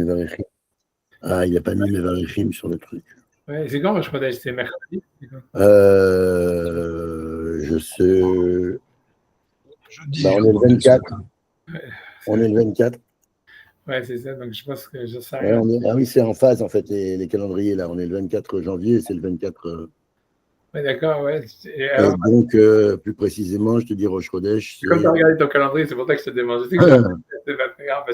Mevarechim. Ah, il n'a pas mis Mevarechim sur le truc. Ouais, c'est quand, je crois, c'était mercredi. Je sais. Jeudi, Bah, on est le 24. On est le 24. Ouais, c'est ça. Donc, je pense que je sais Ouais, rien. ah oui, c'est en phase, en fait, les calendriers, là. On est le 24 janvier et c'est le 24. Ouais, d'accord, ouais. Et alors, donc, plus précisément, je te dis Rosh Chodesh. Comme tu as regardé ton calendrier, c'est pour ça que je te demande. Je sais que c'est pas très grave.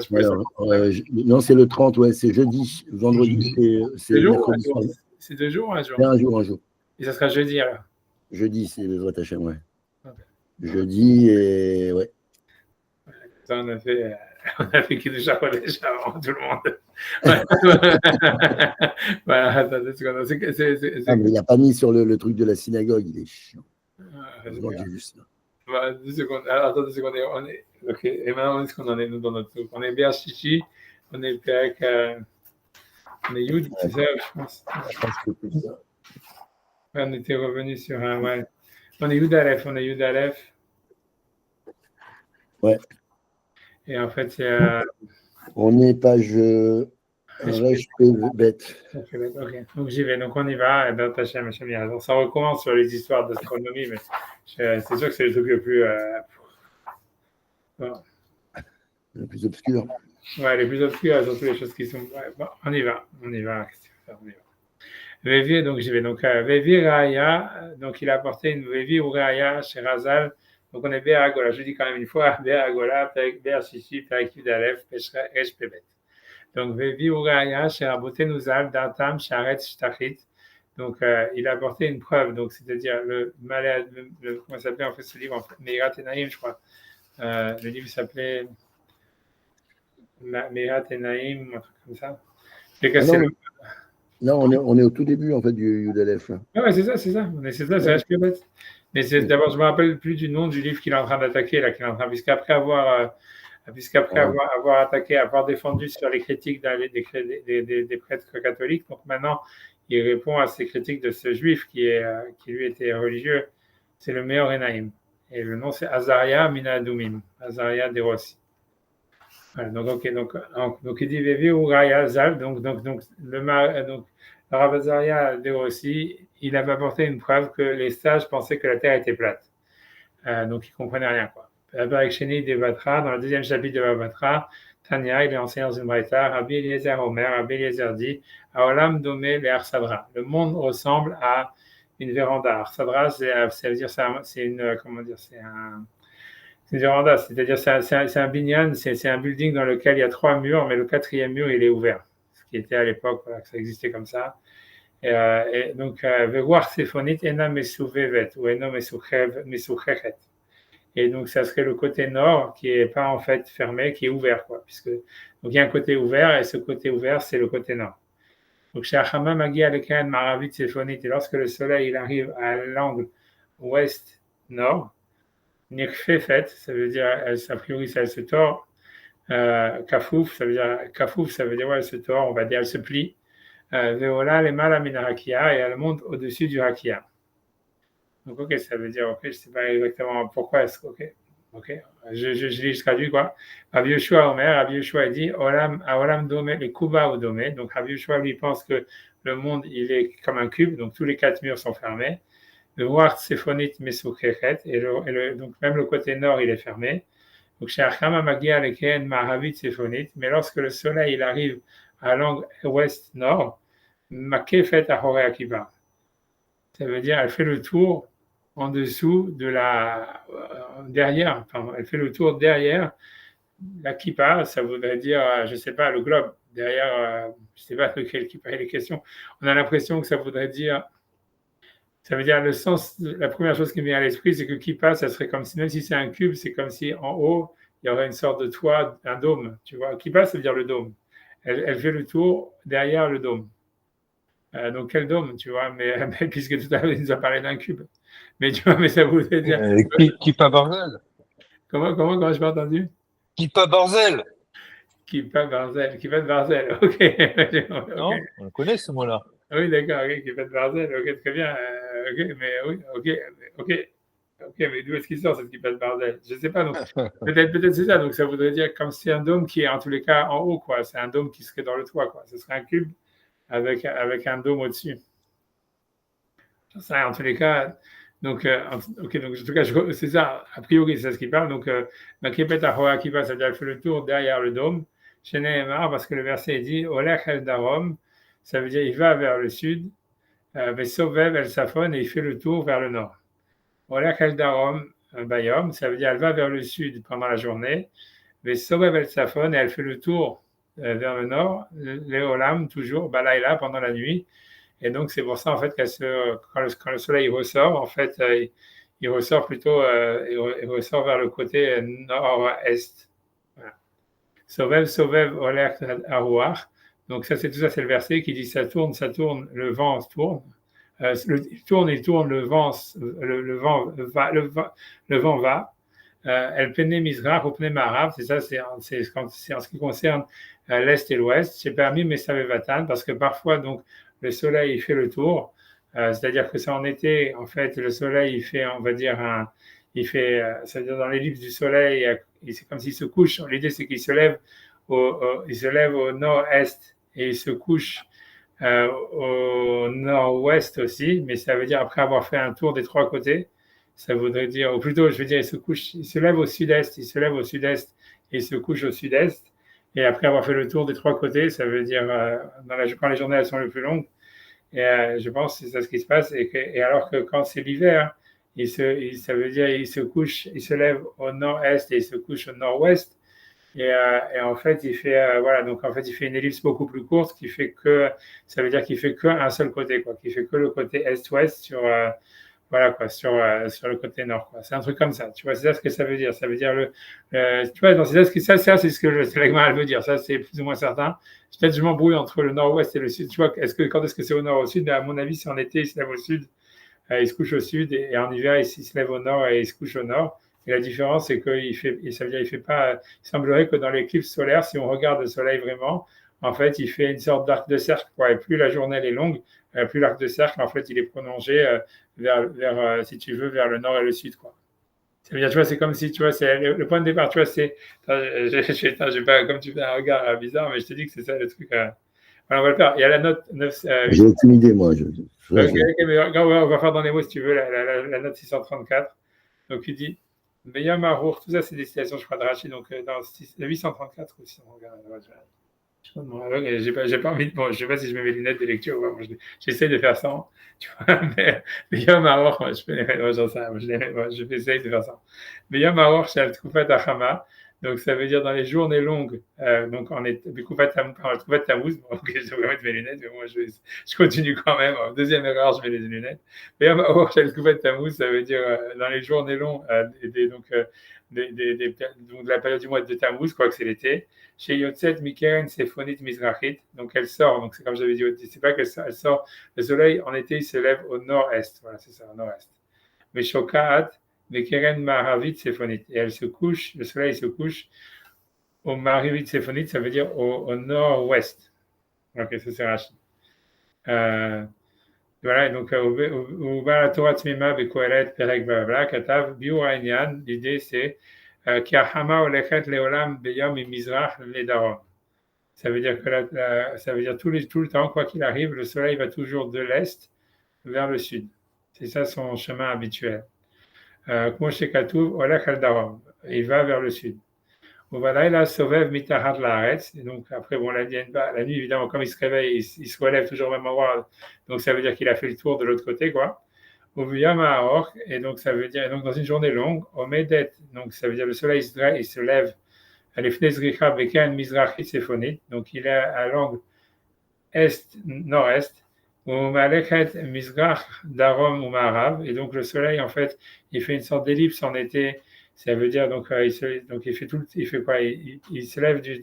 Non, c'est le 30, ouais, c'est jeudi. Vendredi, c'est mercredi soir. C'est 2 jours ou un jour? C'est un jour, un jour. Et ça sera jeudi, alors? Jeudi, c'est le Zrat Hashem, ouais. Okay. Jeudi, et ouais. Ça, on a fait Kiddush HaKodesh avant tout le monde. Voilà, attends 2 secondes. Ah, mais il n'a pas mis sur le truc de la synagogue, il est chiant. J'ai vu ça. Voilà, 2 secondes. Alors, attends 2 secondes. On est... Ok, et maintenant, où est-ce qu'on en est, nous, dans notre truc? On est bien Chichi, on est Perek, on est Yud, c'est ça, je pense. Je pense que c'est ça. Ouais, on était revenu sur un... Ouais. On est Yud Aleph, Ouais. Et en fait, c'est... On est page bête. Ok, donc j'y vais. Donc on y va. Et ben, Tachem, donc ça recommence sur les histoires d'astronomie, mais c'est sûr que c'est le truc le plus... Bon. Le plus obscur. Ouais, les plus obscurs, surtout les choses qui sont... Ouais, bon, on y va. Vévi, donc j'y vais. Donc Vévi Raya, donc il a apporté une Vévi ou Raya chez Razal. Donc on est Béagola. Je dis quand même une fois, Béagola, Béa Shishi, Perek Yudalef, Resh Pebet. Donc Vévi ou Raya chez Rabotenouzal, Datam, Sharet, Shtachit. Donc il a apporté une preuve. Donc c'est-à-dire le malade, comment ça s'appelait en fait ce livre, en fait, Meirat Enaim, je crois. Le livre s'appelait Meirat Enaim, un truc comme ça. Non, on est au tout début en fait du Yudalef. Ouais, c'est ça, c'est HPBet. Mais d'abord, je me rappelle plus du nom du livre qu'il est en train d'attaquer, là, puisqu'après avoir attaqué, avoir défendu sur les critiques des prêtres catholiques, donc maintenant, il répond à ces critiques de ce juif qui lui était religieux. C'est le meilleur Enaïm. Et le nom, c'est Azaria Minadoumim, Azaria de Rossi. Voilà, donc il dit Vévé ou Raya Zal, donc le Rav Azaria de Rossi, il avait apporté une preuve que les sages pensaient que la Terre était plate. Donc ils ne comprenaient rien, quoi. Avec Chéni de Batra, dans le 2e chapitre de Batra, Tania, il est enseigné dans une braïta, Rabbi Eliezer Omer, Rabbi Eliezer dit, Aolam domé le Arsadra. Le monde ressemble à une véranda. Arsadra, ça veut dire, c'est une, comment dire, c'est une véranda, c'est-à-dire c'est un binyan, c'est un building dans lequel il y a 3 murs, mais le 4e mur, il est ouvert. Ce qui était à l'époque, voilà, que ça existait comme ça. Et donc, Veguar Sephonit Ena Mesouvevet, ou Eno Mesouchechet. Et donc, ça serait le côté nord qui n'est pas en fait fermé, qui est ouvert, quoi. Donc, il y a un côté ouvert, et ce côté ouvert, c'est le côté nord. Donc, chez Achama Magi Aleken Maravit Sephonit, et lorsque le soleil il arrive à l'angle ouest-nord, Nirfefet, ça veut dire, a priori, ça se tord. Kafouf, ça veut dire, ouais, elle se tord, on va dire, elle se plie. Veola, les mal amina Rakia, et elle monte au-dessus du Rakia. Donc, ok, ça veut dire, ok, je ne sais pas exactement pourquoi est-ce que, ok, je traduis, quoi. Rabbi Yoshua Omer, Rabbi Yoshua dit, Olam Dome, le Kuba au Dome. Donc, Rabbi Yoshua lui pense que le monde, il est comme un cube, donc tous les 4 murs sont fermés. Le Wart Sephonit Mesouchéchet, et donc même le côté nord, il est fermé. Donc, chez Achama Magia Leken Mahavit Sephonit, mais lorsque le soleil il arrive à l'angle ouest-nord, Makefet Ahore Akiba. Ça veut dire, elle fait le tour en dessous de derrière, pardon, elle fait le tour derrière la kippa, ça voudrait dire, je ne sais pas, le globe, derrière, je ne sais pas de quel kippa il est question. On a l'impression que ça voudrait dire. Ça veut dire le sens, la première chose qui me vient à l'esprit, c'est que kippa, ça serait comme si, même si c'est un cube, c'est comme si en haut, il y aurait une sorte de toit, un dôme, tu vois. Kippa, ça veut dire le dôme. Elle fait le tour derrière le dôme. Donc quel dôme, tu vois, mais puisque tout à l'heure, il nous a parlé d'un cube. Mais tu vois, mais ça voudrait dire... Kippa Barzel. Comment je pas entendu? Kippa Barzel. Kippa de Barzel, ok. Non, on le connaît ce mot-là. Oui, d'accord, ok, Kippa de Barzel, ok, très bien. Ok, mais oui, ok, Ok, mais d'où est-ce qu'il sort cette kippat barzel? Je ne sais pas. Donc peut-être c'est ça. Donc ça voudrait dire comme c'est un dôme qui est en tous les cas en haut, quoi. C'est un dôme qui serait dans le toit, quoi. Ce serait un cube avec un dôme au-dessus. Ça, en tous les cas. Donc, ok, donc en tout cas, c'est ça. A priori, c'est ça ce qu'il parle. Donc, la kippat ahoa kippa, c'est-à-dire elle fait le tour derrière le dôme. Chez Nehemar, parce que le verset dit Olech el darom, ça veut dire il va vers le sud. Vesovev el safon, et il fait le tour vers le nord. Olech el darom bayom, ça veut dire elle va vers le sud pendant la journée. Vesovev el safon, et elle fait le tour vers le nord. Leolam, toujours, balayla, pendant la nuit. Et donc, c'est pour ça, en fait, quand le soleil ressort, en fait, il ressort plutôt, il ressort vers le côté nord-est. Voilà. Sovev, olech arouach. Donc, ça, c'est le verset qui dit ça tourne, le vent tourne. Il tourne, le vent va. El pene mizrach ou pene marav, c'est ça, c'est en ce qui concerne l'est et l'ouest. C'est permis, mais ça vatan, parce que parfois, donc, le soleil il fait le tour, c'est-à-dire que c'est en été, en fait, le soleil il fait, on va dire, c'est-à-dire dans l'ellipse du soleil, c'est comme s'il se couche. L'idée c'est qu'il se lève au nord-est et il se couche au nord-ouest aussi, mais ça veut dire après avoir fait un tour des trois côtés, ça voudrait dire, ou plutôt, je veux dire, il se lève au sud-est et il se couche au sud-est. Et après avoir fait le tour des trois côtés, ça veut dire, quand les journées elles sont les plus longues, et je pense que c'est ça ce qui se passe. Et alors que quand c'est l'hiver, ça veut dire il se lève au nord-est et il se couche au nord-ouest. Et en fait, donc en fait, il fait une ellipse beaucoup plus courte ça veut dire qu'il fait qu'un seul côté, quoi, qu'il fait que le côté est-ouest sur le côté nord, quoi. C'est un truc comme ça, tu vois, c'est ça ce que ça veut dire. Ça veut dire tu vois, c'est ce que le Lagma veut dire. Ça, c'est plus ou moins certain. Peut-être je m'embrouille entre le nord-ouest et le sud. Tu vois, quand est-ce que c'est au nord ou au sud? À mon avis, c'est en été, il se lève au sud, il se couche au sud, et en hiver, il se lève au nord et il se couche au nord. Et la différence, c'est ça veut dire, il fait pas. Il semblerait que dans l'éclipse solaire, si on regarde le soleil vraiment, en fait, il fait une sorte d'arc de cercle, quoi. Et plus la journée elle est longue, plus l'arc de cercle, en fait, il est prolongé si tu veux, vers le nord et le sud, quoi. Ça veut dire, tu vois, c'est comme si, tu vois, c'est le point de départ, tu vois, c'est. Je vais pas, comme tu fais un regard bizarre, mais je te dis que c'est ça le truc. Voilà, on va le faire. Il y a la note 9. J'ai aucune idée, moi. Mais on va faire dans les mots, si tu veux, la note 634. Donc, il dit. Beyam Arour, tout ça, c'est des citations, je crois, de Rachid, donc dans 834 ou 634. J'ai pas envie de. Bon, je sais pas si je mets mes lunettes de lecture. Moi, j'essaie de faire ça. Tu vois, mais Yom Arour, moi, je peux les mettre. Moi, j'en sais rien. Je vais essayer de faire ça. Mais Yom Arour, c'est Al-Tkoufat Achama. Donc, ça veut dire dans les journées longues. Donc, on est Tkoufat Tammuz. Bon, ok, je devrais mettre mes lunettes, mais moi, je continue quand même. Deuxième erreur, je mets les lunettes. Mais Yom Arour, c'est Al-Tkoufat Tammuz. Ça veut dire dans les journées longues, donc de la période du mois de Tammuz, quoi que c'est l'été. Chez Yotzet Mikeren Sephonit Mizrachit, donc elle sort, donc c'est comme j'avais dit, c'est pas qu'elle sort, elle sort, le soleil en été il se lève au nord-est, voilà, c'est ça, au nord-est. Mais Shokaat Mikeren Mahavit Sephonit, et elle se couche, le soleil se couche au Mahavit Sephonit, ça veut dire au nord-ouest. Ok, ça c'est Rachid. Voilà, donc au Torah Tzmima Bekohelet Perek Babla Katav Biur Aïnyan, l'idée c'est Kiahama Olechet Leolam Beyom Mizrach Ledarom. Ça veut dire ça veut dire tout le temps, quoi qu'il arrive, le soleil va toujours de l'est vers le sud. C'est ça son chemin habituel. Moshe Katuv Olech al Darom. Il va vers le sud. Uvalaila Sovev Mitachat Laaretz. Et donc après, bon, la nuit, évidemment, comme il se réveille, il se relève toujours au même endroit. Donc ça veut dire qu'il a fait le tour de l'autre côté, quoi. Et donc ça veut dire, donc dans une journée longue, Omedet, donc ça veut dire le soleil il se lève, donc il est à l'angle est-nord-est, et donc le soleil en fait, il fait une sorte d'ellipse en été, ça veut dire donc il fait quoi, il se lève du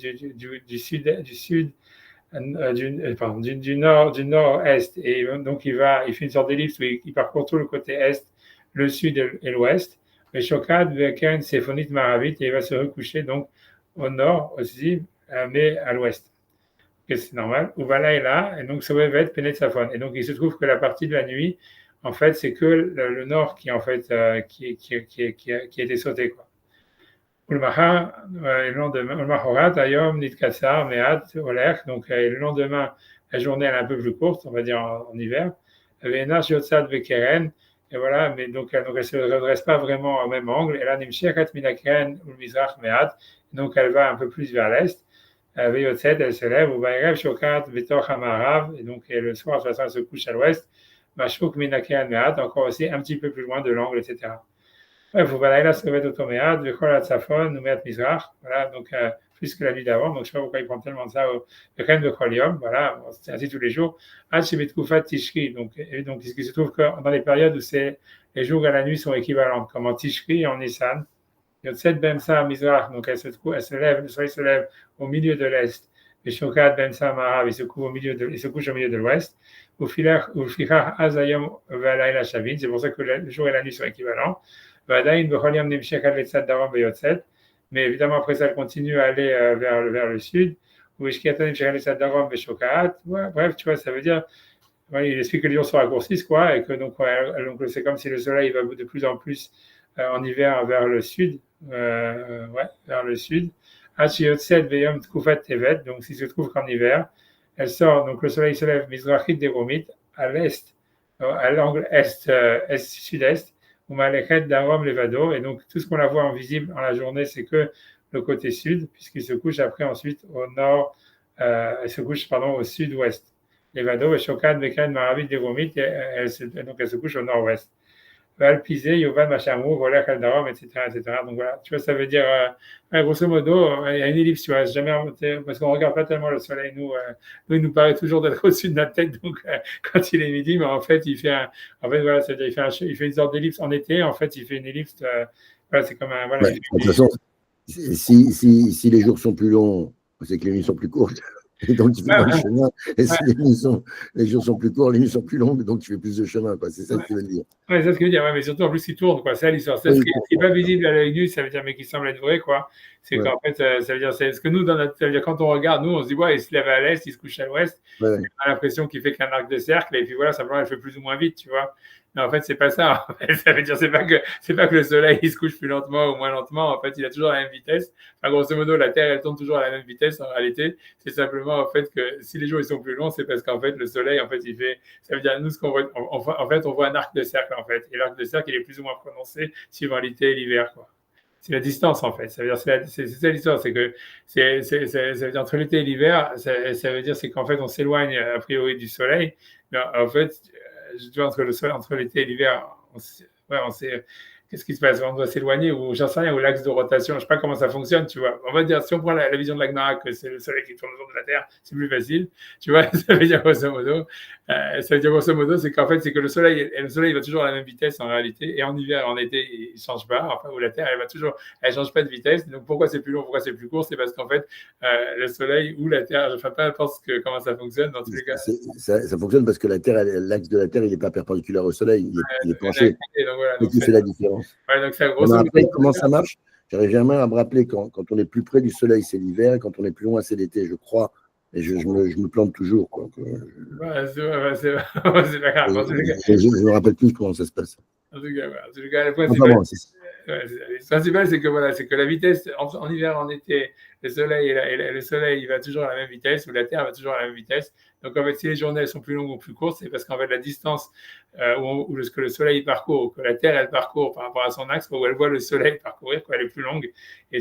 nord-est, et donc il fait une sorte d'ellipse où il parcourt tout le côté est, le sud et l'ouest. Le Shokad Veken Sephonit Maravit, et il va se recoucher donc au nord aussi, mais à l'ouest. Okay, c'est normal. Uvala est là, et donc ça va être Penet Safon. Et donc il se trouve que la partie de la nuit, en fait, c'est que le nord qui, en fait, qui a été sauté, quoi. Le lendemain, donc le lendemain, la journée elle est un peu plus courte, on va dire en hiver. Et voilà, mais donc elle ne se redresse pas vraiment au même angle. Et là, donc elle va un peu plus vers l'est. Elle se lève, et donc et le soir, de toute façon, elle se couche à l'ouest. Encore aussi un petit peu plus loin de l'angle, etc. Ouais, Vouvalayla se met au Toméad, Vechol Atzafon, nous met Mizrach, voilà, donc plus que la nuit d'avant, donc je ne sais pas pourquoi ils prennent tellement de ça au Chen de Cholium, voilà, c'est ainsi tous les jours. Ad Shemitkoufat Tishri, donc il se trouve que dans les périodes où les jours et la nuit sont équivalents, comme en Tishri et en Nissan, Yotzet Bemsa Mizrach, donc elle se lève, le soleil se lève au milieu de l'est, et Shokat Bemsa Marav, il se couche au milieu de l'ouest, ou Fichach Azayom Valayla Shavin, c'est pour ça que le jour et la nuit sont équivalents. Mais évidemment, après ça, elle continue à aller vers le sud. Bref, tu vois, ça veut dire, ouais, il explique que les jours se raccourcissent, quoi, et que donc c'est comme si le soleil va de plus en plus en hiver vers le sud, vers le sud. Donc, s'il se trouve qu'en hiver, elle sort, donc le soleil se lève, Mizrachit Deromit, à l'est, à l'angle est-sud-est, d'Arom Levado, et donc tout ce qu'on la voit en visible en la journée, c'est que le côté sud, puisqu'il se couche après ensuite au nord, elle se couche pardon au sud-ouest. Levado, et Shokan, Beken, Maravit, Deromit, donc elle se couche au nord-ouest. Valpisé, Yovan, Machamou, Voler, Kaldarom, etc., etc. Donc voilà, tu vois, ça veut dire, grosso modo, il y a une ellipse, tu vois, jamais remonté, parce qu'on ne regarde pas tellement le soleil, nous, il nous paraît toujours d'être au-dessus de notre tête, donc quand il est midi, mais en fait, voilà, c'est-à-dire, il fait une sorte d'ellipse en été, en fait, il fait une ellipse, voilà, c'est comme un, voilà. Ouais, de toute façon, si les jours sont plus longs, c'est que les nuits sont plus courtes. Et donc, tu fais moins de chemin. Et si les jours sont plus courts, les nuits sont plus longues, donc tu fais plus de chemin. C'est ça que tu veux dire. Oui, c'est ce que je veux dire. Ouais, mais surtout, en plus, il tourne. C'est ça l'histoire. Ce qui n'est pas visible à l'œil nu, ça veut dire, mais qui semble être vrai, quoi. C'est qu'en fait, ça veut dire, c'est ce que nous, ça veut dire, quand on regarde, nous, on se dit, ouais, il se lève à l'est, il se couche à l'ouest. On a l'impression qu'il fait qu'un arc de cercle, et puis voilà, simplement, il fait plus ou moins vite, tu vois. Mais en fait, c'est pas ça. En fait, ça veut dire, c'est pas que le soleil, il se couche plus lentement ou moins lentement. En fait, il a toujours la même vitesse. Enfin, grosso modo, la Terre, elle tourne toujours à la même vitesse. En réalité, c'est simplement, en fait, que si les jours, ils sont plus longs, c'est parce qu'en fait, le soleil, en fait, ça veut dire, nous, ce qu'on voit, en fait, on voit un arc de cercle, en fait. Et l'arc de cercle, il est plus ou moins prononcé suivant l'été et l'hiver, quoi. C'est la distance, en fait. Ça veut dire, c'est ça l'histoire, c'est que ça veut dire entre l'été et l'hiver, ça veut dire, c'est qu'en fait, on s'éloigne a priori du soleil. Mais en fait, tu vois, entre l'été et l'hiver, on sait, qu'est-ce qui se passe? On doit s'éloigner, ou j'en sais rien, ou l'axe de rotation, je ne sais pas comment ça fonctionne, tu vois. On va dire, si on prend la vision de l'Agmara, que c'est le soleil qui tourne autour de la Terre, c'est plus facile, tu vois, ça veut dire grosso modo, c'est qu'en fait, c'est que le soleil va toujours à la même vitesse en réalité, et en hiver, en été, il ne change pas, enfin, ou la Terre, elle change pas de vitesse. Donc pourquoi c'est plus long, pourquoi c'est plus court? C'est parce qu'en fait, le soleil ou la Terre, enfin, peu importe comment ça fonctionne, dans tous les cas. Ça fonctionne parce que la Terre, l'axe de la Terre, il n'est pas perpendiculaire au soleil, il est penché. Donc qui fait la différence. Ouais, donc après, comment ça marche? J'arrive jamais à me rappeler quand on est plus près du soleil, c'est l'hiver, quand on est plus loin, c'est l'été, je crois. Et je me plante toujours. Quoi. C'est pas grave. Je ne me rappelle plus comment ça se passe. En tout cas, le principal, c'est que la vitesse en hiver, en été, le soleil, il va toujours à la même vitesse, ou la Terre va toujours à la même vitesse. Donc, en fait, si les journées sont plus longues ou plus courtes, c'est parce qu'en fait, la distance que le soleil parcourt, que la Terre, elle parcourt par rapport à son axe, où elle voit le soleil parcourir, elle est plus longue. Et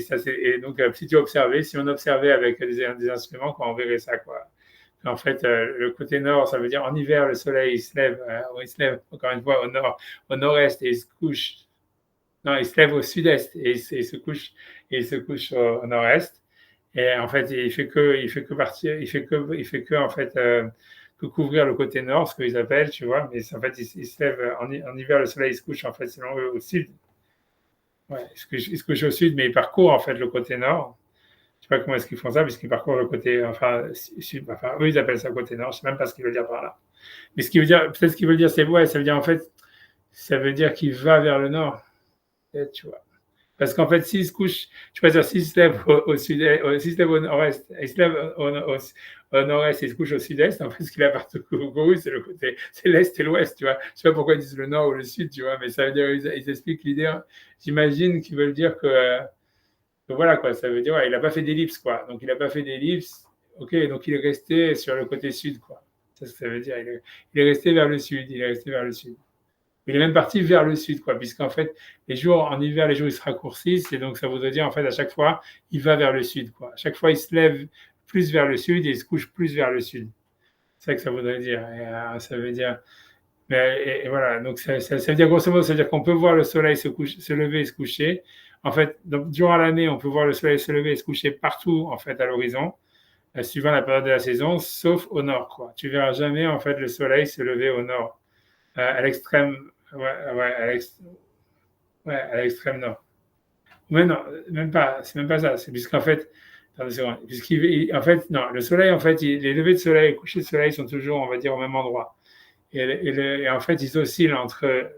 donc, si on observait avec des instruments, on verrait ça, quoi. En fait, le côté nord, ça veut dire en hiver, le soleil, il se lève encore une fois au nord-est, et il se couche. Non, il se lève au sud-est et il se couche au nord-est. Et en fait, il fait que en fait que couvrir le côté nord, ce qu'ils appellent, tu vois. Mais en fait, il se lève en hiver, le soleil il se couche en fait selon eux au sud. Ouais, il se couche au sud, mais il parcourt en fait le côté nord. Je sais pas comment est-ce qu'ils font ça, puisqu'ils parcourent le côté, sud, eux ils appellent ça côté nord, je sais même pas ce qu'ils veulent dire par là. Mais peut-être ce qu'ils veulent dire, ça veut dire en fait, ça veut dire qu'il va vers le nord, peut-être, tu vois. Parce qu'en fait, s'il se couche, je préfère s'il se lève au sud, s'il se lève au nord-est, il se lève au nord-est et il se couche au sud-est, en fait, ce qu'il a partout couru, c'est le côté, c'est l'est et l'ouest, tu vois. Je sais pas pourquoi ils disent le nord ou le sud, tu vois, mais ça veut dire, ils expliquent l'idée, j'imagine qu'ils veulent dire que voilà, quoi, ça veut dire, ouais, il n'a pas fait d'ellipse, quoi. Donc, il n'a pas fait d'ellipse, ok, donc il est resté sur le côté sud, quoi. C'est ce que ça veut dire. Il est resté vers le sud, il est resté vers le sud. Il est même parti vers le sud, quoi, puisqu'en fait, les jours en hiver, les jours ils se raccourcissent, et donc ça voudrait dire en fait à chaque fois, il va vers le sud, quoi. À chaque fois, il se lève plus vers le sud et il se couche plus vers le sud. C'est ça que ça voudrait dire. Et, ça veut dire, mais et voilà. Donc ça veut dire grosso modo, ça veut dire qu'on peut voir le soleil se lever et se coucher. En fait, donc, durant l'année, on peut voir le soleil se lever et se coucher partout en fait à l'horizon, suivant la période de la saison, sauf au nord, quoi. Tu verras jamais en fait le soleil se lever au nord, à l'extrême, ouais, ouais, à l'extrême nord. Mais non, même pas, c'est même pas ça. C'est puisqu'en fait, en fait, non, le soleil, en fait, les levées de soleil et les couchers de soleil sont toujours, on va dire, au même endroit. Et en fait, ils oscillent entre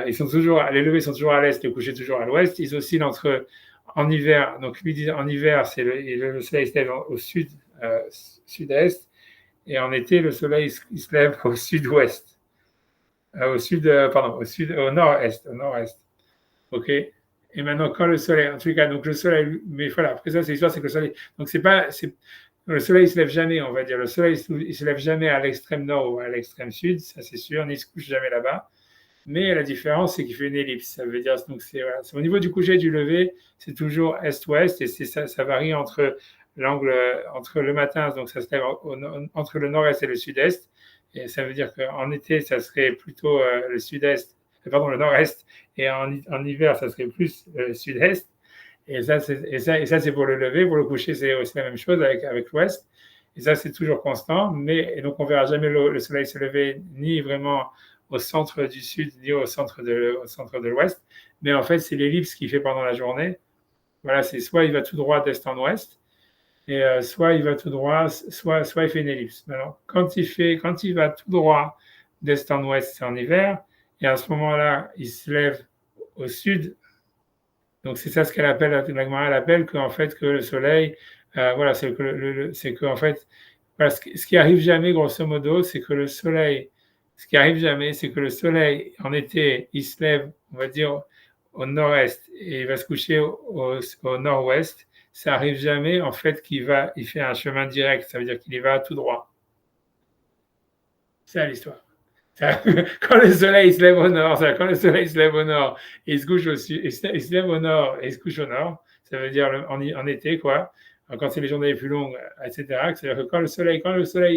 ils sont toujours, les levées sont toujours à l'est, les couchers toujours à l'ouest. Ils oscillent en hiver. Donc, lui, en hiver, le soleil se lève au sud, sud-est. Et en été, le soleil, il se lève au sud-ouest. Au nord-est, ok. Et maintenant, quand le soleil, en tout cas, donc le soleil, mais voilà, après ça, c'est l'histoire, c'est que le soleil, donc le soleil, il se lève jamais, on va dire, le soleil, il se lève jamais à l'extrême nord ou à l'extrême sud, ça c'est sûr, ni il se couche jamais là-bas. Mais la différence, c'est qu'il fait une ellipse. Ça veut dire, donc c'est au niveau du coucher et du lever, c'est toujours est-ouest, et ça varie entre l'angle, entre le matin, donc ça se lève entre le nord-est et le sud-est. Et ça veut dire qu'en été, ça serait plutôt le sud-est, pardon, le nord-est, et en hiver, ça serait plus le sud-est. Et ça, c'est pour le lever. Pour le coucher, c'est aussi la même chose avec l'ouest. Et ça, c'est toujours constant. Et donc, on ne verra jamais le soleil se lever ni vraiment au centre du sud ni au centre de l'ouest. Mais en fait, c'est l'ellipse qu'il fait pendant la journée. Voilà, c'est soit il va tout droit d'est en ouest, et soit il va tout droit, soit il fait une ellipse. Alors, quand il va tout droit d'est en ouest, c'est en hiver. Et à ce moment-là, il se lève au sud. Donc c'est ça ce qu'elle appelle, la Gemara, elle appelle qu'en fait que le soleil, voilà, c'est que en fait, voilà, ce qui arrive jamais, grosso modo, c'est que le soleil, ce qui arrive jamais, c'est que le soleil en été, il se lève, on va dire, au nord-est et il va se coucher au nord-ouest. Ça arrive jamais en fait il fait un chemin direct, ça veut dire qu'il y va tout droit. C'est ça l'histoire. Quand le soleil se lève au nord, quand le soleil se lève au nord et il se couche au sud, il se lève au nord et il se couche au nord, ça veut dire en été, quoi, quand c'est les journées les plus longues, etc. C'est-à-dire que quand le soleil se lève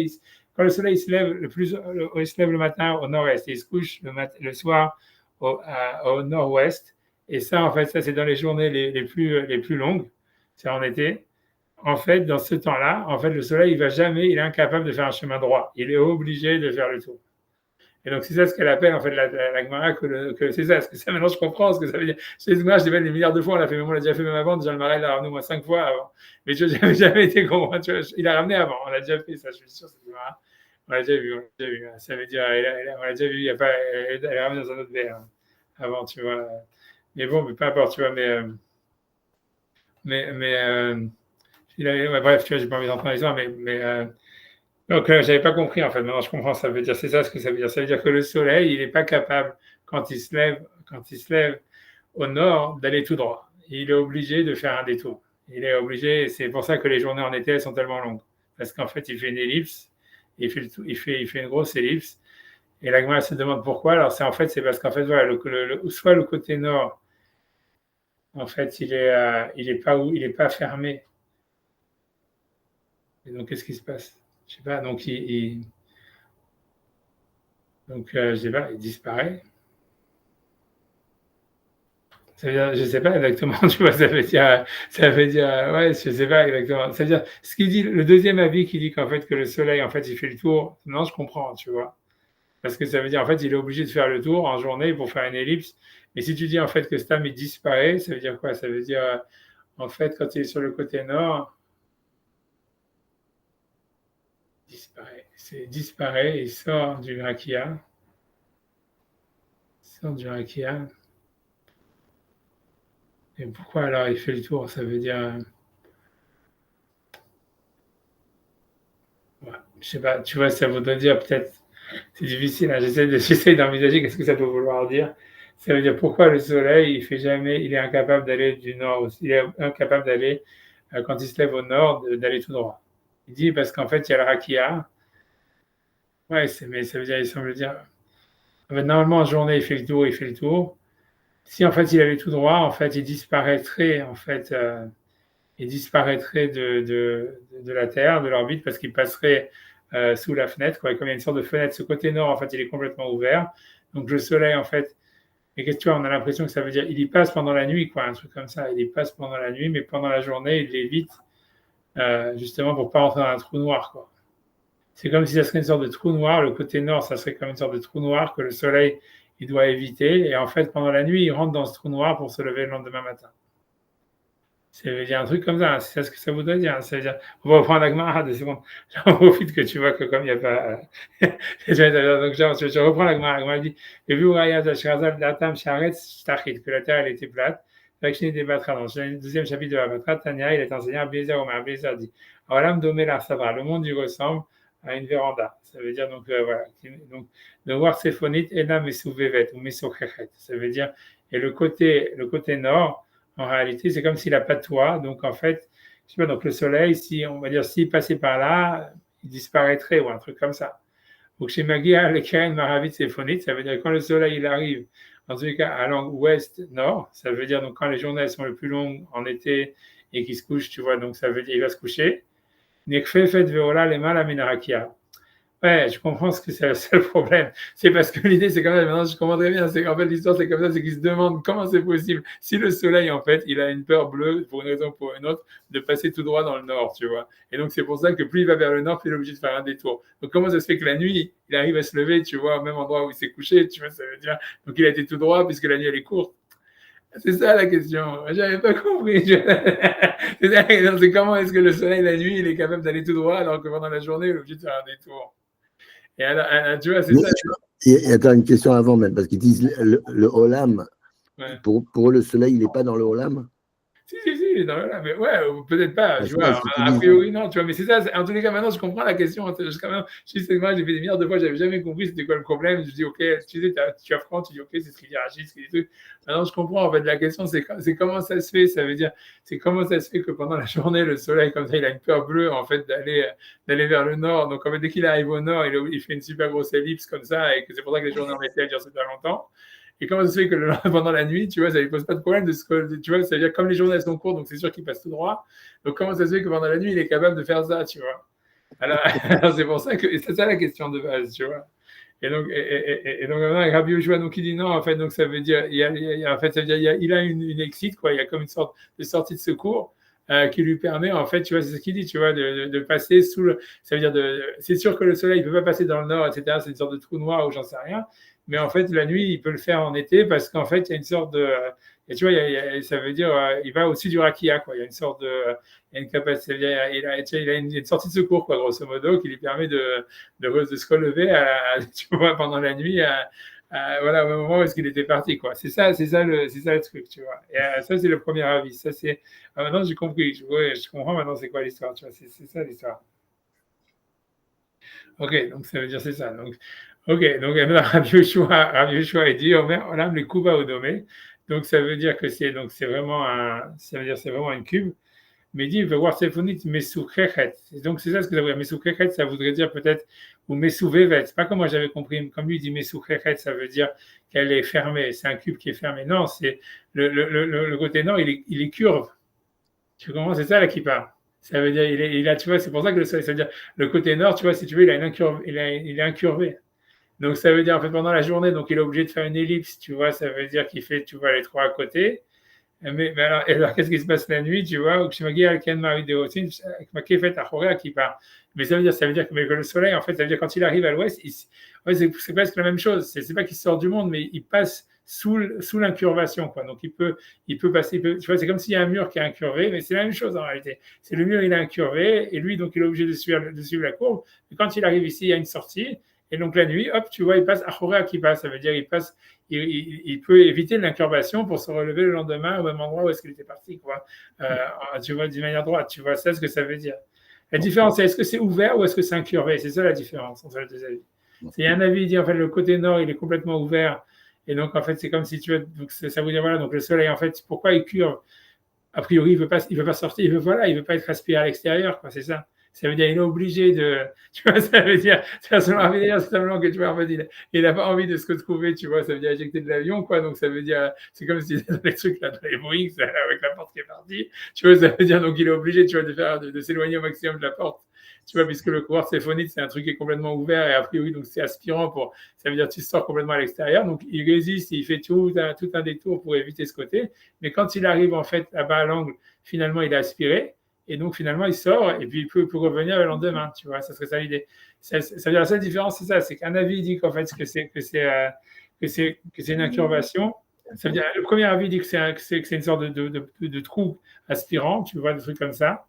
il se lève le matin au nord-est et il se couche le soir au nord-ouest, et ça, en fait, ça, c'est dans les journées les plus longues, c'est en été. En fait, dans ce temps-là, en fait, le soleil, il est incapable de faire un chemin droit. Il est obligé de faire le tour. Et donc, c'est ça ce qu'elle appelle, en fait, la Gemara, que c'est ça. Parce que ça, maintenant, je comprends ce que ça veut dire. Chez Gemara, je dis, des milliards de fois, on l'a fait, mais on l'a déjà fait même avant. Déjà, le Marais l'a ramené, moi, 5 fois avant. Mais je n'avais jamais été convaincu. Tu vois, il l'a ramené avant. On l'a déjà fait, ça, je suis sûr, cette Gemara. On l'a déjà vu, on l'a déjà vu. Ça veut dire, on l'a déjà vu, il y a pas, elle est ramenée dans un autre verre avant, tu vois. Mais bon, mais peu importe, tu vois, mais ouais, bref, tu vois, j'ai pas envie d'entrer dans l'histoire, donc, j'avais pas compris en fait. Maintenant, je comprends. Ça veut dire, c'est ça ce que ça veut dire. Ça veut dire que le soleil, il n'est pas capable quand il se lève au nord, d'aller tout droit. Il est obligé de faire un détour. Il est obligé. C'est pour ça que les journées en été elles sont tellement longues, parce qu'en fait, il fait une ellipse. Il fait une grosse ellipse. Et la Gemara se demande pourquoi. Alors, c'est parce qu'en fait, voilà, soit le côté nord, en fait, il est pas fermé. Et donc, qu'est-ce qui se passe? Je sais pas. Donc, je sais pas, il disparaît. Ça veut dire, je sais pas exactement, tu vois, ça veut dire, ouais, je sais pas exactement. Ça veut dire, ce qu'il dit, le deuxième avis qui dit qu'en fait, que le soleil, en fait, il fait le tour, non, je comprends, tu vois. Parce que ça veut dire, en fait, il est obligé de faire le tour en journée pour faire une ellipse. Mais si tu dis, en fait, que Stam, il disparaît, ça veut dire quoi? Ça veut dire, en fait, quand il est sur le côté nord, disparaît, il sort du Rakia. Il sort du Rakia. Et pourquoi alors il fait le tour? Ça veut dire. Ouais, je sais pas, tu vois, ça voudrait dire peut-être. C'est difficile, hein, j'essaie d'envisager qu'est-ce que ça peut vouloir dire. Ça veut dire pourquoi le soleil, il est incapable d'aller du nord, il est incapable d'aller, quand il se lève au nord, d'aller tout droit. Il dit parce qu'en fait, il y a le rakia. Ouais, mais ça veut dire, il semble dire. En fait, normalement, en journée, il fait le tour. Si en fait il allait tout droit, en fait, il disparaîtrait de la Terre, de l'orbite, parce qu'il passerait sous la fenêtre, quoi. Et comme il y a une sorte de fenêtre, ce côté nord, en fait, il est complètement ouvert. Donc le soleil, en fait, et qu'est-ce que tu vois, on a l'impression que ça veut dire, il y passe pendant la nuit, quoi, un truc comme ça. Il y passe pendant la nuit, mais pendant la journée, il l'évite, justement pour pas rentrer dans un trou noir, quoi. C'est comme si ça serait une sorte de trou noir. Le côté nord, ça serait comme une sorte de trou noir que le soleil, il doit éviter. Et en fait, pendant la nuit, il rentre dans ce trou noir pour se lever le lendemain matin. Ça veut dire un truc comme ça, c'est ça ce que ça voudrait dire. Ça veut dire, on va reprendre la Gemara 2 secondes. J'en profite que tu vois que comme il n'y a pas. Donc, je reprends la Gemara. La Gemara dit que la terre elle était plate. Dans le deuxième chapitre de la Batra, Tania, il est enseigné à Bézer Omer. Bézer dit Aolam Domé la Savra, le monde il ressemble à une véranda. Ça veut dire, donc, voilà. Donc, le voir séphonite, Ena Mesouvevet, ou Mesouchechet. Ça veut dire, et le côté nord, en réalité, c'est comme s'il n'a pas de toit. Donc, en fait, je sais pas, donc le soleil, si on va dire, s'il passait par là, il disparaîtrait ou un truc comme ça. Donc, chez Magia, le Keren Maravit Séphonite, ça veut dire que quand le soleil il arrive, en tous les cas, à l'angle ouest-nord, ça veut dire donc quand les journées sont les plus longues en été et qu'il se couche, tu vois, donc ça veut dire qu'il va se coucher. Nekfe fait veola les mal à Menarakia. Ouais, je comprends ce que c'est le seul problème. C'est parce que l'idée, c'est quand même, maintenant je comprends très bien, c'est qu'en fait l'histoire c'est comme ça, c'est qu'ils se demandent comment c'est possible, si le soleil en fait, il a une peur bleue, pour une raison ou pour une autre, de passer tout droit dans le nord, tu vois. Et donc c'est pour ça que plus il va vers le nord, plus il est obligé de faire un détour. Donc comment ça se fait que la nuit, il arrive à se lever, tu vois, au même endroit où il s'est couché, tu vois, ça veut dire, donc il a été tout droit puisque la nuit elle est courte. C'est ça la question. J'avais pas compris. C'est comment est-ce que le soleil la nuit, il est capable d'aller tout droit alors que pendant la journée, il est obligé de faire un détour. Et alors, tu vois, c'est ça. Et attends, une question avant même, parce qu'ils disent le Olam, Ouais. pour eux, le soleil, il n'est pas dans le Olam? Si, il est dans le là, mais ouais, peut-être pas, Ah, tu vois, a priori non, tu vois, mais c'est ça, en tous les cas, maintenant, je comprends la question, jusqu'à maintenant, j'ai fait des milliards de fois, j'avais jamais compris c'était quoi le problème, je dis, ok, tu sais, tu apprends, tu dis, ok, c'est ce qu'il dit Rachid, ce qu'il dit, maintenant, je comprends, en fait, la question, c'est comment ça se fait, ça veut dire, c'est comment ça se fait que pendant la journée, le soleil, comme ça, il a une peur bleue, en fait, d'aller vers le nord, donc, en fait, dès qu'il arrive au nord, il fait une super grosse ellipse comme ça, et que c'est pour ça que les journées en été, elles durent super longtemps. Et comment ça se fait que pendant la nuit, tu vois, ça ne lui pose pas de problème tu vois, ça veut dire comme les journées sont courtes, donc c'est sûr qu'il passe tout droit. Donc comment ça se fait que pendant la nuit, il est capable de faire ça, tu vois? Alors c'est pour ça que c'est ça la question de base, tu vois. Et donc maintenant, Rabbi Yoshua nous qui dit non, en fait, donc ça veut dire, en fait, ça veut dire, il a une exit, quoi, il y a comme une sorte de sortie de secours. Qui lui permet, en fait, tu vois, c'est ce qu'il dit, tu vois, de passer sous le. Ça veut dire, c'est sûr que le soleil ne peut pas passer dans le nord, etc. C'est une sorte de trou noir ou j'en sais rien. Mais en fait, la nuit, il peut le faire en été parce qu'en fait, il y a une sorte de. Et tu vois, ça veut dire, il va au-dessus du rakia, quoi. Il y a une sorte de. Il y a une capacité, il a une sortie de secours, quoi, grosso modo, qui lui permet de se relever, tu vois, pendant la nuit, voilà, au moment où est-ce qu'il était parti, quoi. C'est ça le truc, tu vois. Et ça, c'est le premier avis. Ça, c'est. Maintenant, j'ai compris. Je comprends maintenant c'est quoi l'histoire, tu vois. C'est ça l'histoire. Ok, donc ça veut dire c'est ça. Donc, ok, donc Rabbi Yoshua est dit, Omer, Olam le Kuba Odome. Donc ça veut dire que c'est vraiment c'est vraiment une cube. Mais il dit, il veut voir Séphonite Mesukrechet. Donc c'est ça ce que ça veut dire. Mesukrechet, ça voudrait dire peut-être, ou Mesouvevet. C'est pas comme moi j'avais compris. Comme lui il dit Mesukrechet, ça veut dire qu'elle est fermée. C'est un cube qui est fermé. Non, c'est le côté nord, il est curve. Tu comprends? C'est ça là qui parle. Ça veut dire, il a, tu vois, c'est pour ça que ça veut dire, le côté nord, tu vois, si tu veux, il est incurvé. Donc ça veut dire, en fait, pendant la journée, donc il est obligé de faire une ellipse, tu vois, ça veut dire qu'il fait, tu vois, les trois à côté. Mais alors qu'est-ce qui se passe la nuit, tu vois, qui part. Mais ça veut dire que le soleil, en fait, ça veut dire quand il arrive à l'ouest, ouais, c'est presque la même chose. C'est pas qu'il sort du monde, mais il passe sous l'incurvation, quoi. Donc il peut passer, tu vois, c'est comme s'il y a un mur qui est incurvé, mais c'est la même chose en réalité. C'est le mur, il est incurvé, et lui, donc il est obligé de suivre la courbe. Mais quand il arrive ici, il y a une sortie, Et donc la nuit, hop, tu vois, il passe Achoré Akipa, ça veut dire il peut éviter l'incurvation pour se relever le lendemain au même endroit où est-ce qu'il était parti, quoi. Tu vois, d'une manière droite, tu vois, c'est ce que ça veut dire. La différence, c'est est-ce que c'est ouvert ou est-ce que c'est incurvé? C'est ça la différence entre les deux avis. Il y a un avis qui dit en fait le côté nord il est complètement ouvert et donc en fait c'est comme si tu veux, donc ça veut dire voilà, donc le soleil en fait pourquoi il curve? A priori il veut pas sortir, il veut pas être aspiré à l'extérieur, quoi, c'est ça. Ça veut dire qu'il est obligé de, tu vois, ça veut dire, c'est simplement que tu vois, en fait, il a pas envie de se retrouver, tu vois, ça veut dire éjecter de l'avion, quoi, donc ça veut dire, c'est comme si dans les trucs là, dans les Boeing, avec la porte qui est partie, tu vois, ça veut dire, donc il est obligé, tu vois, de s'éloigner au maximum de la porte, tu vois, puisque le couloir symphonique, c'est un truc qui est complètement ouvert et a priori, donc c'est aspirant ça veut dire que tu sors complètement à l'extérieur, donc il résiste, il fait tout un détour pour éviter ce côté, mais quand il arrive, en fait, là-bas à l'angle, finalement, il est aspiré. Et donc, finalement, il sort et puis il peut revenir le lendemain, tu vois, ça serait ça l'idée. Ça veut dire la seule différence, c'est ça, c'est qu'un avis dit qu'en fait, que c'est une incurvation. Ça veut dire, le premier avis dit que c'est une sorte de trou aspirant, tu vois, des trucs comme ça.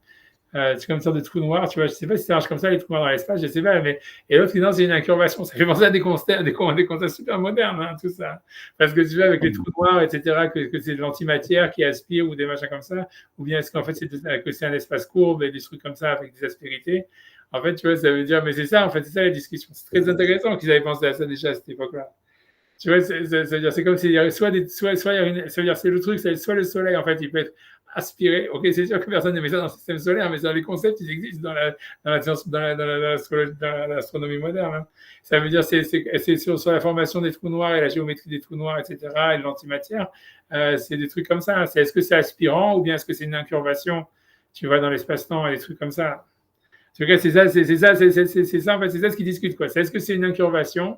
C'est comme une sorte de trou noir, tu vois, je ne sais pas si ça marche comme ça, les trous noirs dans l'espace, je ne sais pas, mais et l'autre, non, c'est une incurvation. Ça fait penser à des constats super modernes, hein, tout ça. Parce que tu vois, avec les trous noirs, etc., que c'est de l'antimatière qui aspire ou des machins comme ça, ou bien est-ce qu'en fait, c'est un espace courbe et des trucs comme ça avec des aspérités. En fait, tu vois, ça veut dire, mais c'est ça, en fait, c'est ça la discussion. C'est très intéressant qu'ils avaient pensé à ça déjà à cette époque-là. Tu vois, c'est comme s'il y avait soit il y a ça veut dire, c'est le truc, c'est soit le soleil, en fait, il peut être aspiré. Ok, c'est sûr que personne ne met ça dans le système solaire, mais dans les concepts, ils existent dans l'astronomie moderne. Hein. Ça veut dire, c'est sur la formation des trous noirs et la géométrie des trous noirs, etc., et de l'antimatière. C'est des trucs comme ça. Hein. Est-ce que c'est aspirant ou bien est-ce que c'est une incurvation, tu vois, dans l'espace-temps et des trucs comme ça. En tout cas, c'est ça, en fait, c'est ça ce qu'ils discutent, quoi. Est-ce que c'est une incurvation?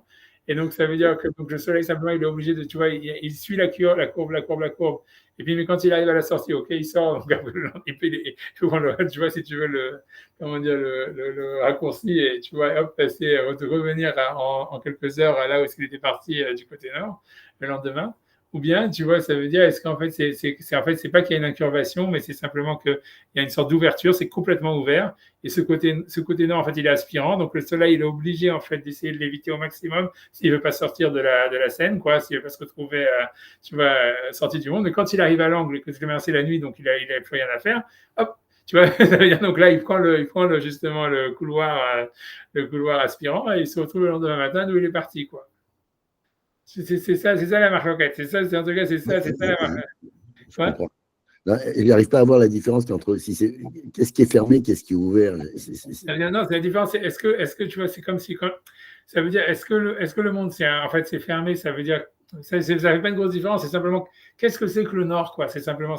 Et donc, ça veut dire que donc, le soleil, simplement, il est obligé de, tu vois, il suit la courbe. Et puis, mais quand il arrive à la sortie, ok, il sort, donc il faut tu vois, si tu veux, le raccourci, et tu vois, hop, revenir en quelques heures là où est-ce qu'il était parti du côté nord, le lendemain. Ou bien, tu vois, ça veut dire, est-ce qu'en fait, c'est pas qu'il y a une incurvation, mais c'est simplement qu'il y a une sorte d'ouverture, c'est complètement ouvert. Et ce côté nord, en fait, il est aspirant. Donc, le soleil, il est obligé, en fait, d'essayer de l'éviter au maximum s'il veut pas sortir de la scène, quoi, s'il veut pas se retrouver, tu vois, sorti du monde. Mais quand il arrive à l'angle et que c'est la nuit, donc il a plus rien à faire, hop, tu vois, ça veut dire, donc là, il prend justement le couloir aspirant et il se retrouve le lendemain matin d'où il est parti, quoi. C'est ça la marloquette. C'est ça, en tout cas, c'est ça la marloquette. Je comprends. Non, il n'arrive pas à voir la différence entre qu'est-ce qui est fermé, qu'est-ce qui est ouvert. Non, c'est la différence. Est-ce que tu vois, c'est comme si ça veut dire est-ce que le monde en fait c'est fermé, ça veut dire ça fait pas une grosse différence. C'est simplement qu'est-ce que c'est que le nord, quoi. C'est simplement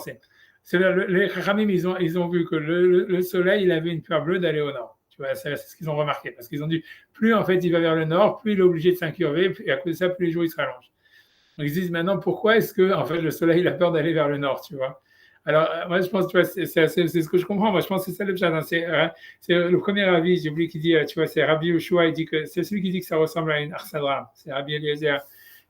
les Chachamim, ils ont vu que le soleil il avait une peur bleue d'aller au nord. Tu vois, c'est ce qu'ils ont remarqué parce qu'ils ont dit plus en fait il va vers le nord, plus il est obligé de s'incurver et à cause de ça plus les jours il se rallongent. Donc ils disent maintenant pourquoi est-ce que en fait le soleil il a peur d'aller vers le nord, tu vois. Alors moi je pense tu vois c'est ce que je comprends. Moi je pense que c'est ça le pshat. C'est le premier avis, j'ai oublié qui dit tu vois c'est Rabbi Yoshua, il dit que c'est celui qui dit que ça ressemble à une arsadra. C'est Rabbi Eliezer.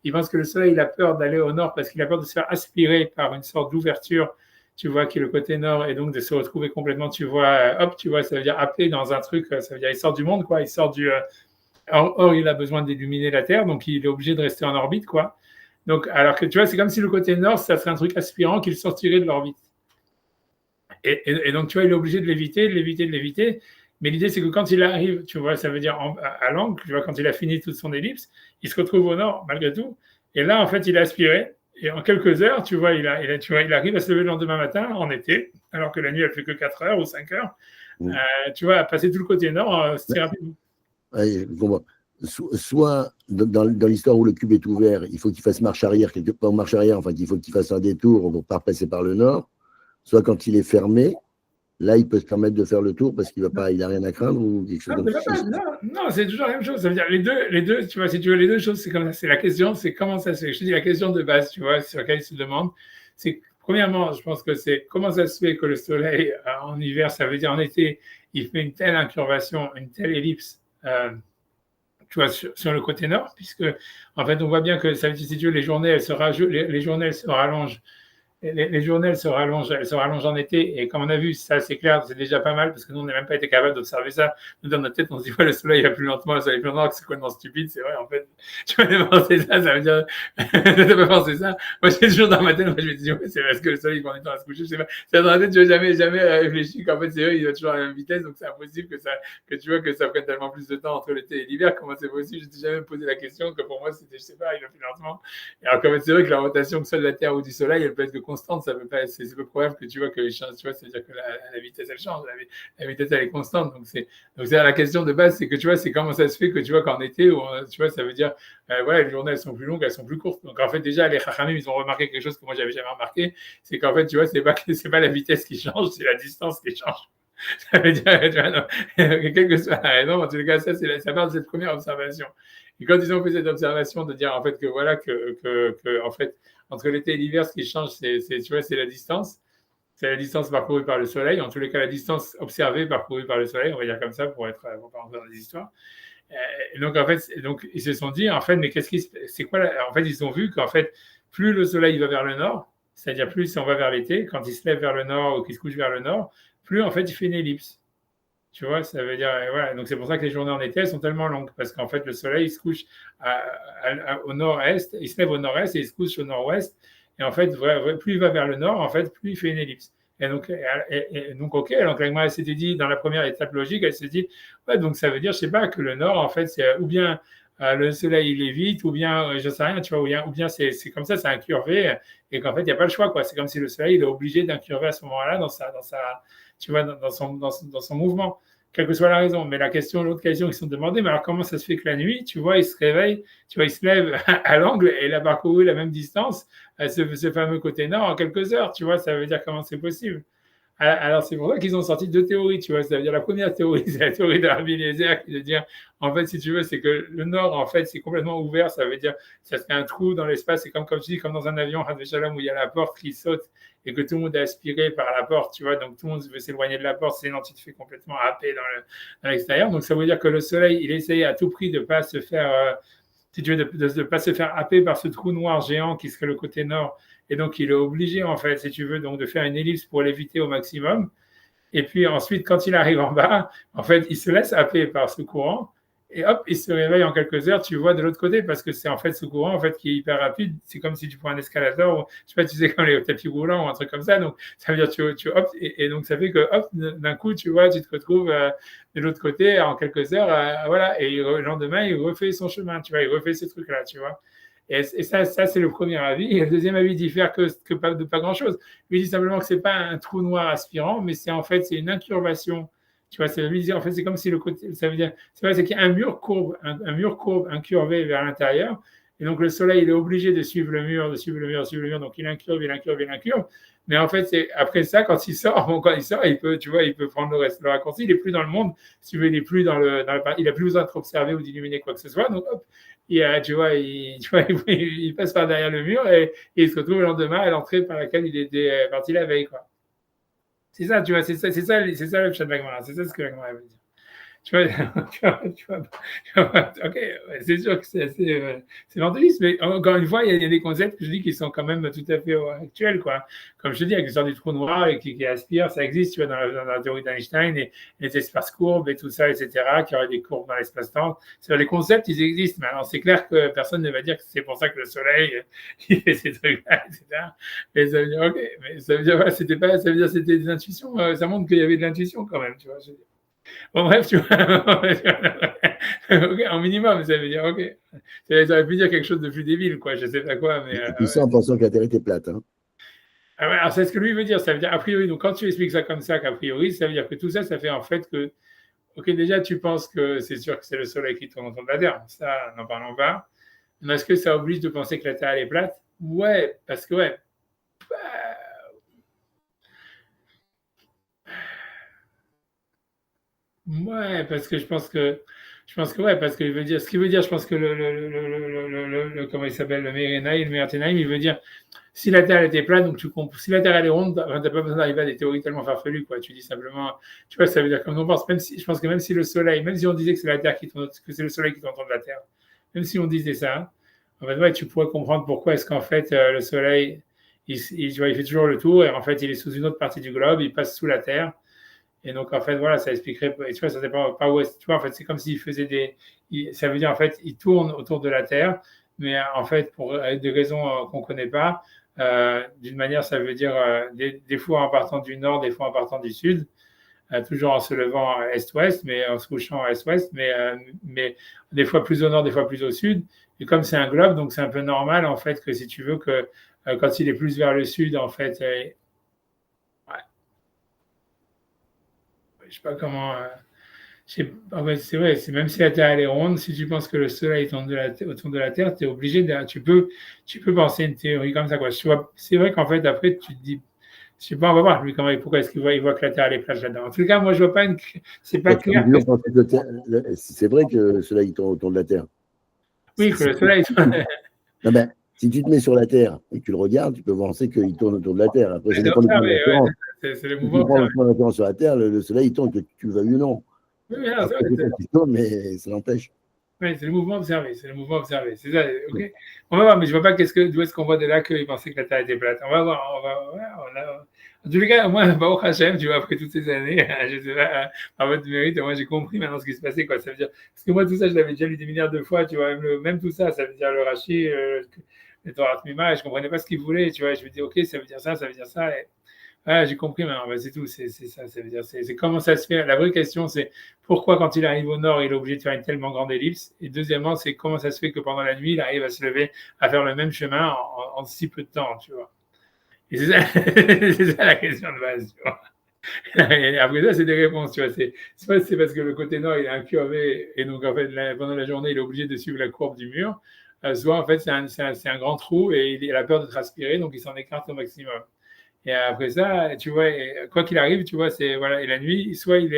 Il pense que le soleil il a peur d'aller au nord parce qu'il a peur de se faire aspirer par une sorte d'ouverture, tu vois, qui est le côté nord et donc de se retrouver complètement, tu vois, hop, tu vois, ça veut dire happé dans un truc, ça veut dire il sort du monde, quoi, il sort du or il a besoin d'illuminer la Terre, donc il est obligé de rester en orbite, quoi. Donc, alors que tu vois, c'est comme si le côté nord, ça serait un truc aspirant qu'il sortirait de l'orbite. Et donc, tu vois, il est obligé de l'éviter. Mais l'idée, c'est que quand il arrive, tu vois, ça veut dire à l'angle, tu vois, quand il a fini toute son ellipse, il se retrouve au nord, malgré tout. Et là, en fait, il est aspiré. Et en quelques heures, tu vois, il arrive à se lever le lendemain matin, en été, alors que la nuit, elle fait que 4 heures ou 5 heures. Tu vois, à passer tout le côté nord, c'est rapide. Soit dans l'histoire où le cube est ouvert, il faut qu'il fasse marche arrière, quelque part marche arrière, enfin, il faut qu'il fasse un détour pour pas passer par le nord. Soit quand il est fermé, là, il peut se permettre de faire le tour parce qu'il n'a rien à craindre ou quelque chose comme ça. Non, c'est toujours la même chose. Ça veut dire les deux, tu vois, si tu veux, les deux choses, c'est comme ça. C'est la question, c'est comment ça se fait. Je te dis la question de base, tu vois, sur laquelle il se demande, c'est premièrement, je pense que c'est comment ça se fait que le soleil en hiver, ça veut dire en été, il fait une telle incurvation, une telle ellipse. Tu vois, sur le côté nord, puisque en fait, on voit bien que ça veut dire, si tu veux, les journées, elles se rallongent les journées, elles se rallongent en été. Et comme on a vu, ça, c'est clair, c'est déjà pas mal parce que nous, on n'a même pas été capable d'observer ça. Nous, dans notre tête, on se dit, ouais, le soleil va plus lentement, le soleil plus lentement, c'est complètement stupide. C'est vrai, en fait, tu vas penser ça, ça veut dire, t'as pas pensé ça. Moi, j'ai toujours dans ma tête, moi, je me dis, ouais, c'est parce que le soleil prend du temps à se coucher. Je sais pas. C'est dans la tête, tu vas jamais réfléchi qu'en fait, c'est vrai, il va toujours à la même vitesse. Donc, c'est impossible que tu vois que ça prenne tellement plus de temps entre l'été et l'hiver. Comment c'est possible? Je t'ai jamais posé la question que pour moi, c'était, je sais pas, il va plus lentement. Et alors, comme c'est vrai que la rotation, que ce soit de la Terre ou du Soleil, elle peut être constante, ça peut pas, c'est peu probable que tu vois que les changes, tu vois, c'est-à-dire que la vitesse, elle change, la vitesse, elle est constante. Donc, c'est la question de base, c'est que tu vois, c'est comment ça se fait que tu vois qu'en été, tu vois, ça veut dire, voilà, les journées, elles sont plus longues, elles sont plus courtes. Donc, en fait, déjà, les Chachamim, ils ont remarqué quelque chose que moi, j'avais jamais remarqué, c'est qu'en fait, tu vois, c'est pas la vitesse qui change, c'est la distance qui change. Ça veut dire, tu vois, non, quelle que soit la raison, en tout cas, ça part de cette première observation. Et quand ils ont fait cette observation de dire en fait que voilà que en fait entre l'été et l'hiver, ce qui change, tu vois, c'est la distance. C'est la distance parcourue par le soleil. En tous les cas, la distance observée parcourue par le soleil, on va dire comme ça pour pas rentrer dans les histoires. Et donc en fait, ils se sont dit en fait, mais c'est quoi en fait, ils ont vu qu'en fait, plus le soleil va vers le nord, c'est-à-dire plus on va vers l'été, quand il se lève vers le nord ou qu'il se couche vers le nord, plus en fait il fait une ellipse. Tu vois, ça veut dire, voilà. Donc c'est pour ça que les journées en été elles sont tellement longues, parce qu'en fait le soleil il se couche au nord-est, il se lève au nord-est et il se couche au nord-ouest, et en fait plus il va vers le nord, en fait plus il fait une ellipse. Et donc ok, donc elle s'était dit dans la première étape logique, elle s'est dit, ouais, donc ça veut dire, je sais pas, que le nord en fait c'est ou bien le soleil il est vite, ou bien je sais rien, tu vois, ou bien c'est comme ça, c'est incurvé, et qu'en fait il n'y a pas le choix, quoi. C'est comme si le soleil il est obligé d'incurver à ce moment-là tu vois, dans son mouvement, quelle que soit la raison. Mais l'autre question qu'ils se sont demandé, mais alors comment ça se fait que la nuit, tu vois, il se réveille, tu vois, il se lève à l'angle et il a parcouru la même distance, ce fameux côté nord, en quelques heures, tu vois, ça veut dire comment c'est possible. Alors, c'est pour ça qu'ils ont sorti deux théories, tu vois. C'est-à-dire, la première théorie, c'est la théorie de Rabbi Eliezer, qui veut dire, en fait, si tu veux, c'est que le nord, en fait, c'est complètement ouvert. Ça veut dire, ça serait un trou dans l'espace. C'est comme tu dis, comme dans un avion, Shalom, où il y a la porte qui saute et que tout le monde est aspiré par la porte, tu vois. Donc, tout le monde veut s'éloigner de la porte, sinon tu te fais complètement happer dans l'extérieur. Donc, ça veut dire que le soleil, il essaye à tout prix de ne pas se faire, si tu veux, de pas se faire happer par ce trou noir géant qui serait le côté nord. Et donc, il est obligé, en fait, si tu veux, donc, de faire une ellipse pour l'éviter au maximum. Et puis ensuite, quand il arrive en bas, en fait, il se laisse happer par ce courant. Et hop, il se réveille en quelques heures, tu vois, de l'autre côté, parce que c'est en fait ce courant en fait, qui est hyper rapide. C'est comme si tu prends un escalator, ou, je sais pas, tu sais, comme les tapis roulants ou un truc comme ça. Donc, ça veut dire hop, et donc ça fait que, hop, d'un coup, tu vois, tu te retrouves de l'autre côté en quelques heures, voilà, et le lendemain, il refait son chemin, tu vois, il refait ce truc-là, tu vois. Et ça c'est le premier avis. Et le deuxième avis diffère que pas grand-chose. Il dit simplement que c'est pas un trou noir aspirant, mais c'est en fait c'est une incurvation. Tu vois, en fait c'est comme si le côté, ça veut dire, c'est qu'il y a un mur courbe, un mur courbe incurvé vers l'intérieur. Et donc le soleil il est obligé de suivre le mur, de suivre le mur, de suivre le mur. Donc il incurve, il incurve, il incurve. Mais en fait, c'est après ça, quand il sort, il peut, tu vois, il peut prendre le raccourci. Il est plus dans le monde. Si tu veux, il est plus il a plus besoin d'être observé ou d'illuminer quoi que ce soit. Donc hop, tu vois, il passe par derrière le mur et il se retrouve le lendemain à l'entrée par laquelle il était parti la veille, quoi. C'est ça, tu vois, c'est ça le chat de la Gemara. C'est ça ce que la Gemara veut dire. Tu vois, ok, c'est sûr que c'est assez mentaliste, mais encore une fois, il y a des concepts que je dis qui sont quand même tout à fait actuels, quoi. Comme je te dis, avec l'histoire du trou noir et qui aspire, ça existe, tu vois, dans la théorie d'Einstein et les espaces courbes et tout ça, etc., qu'il y aurait des courbes dans l'espace-temps. Les concepts, ils existent, mais alors c'est clair que personne ne va dire que c'est pour ça que le soleil, il fait ces trucs-là, etc. Mais ça veut dire, ok, mais ça veut dire, ouais, ça veut dire c'était des intuitions, ça montre qu'il y avait de l'intuition quand même, tu vois. Bon, bref, tu vois. Okay, en minimum, ça veut dire, ok. Ça aurait pu dire quelque chose de plus débile, quoi. Je sais pas quoi, mais. Tout ça en pensant que la Terre était plate. Hein. Ah ouais, alors, c'est ce que lui veut dire. Ça veut dire, a priori, donc quand tu expliques ça comme ça, qu'a priori, ça veut dire que tout ça, ça fait en fait que. Ok, déjà, tu penses que c'est sûr que c'est le Soleil qui tourne autour de la Terre. Ça, n'en parlons pas. Mais est-ce que ça oblige de penser que la Terre, elle est plate? Ouais, parce que, ouais. Ouais, parce que ouais, parce qu'il veut dire, ce qu'il veut dire, je pense que comment il s'appelle, le Meir le Meir Tenaïm, il veut dire, si la Terre était plate, donc si la Terre elle est ronde, t'as pas besoin d'arriver à des théories tellement farfelues, quoi. Tu dis simplement, tu vois, ça veut dire comme on pense, je pense que même si le Soleil, même si on disait que c'est la Terre qui tourne, que c'est le Soleil qui tourne autour de la Terre, même si on disait ça, en fait, ouais, tu pourrais comprendre pourquoi est-ce qu'en fait le Soleil tu vois, il fait toujours le tour et en fait, il est sous une autre partie du globe, il passe sous la Terre. Et donc, en fait, voilà, ça expliquerait, tu vois, ça dépend pas où est, tu vois, en fait, c'est comme s'il faisait ça veut dire, en fait, il tourne autour de la Terre, mais en fait, pour des raisons qu'on ne connaît pas, d'une manière, ça veut dire des fois en partant du nord, des fois en partant du sud, toujours en se levant est-ouest, mais en se couchant est-ouest, mais des fois plus au nord, des fois plus au sud. Et comme c'est un globe, donc c'est un peu normal, en fait, que si tu veux que quand il est plus vers le sud, en fait, ouais, je sais pas comment. En fait, c'est vrai, c'est même si la Terre elle est ronde, si tu penses que le Soleil tourne autour de la Terre, tu es obligé tu peux penser une théorie comme ça, quoi. C'est vrai qu'en fait, après, tu te dis, je sais pas, on va voir, lui, pourquoi est-ce il voit que la Terre elle est plate là-dedans. En tout cas, moi, je vois pas c'est pas clair. C'est vrai que le Soleil tourne autour de la Terre. Oui, que le Soleil tourne. Non, ben, si tu te mets sur la Terre et que tu le regardes, tu peux penser qu'il tourne autour de la Terre. Après, ça dépend du point de référence. C'est le Si mouvement. tu prends le point de référence sur la Terre, le Soleil tourne, que tu le veuilles ou non. Oui, non, Après, peut-être qu'il tourne, mais ça l'empêche. Oui, c'est le mouvement observé, c'est le mouvement observé. C'est ça, ok. On va voir, mais je vois pas d'où est-ce qu'on voit de là qu'il pensait que la Terre était plate. On va voir, en tous les cas, moi, Baruch Hashem, tu vois, après toutes ces années, je sais pas, par votre mérite, moi j'ai compris maintenant ce qui se passait, quoi. Ça veut dire, parce que moi tout ça, je l'avais déjà lu des milliards de fois, tu vois, même tout ça, ça veut dire le Rashi, le Torah Tmima, et je comprenais pas ce qu'il voulait, tu vois. Je me dis, ok, ça veut dire ça veut dire ça. Et, ah, j'ai compris maintenant, c'est tout, c'est ça, ça veut dire, c'est comment ça se fait. La vraie question, c'est pourquoi, quand il arrive au nord, il est obligé de faire une tellement grande ellipse. Et deuxièmement, c'est comment ça se fait que pendant la nuit, il arrive à se lever, à faire le même chemin en si peu de temps, tu vois. Et c'est ça, c'est ça la question de base, tu vois. Et après ça, c'est des réponses, tu vois. Soit c'est parce que le côté nord, il est incurvé, et donc, en fait, pendant la journée, il est obligé de suivre la courbe du mur. Soit, en fait, c'est un grand trou, et il a peur de transpirer, donc il s'en écarte au maximum. Et après ça, tu vois, quoi qu'il arrive, tu vois, c'est voilà. Et la nuit, soit il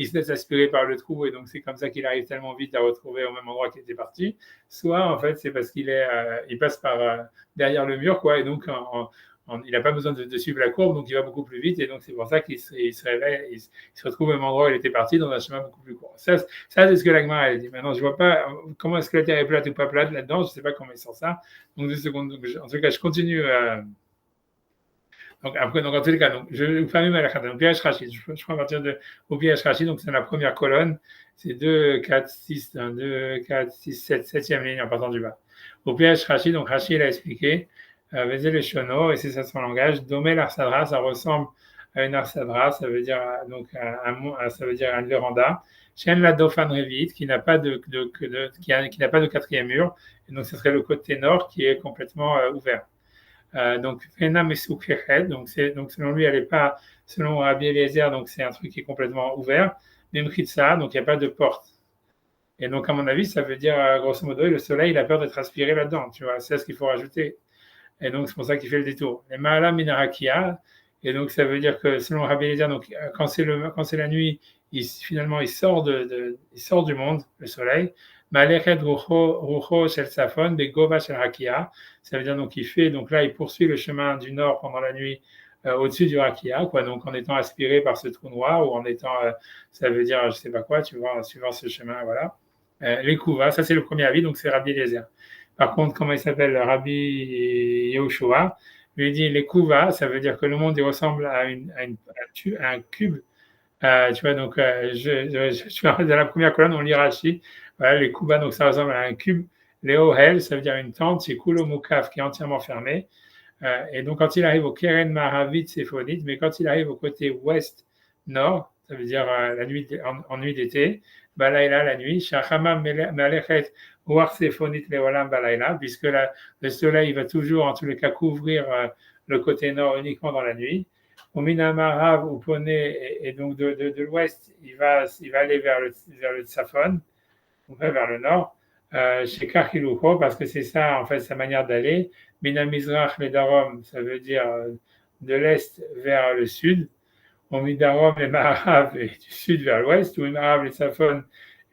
se laisse aspirer par le trou, et donc c'est comme ça qu'il arrive tellement vite à retrouver au même endroit qu'il était parti. Soit en fait, c'est parce il passe par derrière le mur, quoi, et donc il n'a pas besoin de suivre la courbe, donc il va beaucoup plus vite, et donc c'est pour ça qu'il se réveille, il se retrouve au même endroit où il était parti, dans un chemin beaucoup plus court. Ça c'est ce que l'Agmara a dit. Maintenant, je vois pas comment est-ce que la Terre est plate ou pas plate là-dedans. Je sais pas comment il sort ça. Donc 2 secondes. Donc, en tout cas, je continue. Donc, après, donc, en tous les cas, donc, je vais vous faire une malachata. Donc, Piège Rachid, je prends à partir de, au Piège Rachid, donc c'est la première colonne. C'est 2, 4, 6, 1, 2, 4, 6, 7, septième ligne en partant du bas. Au Piège Rachid, donc Rachid, il a expliqué, Vézé le Shono, et c'est ça son langage. Domé l'Arsadra, ça ressemble à une Arsadra, ça veut dire, donc, ça veut dire une véranda. Chen la Dofan Revit, qui n'a pas qui n'a pas de quatrième mur. Et donc, ce serait le côté nord qui est complètement ouvert. Donc Fena Mesoukechet, donc selon lui, elle n'est pas, selon Rabbi Eliezer, donc c'est un truc qui est complètement ouvert. Memchitsa, donc il n'y a pas de porte. Et donc, à mon avis, ça veut dire, grosso modo, le soleil, il a peur d'être aspiré là-dedans, tu vois, c'est ce qu'il faut rajouter. Et donc, c'est pour ça qu'il fait le détour. Les Maala Minarakia, et donc ça veut dire que selon Rabbi Eliezer, donc quand c'est la nuit, finalement, il sort du monde, le soleil. Malechet Rucho Shel Safon, Begova Shel Rakia. Ça veut dire donc donc là, il poursuit le chemin du nord pendant la nuit au-dessus du Rakia, quoi. Donc en étant aspiré par ce trou noir ou en étant, ça veut dire, je sais pas quoi, tu vois, en suivant ce chemin, voilà. Les Kouva, ça c'est le premier avis, donc c'est Rabbi Eliezer. Par contre, comment il s'appelle, Rabbi Yehoshua, lui dit les Kouva, ça veut dire que le monde il ressemble à un cube. Tu vois, donc je suis dans la première colonne, on lit Rashi. Voilà, les Kuba, donc ça ressemble à un cube. Les Ohel, ça veut dire une tente, c'est Kulo Mukaf qui est entièrement fermée. Et donc quand il arrive au Keren Maravit, c'est phonite, mais quand il arrive au côté ouest-nord, ça veut dire la nuit en nuit d'été, Balaïla la nuit, Shachama Malechet Ouar Sephonite Leolam Balaïla, puisque le soleil va toujours en tous les cas couvrir le côté nord uniquement dans la nuit. Au Minamarav, au Poney, et donc de l'ouest, il va aller vers le Tsafon, vers le nord, chez Karkiloucho, parce que c'est ça, en fait, sa manière d'aller. Minamizrach, les Darom, ça veut dire de l'est vers le sud. Au Midarom, les Maharav, et du sud vers l'ouest. Ou Maharav, les Tsafon,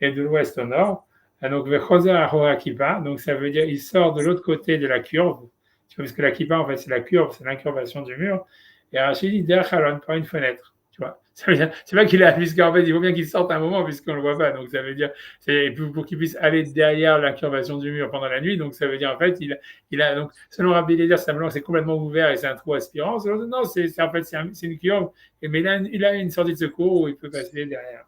et de l'ouest au nord. Et donc, Vechoser Ahora Kipa, donc ça veut dire il sort de l'autre côté de la curve, parce que la Kipa, en fait, c'est la curve, c'est l'incurvation du mur. Et Rachid dit derrière Chalon, par une fenêtre, tu vois. c'est pas qu'il est à Misgarbet, il faut bien qu'il sorte un moment puisqu'on ne le voit pas. Donc ça veut dire, c'est pour qu'il puisse aller derrière l'incurvation du mur pendant la nuit. Donc ça veut dire en fait, il a donc selon Rabbi Eliezer, simplement c'est complètement ouvert et c'est un trou aspirant. Non, c'est en fait c'est une curve, mais il a une sortie de secours où il peut passer derrière.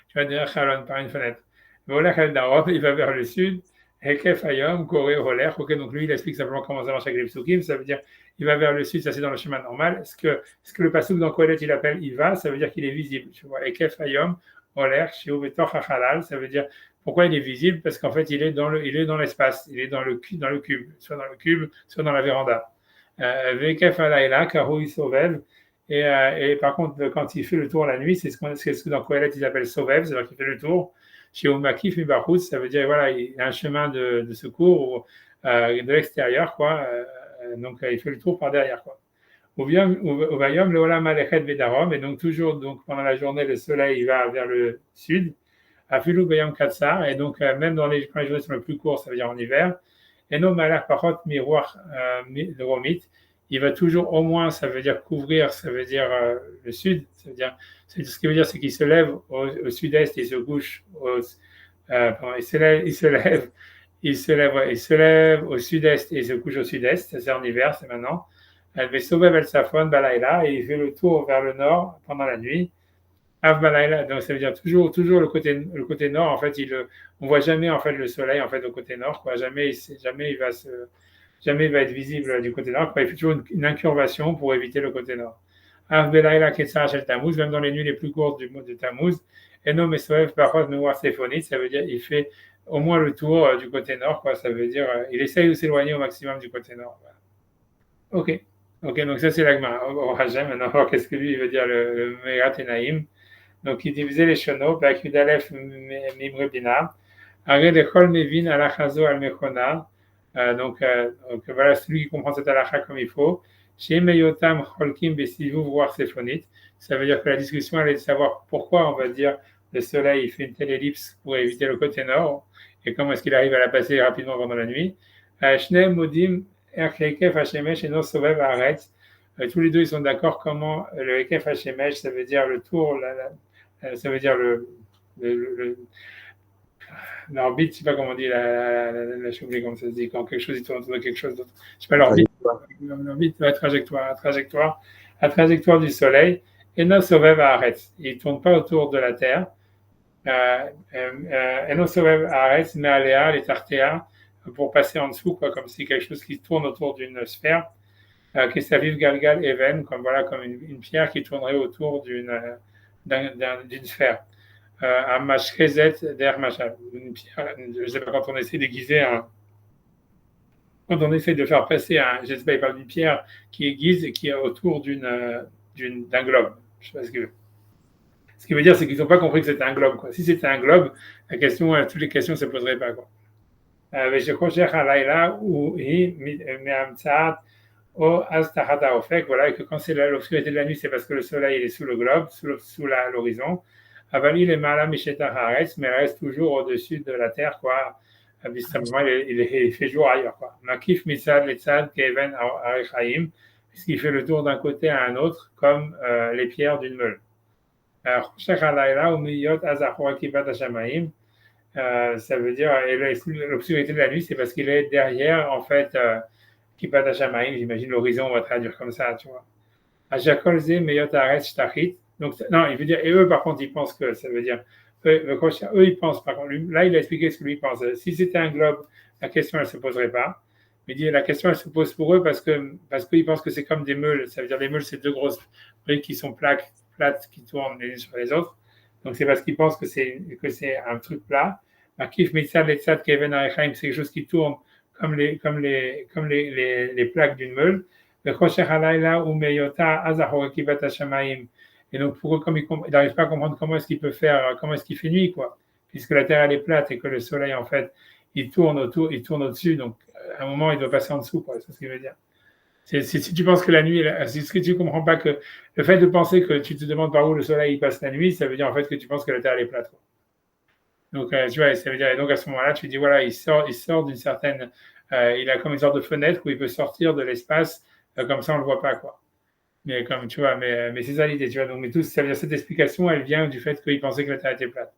Tu vas derrière Chalon par une fenêtre. Il va vers le sud. Hekef Hayom, Koré Roler. Ok, donc lui il explique simplement comment ça marche avec les psukim. Ça veut dire il va vers le sud, ça c'est dans le chemin normal. Ce que le pasuk dans Kohelet il appelle il va, ça veut dire qu'il est visible. Tu vois, Ekef Hayom, Oler, Shiu Betor HaChalal, ça veut dire pourquoi il est visible? Parce qu'en fait il est dans l'espace, il est dans le cube, soit dans le cube, soit dans la véranda. Vekef Alayla, Karu Sovev. Et par contre, quand il fait le tour la nuit, c'est ce que dans Kohelet ils appellent Sovev, c'est-à-dire qu'il fait le tour. Chez Omakif Mibarhout, ça veut dire voilà, il y a un chemin de secours de l'extérieur, quoi. Donc il fait le tour par derrière, quoi. Au Vayom, le Olam Alechet Vedarom, et donc toujours donc pendant la journée, le soleil il va vers le sud. Afilu Bayom Katsar, et donc même quand les journées sont les plus courtes, ça veut dire en hiver. Et non Malach Pachot Miroir Romit, il va toujours au moins, ça veut dire couvrir, ça veut dire le sud, ça veut dire, ce qui veut dire c'est qu'il se lève au sud-est et il se couche il se lève au sud-est et il se couche au sud-est, ça c'est en hiver, c'est maintenant. Mais Sobev El Safon Balaïla, et il fait le tour vers le nord pendant la nuit. Av Balaïla, donc ça veut dire toujours le côté nord, en fait, on voit jamais en fait le soleil en fait au côté nord, quoi. Jamais il va être visible du côté nord. Il fait toujours une incurvation pour éviter le côté nord. Av Belaïla Ketzar Shel Tammuz, même dans les nuits les plus courtes du mois de Tammuz. Et non, mais Soev Parot Mewar Sephonit, ça veut dire il fait au moins le tour du côté nord, quoi. Ça veut dire il essaye de s'éloigner au maximum du côté nord. Voilà. Ok, donc ça c'est l'agma. On va jamais maintenant voir qu'est-ce que lui il veut dire le Merat Enaim. Donc il divisait les shono, avec Yudalef Mimrebina. Arrêt de Chol Mevin Alachazo Al-Mechona. Donc voilà, celui qui comprend cette halakha comme il faut. Chez Meyotam Cholkim Besivu voir Sephonit. Ça veut dire que la discussion elle est de savoir pourquoi on va dire le soleil il fait une telle ellipse pour éviter le côté nord et comment est-ce qu'il arrive à la passer rapidement pendant la nuit. Shne Modim Erkekef Hashemesh et Nosovev Haaretz. Tous les deux ils sont d'accord comment le Ekef Hashemesh ça veut dire le tour, ça veut dire l'orbite, je ne sais pas comment on dit, j'ai oublié comment ça se dit, quand quelque chose il tourne autour de quelque chose d'autre. Je ne sais pas l'orbite, la trajectoire du soleil. Et nos Sovev Haaretz, il ne tourne pas autour de la Terre. Et nos Sovev Haaretz, mais Aléa, les Tartéa, pour passer en dessous, quoi, comme si quelque chose qui tourne autour d'une sphère. Kesaviv Galgal Even, comme une pierre qui tournerait autour d'une sphère. Un mashkezet d'Hermachal, une pierre, je ne sais pas, quand on essaie d'aiguiser quand on essaie de faire passer je ne sais pas, il parle d'une pierre qui aiguise et qui est autour d'un globe. Je sais pas ce qui veut dire, c'est qu'ils n'ont pas compris que c'était un globe, quoi. Si c'était un globe, toutes les questions ne se poseraient pas, quoi. Voilà, et que quand c'est l'obscurité de la nuit, c'est parce que le soleil est sous le globe, sous l'horizon. Avali le Mala Misheta Haaretz, mais reste toujours au-dessus de la terre, quoi. Simplement, il fait jour ailleurs, quoi. Makif Mitzad Letzad Keven Arechaim, puisqu'il fait le tour d'un côté à un autre, comme les pierres d'une meule. Choshech Halayla Umiyot Azachor Kibat Hashamaim, ça veut dire, et l'obscurité de la nuit, c'est parce qu'il est derrière, en fait, Kibat Hashamaim, j'imagine l'horizon, on va traduire comme ça, tu vois. Ajakol Ze Meyot Haaretz Shtachit. Donc, non, il veut dire, et eux, par contre, ils pensent que ça veut dire, eux, ils pensent, par contre, là, il a expliqué ce que lui pense. Si c'était un globe, la question, elle ne se poserait pas. Mais il dit, la question, elle se pose pour eux parce qu'ils pensent que c'est comme des meules. Ça veut dire, les meules, c'est deux grosses briques qui sont plates, qui tournent les unes sur les autres. Donc, c'est parce qu'ils pensent que c'est un truc plat. Makif Mitzad Letzad Keven Arechaim, c'est quelque chose qui tourne comme les plaques d'une meule. Le Choshech Halayla ou Meyota Azachor Kibat Hashamaim. Et donc, pour eux, comme il n'arrive pas à comprendre comment est-ce qu'il fait nuit, quoi, puisque la Terre, elle est plate et que le Soleil, en fait, il tourne au-dessus, donc, à un moment, il doit passer en dessous, quoi, c'est ce qu'il veut dire. Si tu penses que la nuit, si tu ne comprends pas que le fait de penser que tu te demandes par où le Soleil il passe la nuit, ça veut dire, en fait, que tu penses que la Terre, elle est plate, quoi. Donc, tu vois, ça veut dire, et donc, à ce moment-là, tu dis, voilà, il sort d'une certaine, il a comme une sorte de fenêtre où il peut sortir de l'espace, comme ça, on ne le voit pas, quoi. Mais comme tu vois, mais c'est ça l'idée, tu vois. Donc, mais tout, ça veut dire cette explication, elle vient du fait qu'il pensait que la Terre était plate.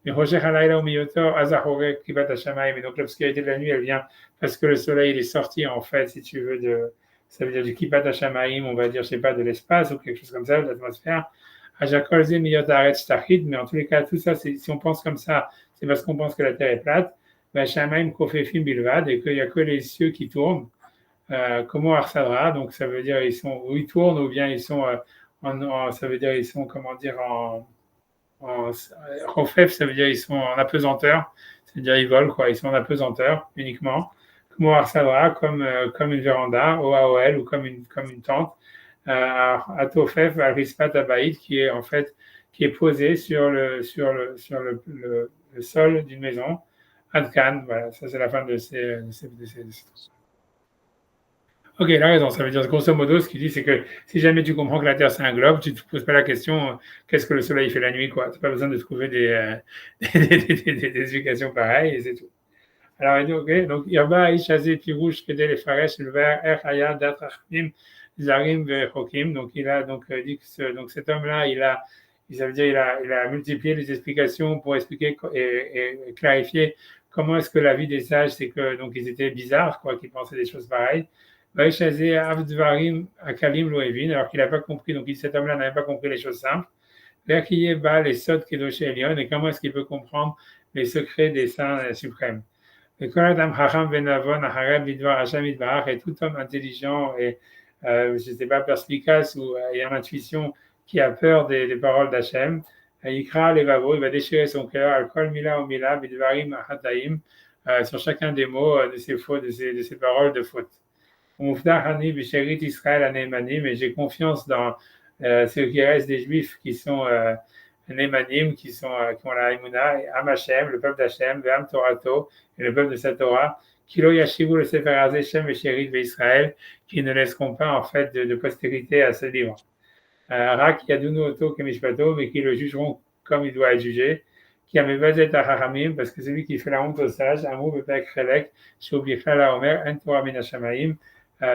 Mais Roger Halayla ou Miyotor, Azahore, Kibat Hashamayim, et donc l'obscurité de la nuit, elle vient parce que le soleil il est sorti, en fait, si tu veux, ça veut dire du Kibat Hashamayim, on va dire, je sais pas, de l'espace ou quelque chose comme ça, de l'atmosphère. Ajakolze Miyot Haaretz Tachid, mais en tous les cas, tout ça, si on pense comme ça, c'est parce qu'on pense que la Terre est plate. Hashamayim Kofefim Bilvad, et qu'il n'y a que les cieux qui tournent. Comment Arsadra, donc ça veut dire ils tournent ou bien ils sont ça veut dire ils sont comment dire en Rofef, ça veut dire ils sont en apesanteur, c'est-à-dire ils volent quoi, ils sont en apesanteur uniquement. Comment Arsadra, comme une véranda, OAOL ou comme une tente, à Tofef, à Rispat Abaïd, qui est en fait qui est posée sur le sol d'une maison. Adkan, voilà, ça c'est la fin de ces Ok, il a raison. Ça veut dire, grosso modo, ce qu'il dit, c'est que si jamais tu comprends que la Terre, c'est un globe, tu ne te poses pas la question qu'est-ce que le Soleil fait la nuit, quoi. Tu n'as pas besoin de trouver des explications pareilles, et c'est tout. Alors, ok, donc, Irba, Ishazé, Pirouche, Kedel, et Faresh, le vert, Aya, Datrachim, Zarim, Vechokim. Donc, il a dit que donc cet homme-là, ça veut dire, il a multiplié les explications pour expliquer et clarifier comment est-ce que la vie des sages, c'est que, donc, ils étaient bizarres, quoi, qu'ils pensaient des choses pareilles. Alors qu'il n'a pas compris, donc cet homme-là n'avait pas compris les choses simples. Les sots Kedosh Elion, et comment est-ce qu'il peut comprendre les secrets des saints suprêmes. Et tout homme intelligent et, je ne sais pas, perspicace ou ayant l'intuition qui a peur des paroles d'Hachem, il va déchirer son cœur, Al-Kol Mila ou Mila, Bidvarim Hataim, sur chacun des mots de ces fautes, de ces paroles de faute. Et j'ai confiance dans ceux qui restent des Juifs qui sont Nemanim, qui ont la Imuna, Am Hashem, le peuple d'Hachem, Ve'am Torato, et le peuple de sa Torah, Kilo Yashivu le Sefer Hazeh Shem et Sherit Israël, qui ne laisseront pas en fait de postérité à ce livre. Rak Yadunu Oto Kemishpato, mais qui le jugeront comme il doit être jugé. Qui a mevazet Haramim, parce que c'est lui qui fait la honte aux sages, Amou Bepek Chelek, Shoubicha la Omer, En Torah Min Hashamaim.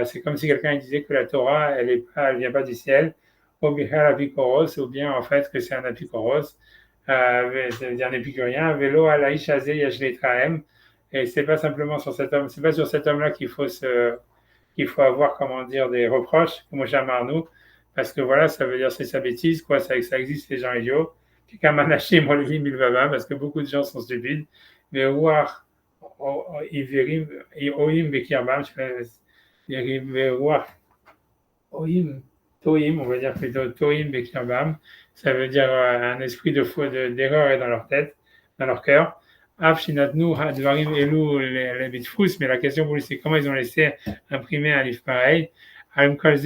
C'est comme si quelqu'un disait que la Torah, elle vient pas du ciel, ou bien en fait que c'est un apikoros, ça veut dire un épicurien, vélo alaïch azé yashletraem, et c'est pas simplement sur cet homme, c'est pas sur cet homme-là qu'il faut avoir, comment dire, des reproches, comme Jamarnou, parce que voilà, ça veut dire c'est sa bêtise, quoi, ça existe les gens idiots, parce que beaucoup de gens sont stupides, mais voir Iverim, Oim Bekirbam, Toim, on va dire plutôt Toim Bekirbam, ça veut dire un esprit d'erreur est dans leur tête, dans leur cœur. Afshinatnu Hadvarim Elu les Bitfous, mais la question pour lui c'est comment ils ont laissé imprimer un livre pareil. Al-Kolze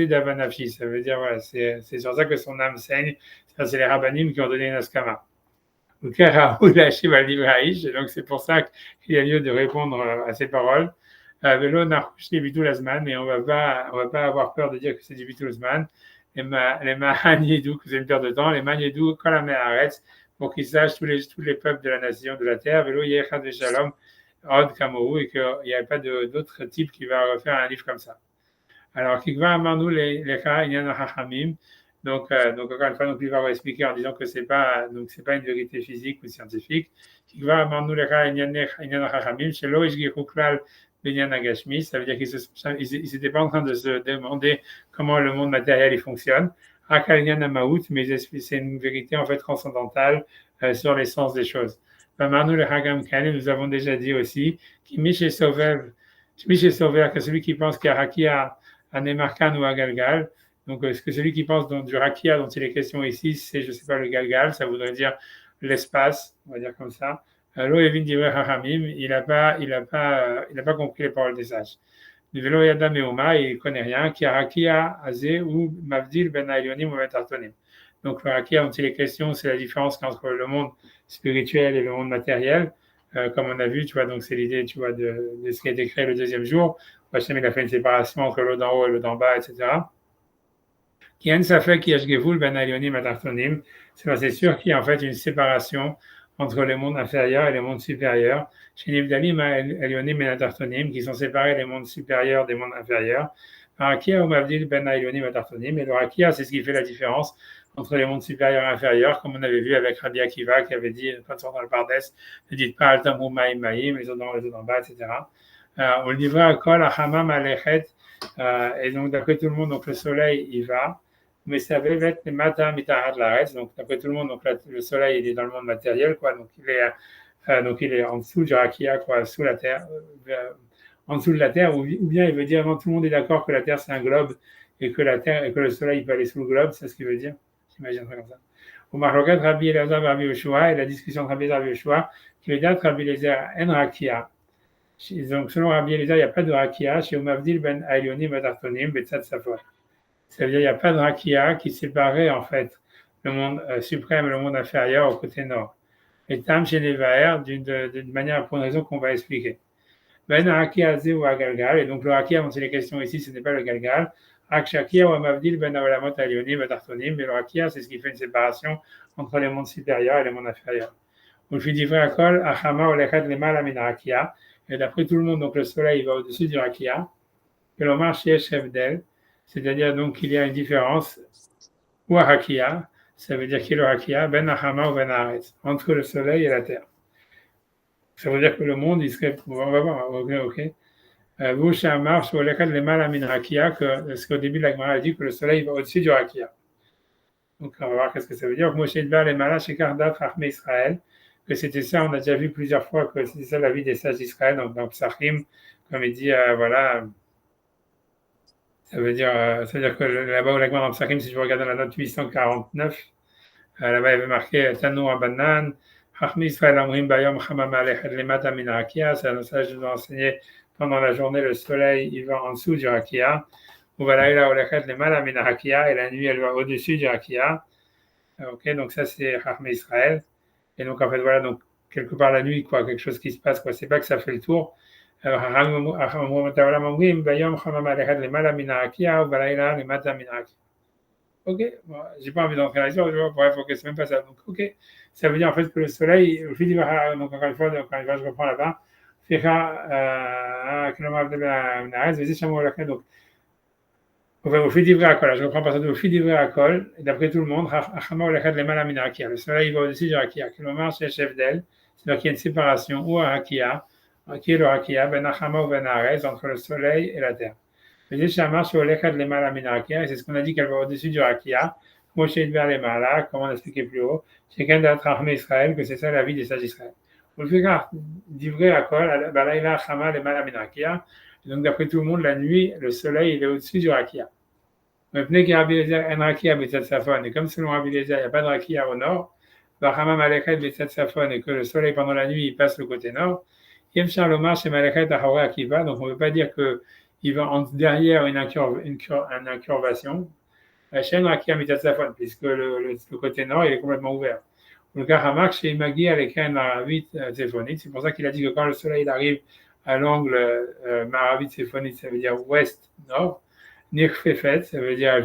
Davanafshi, ça veut dire voilà, c'est sur ça que son âme saigne, c'est les rabbanim qui ont donné une askama. Donc c'est pour ça qu'il y a lieu de répondre à ces paroles. Vélo Narouch les Bitoulazman, mais on va pas avoir peur de dire que c'est du Bitoulazman. Les Mahaniedou, que c'est une perte de temps, les Mahaniedou, Kolamé Aretz, pour qu'ils sachent tous les peuples de la nation, de la terre, Vélo Yechad Shalom, Od Kamou, et qu'il n'y a pas d'autre type qui va refaire un livre comme ça. Alors, Kikva Amarnou les Kha Inyan Hachamim, donc encore une fois, donc il va expliquer en disant que c'est pas une vérité physique ou scientifique. Kikva Amarnou les Kha Inyan Hachamim, Shelo Ishgichu Klal Benyan Agashmi, ça veut dire qu'ils n'étaient pas en train de se demander comment le monde matériel il fonctionne. Akal Inyan Amaout, mais c'est une vérité en fait transcendantale sur l'essence des choses. Amarnou les Hagam Kane, nous avons déjà dit aussi, Miché Sauver, que celui qui pense qu'il y a Rakia à Nemarkan ou à Galgal. Donc, est-ce que celui qui pense du Rakia dont il est question ici, c'est, je ne sais pas, le Galgal, ça voudrait dire l'espace, on va dire comme ça. Loevin Divrei Haramim, il n'a pas compris les paroles des sages. Velo Yada Meoma, il ne connaît rien, qui a Rakia Azé ou Mavdil Ben Ailionim ou Ben Tartonim. Donc, le Rakia dont il est question, c'est la différence entre le monde spirituel et le monde matériel. Comme on a vu, tu vois, donc c'est l'idée, tu vois, de ce qui a été créé le deuxième jour. Hachem, il a fait une séparation entre l'eau d'en haut et l'eau d'en bas, etc. Qui a une safek qui a Shgevoul ben Alionim et Tartonim, c'est sûr qu'il y a en fait une séparation entre les mondes inférieurs et les mondes supérieurs. Chez Nivdalim, Alionim et Tartonim, qui sont séparés des mondes supérieurs des mondes inférieurs. Rakia ou Mavdil ben Aïlonim et Tartonim. Et le Rakia, c'est ce qui fait la différence entre les mondes supérieurs et inférieurs, comme on avait vu avec Rabbi Akiva qui avait dit, quand on dans le Pardes, ne dites pas Altamou Maïm Maïm, les autres en bas, etc. On le livrait à Kol, à Hamam, à Lechet, et donc d'après tout le monde, donc le soleil, il va, mais ça va être les matins, mitarat l'aretz, donc d'après tout le monde, donc le soleil, il est dans le monde matériel, quoi, donc il est en dessous du Rakia, quoi, sous la terre, en dessous de la terre, ou bien il veut dire, non, tout le monde est d'accord que la terre c'est un globe, et que la terre, et que le soleil peut aller sous le globe, c'est ce qu'il veut dire. J'imagine comme ça. Au Marocain, Rabbi Elazar, Rabbi Yoshua, et la discussion de Rabbi Elazar, Rabbi Yoshua, qui veut dire Rabbi Elazar en Rakia. Donc, selon Rabbi Elazar, il n'y a pas de Rakia, chez Umavdil ben Aïlionim et Tartonim, Betsat Safon. Ça veut dire qu'il n'y a pas de Rakia qui séparait, en fait, le monde suprême et le monde inférieur au côté nord. Et Tam chez Nevaer, d'une manière, pour une raison qu'on va expliquer. Ben Rakia Zé ou Agalgal, et donc le Rakia, dont c'est les questions ici, ce n'est pas le Galgal. Akshakia ou Amavdil ben Aolamot Aïlionim et Tartonim, mais le Rakia, c'est ce qui fait une séparation entre les mondes supérieurs et les mondes inférieurs. On fait dit vrai à Kol, Achama ou Lechet Lema la Rakia. Et d'après tout le monde, donc le soleil va au-dessus du Rakia, que l'on marche chez Shevdel, c'est-à-dire donc qu'il y a une différence, ou à Rakia, ça veut dire qu'il y a le Rakia, ben Ahama ou ben Haaretz, entre le soleil et la terre. Ça veut dire que le monde, il serait, on va voir, ok. Vous, chez Amar, sur le cas de l'Emal Amin Rakia, parce qu'au début, la Gemara a dit que le soleil va au-dessus du Rakia. Donc on va voir qu'est-ce que ça veut dire. Moshe Dvar l'Emala chez Kardat Rachme Israël. Que c'était ça, on a déjà vu plusieurs fois que c'était ça la vie des sages d'Israël, donc dans Psachim, comme il dit, voilà, ça veut dire que là-bas où la Gemara dans Psachim, si je regarde dans la note 849, là-bas il y avait marqué Tanou Abanan, Chachmi Israël Amrim Bayom Chamam Alechet Lemata Min Rakia, c'est un sage qui nous a enseigné pendant la journée, le soleil il va en dessous du Rakia, ou Valaïla Olechet Lemata Min Rakia, et la nuit elle va au-dessus du Rakia. Ok, donc ça c'est Chachmi Israël. Et donc, en fait, voilà, donc, quelque part la nuit, quoi, quelque chose qui se passe, quoi. C'est pas que ça fait le tour. Ok, bon, j'ai pas envie d'entrer là-dessus, bref, ok, c'est même pas ça. Donc, ok, ça veut dire en fait que le soleil, donc encore une fois, je reprends là-bas. Donc, au fait d'ivrer à col, je reprends par ça, au fait d'ivrer à col, et d'après tout le monde, le soleil va au-dessus du Rakia, Kilomar chez Shevdel, c'est-à-dire qu'il y a une séparation ou à Rakia, qui est le Rakia, Ben Achama ou Ben Arez, entre le soleil et la terre. Le Shamar sur l'Echad Lemala Minarakia, et c'est ce qu'on a dit qu'elle va au-dessus du Rakia, Moshe Edber Lemala, comme on a expliqué plus haut, chez Kendat Rahme Israël, que c'est ça la vie des sages d'Israël. Au fait d'ivrer à col, Balaïla Achama Lemala Minarakia, donc, d'après tout le monde, la nuit, le soleil, il est au-dessus du Rakia. Et comme selon Rabbi Eliezer, il n'y a pas de Rakia au nord, et que le soleil, pendant la nuit, il passe le côté nord, donc on ne peut pas dire qu'il va derrière une incurvation, puisque le côté nord, il est complètement ouvert. C'est pour ça qu'il a dit que quand le soleil arrive à l'angle Maravit Séphonite, ça veut dire ouest-nord. Nirfefet, ça veut dire elle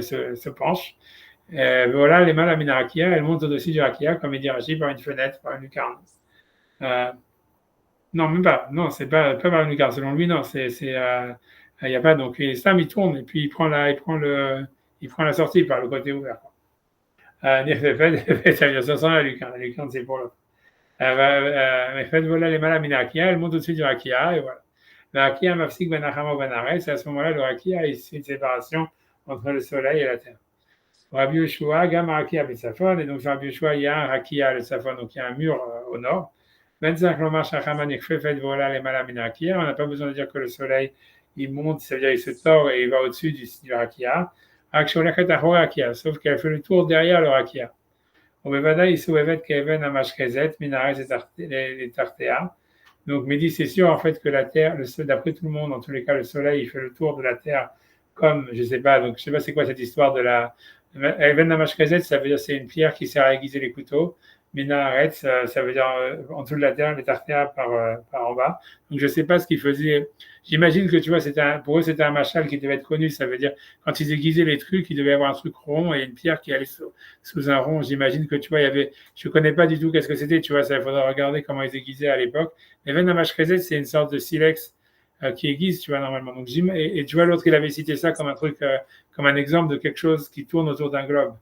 se penche. Voilà, les mâles à Minarakia, elle monte au-dessus du Rakia, comme il dit Rashi, par une fenêtre, par une lucarne. Non, même pas. Non, c'est pas par une lucarne. Selon lui, non, il n'y a pas. Donc, Sam, il tourne et puis il prend la sortie par le côté ouvert. Nirfefet, ça veut dire ça sent la lucarne. La lucarne, c'est pour l'autre. Voilà, les mâles à Minarakia, elle monte au-dessus du Rakia, et voilà. Le Rakia mafsik ben Achama ben Arez, et à ce moment-là, le Rakia, c'est une séparation entre le soleil et la terre. Rabbi Yoshua, Gam Rakia Betsafon, et donc sur Rabbi Yoshua, il y a un Rakia, le Safon, donc il y a un mur au nord. Ben Zaklomar Shachama Nikfefet Vola les Malamin Rakia, on n'a pas besoin de dire que le soleil, il monte, ça veut dire il se tord et il va au-dessus du Rakia. Aksholachet Aho Rakia, sauf qu'elle fait le tour derrière le Rakia. Obevada, il souhaite qu'Even Amashkezet, Minares et Tartea. Donc, Mehdi, c'est sûr en fait que la Terre, d'après tout le monde, en tous les cas, le Soleil, il fait le tour de la Terre comme, je sais pas c'est quoi cette histoire de la. Even Namashkezet, ça veut dire c'est une pierre qui sert à aiguiser les couteaux. Minaret, ça veut dire en dessous de la terre, les tartéas par en bas. Donc, je sais pas ce qu'ils faisaient. J'imagine que, tu vois, pour eux, c'était un machal qui devait être connu. Ça veut dire, quand ils aiguisaient les trucs, il devait y avoir un truc rond et une pierre qui allait sous un rond. J'imagine que, tu vois, je connais pas du tout qu'est-ce que c'était, tu vois, ça, il faudra regarder comment ils aiguisaient à l'époque. Mais Even Namashkezet, c'est une sorte de silex qui aiguise, tu vois, normalement. Donc, et tu vois, l'autre, il avait cité ça comme un truc, comme un exemple de quelque chose qui tourne autour d'un globe.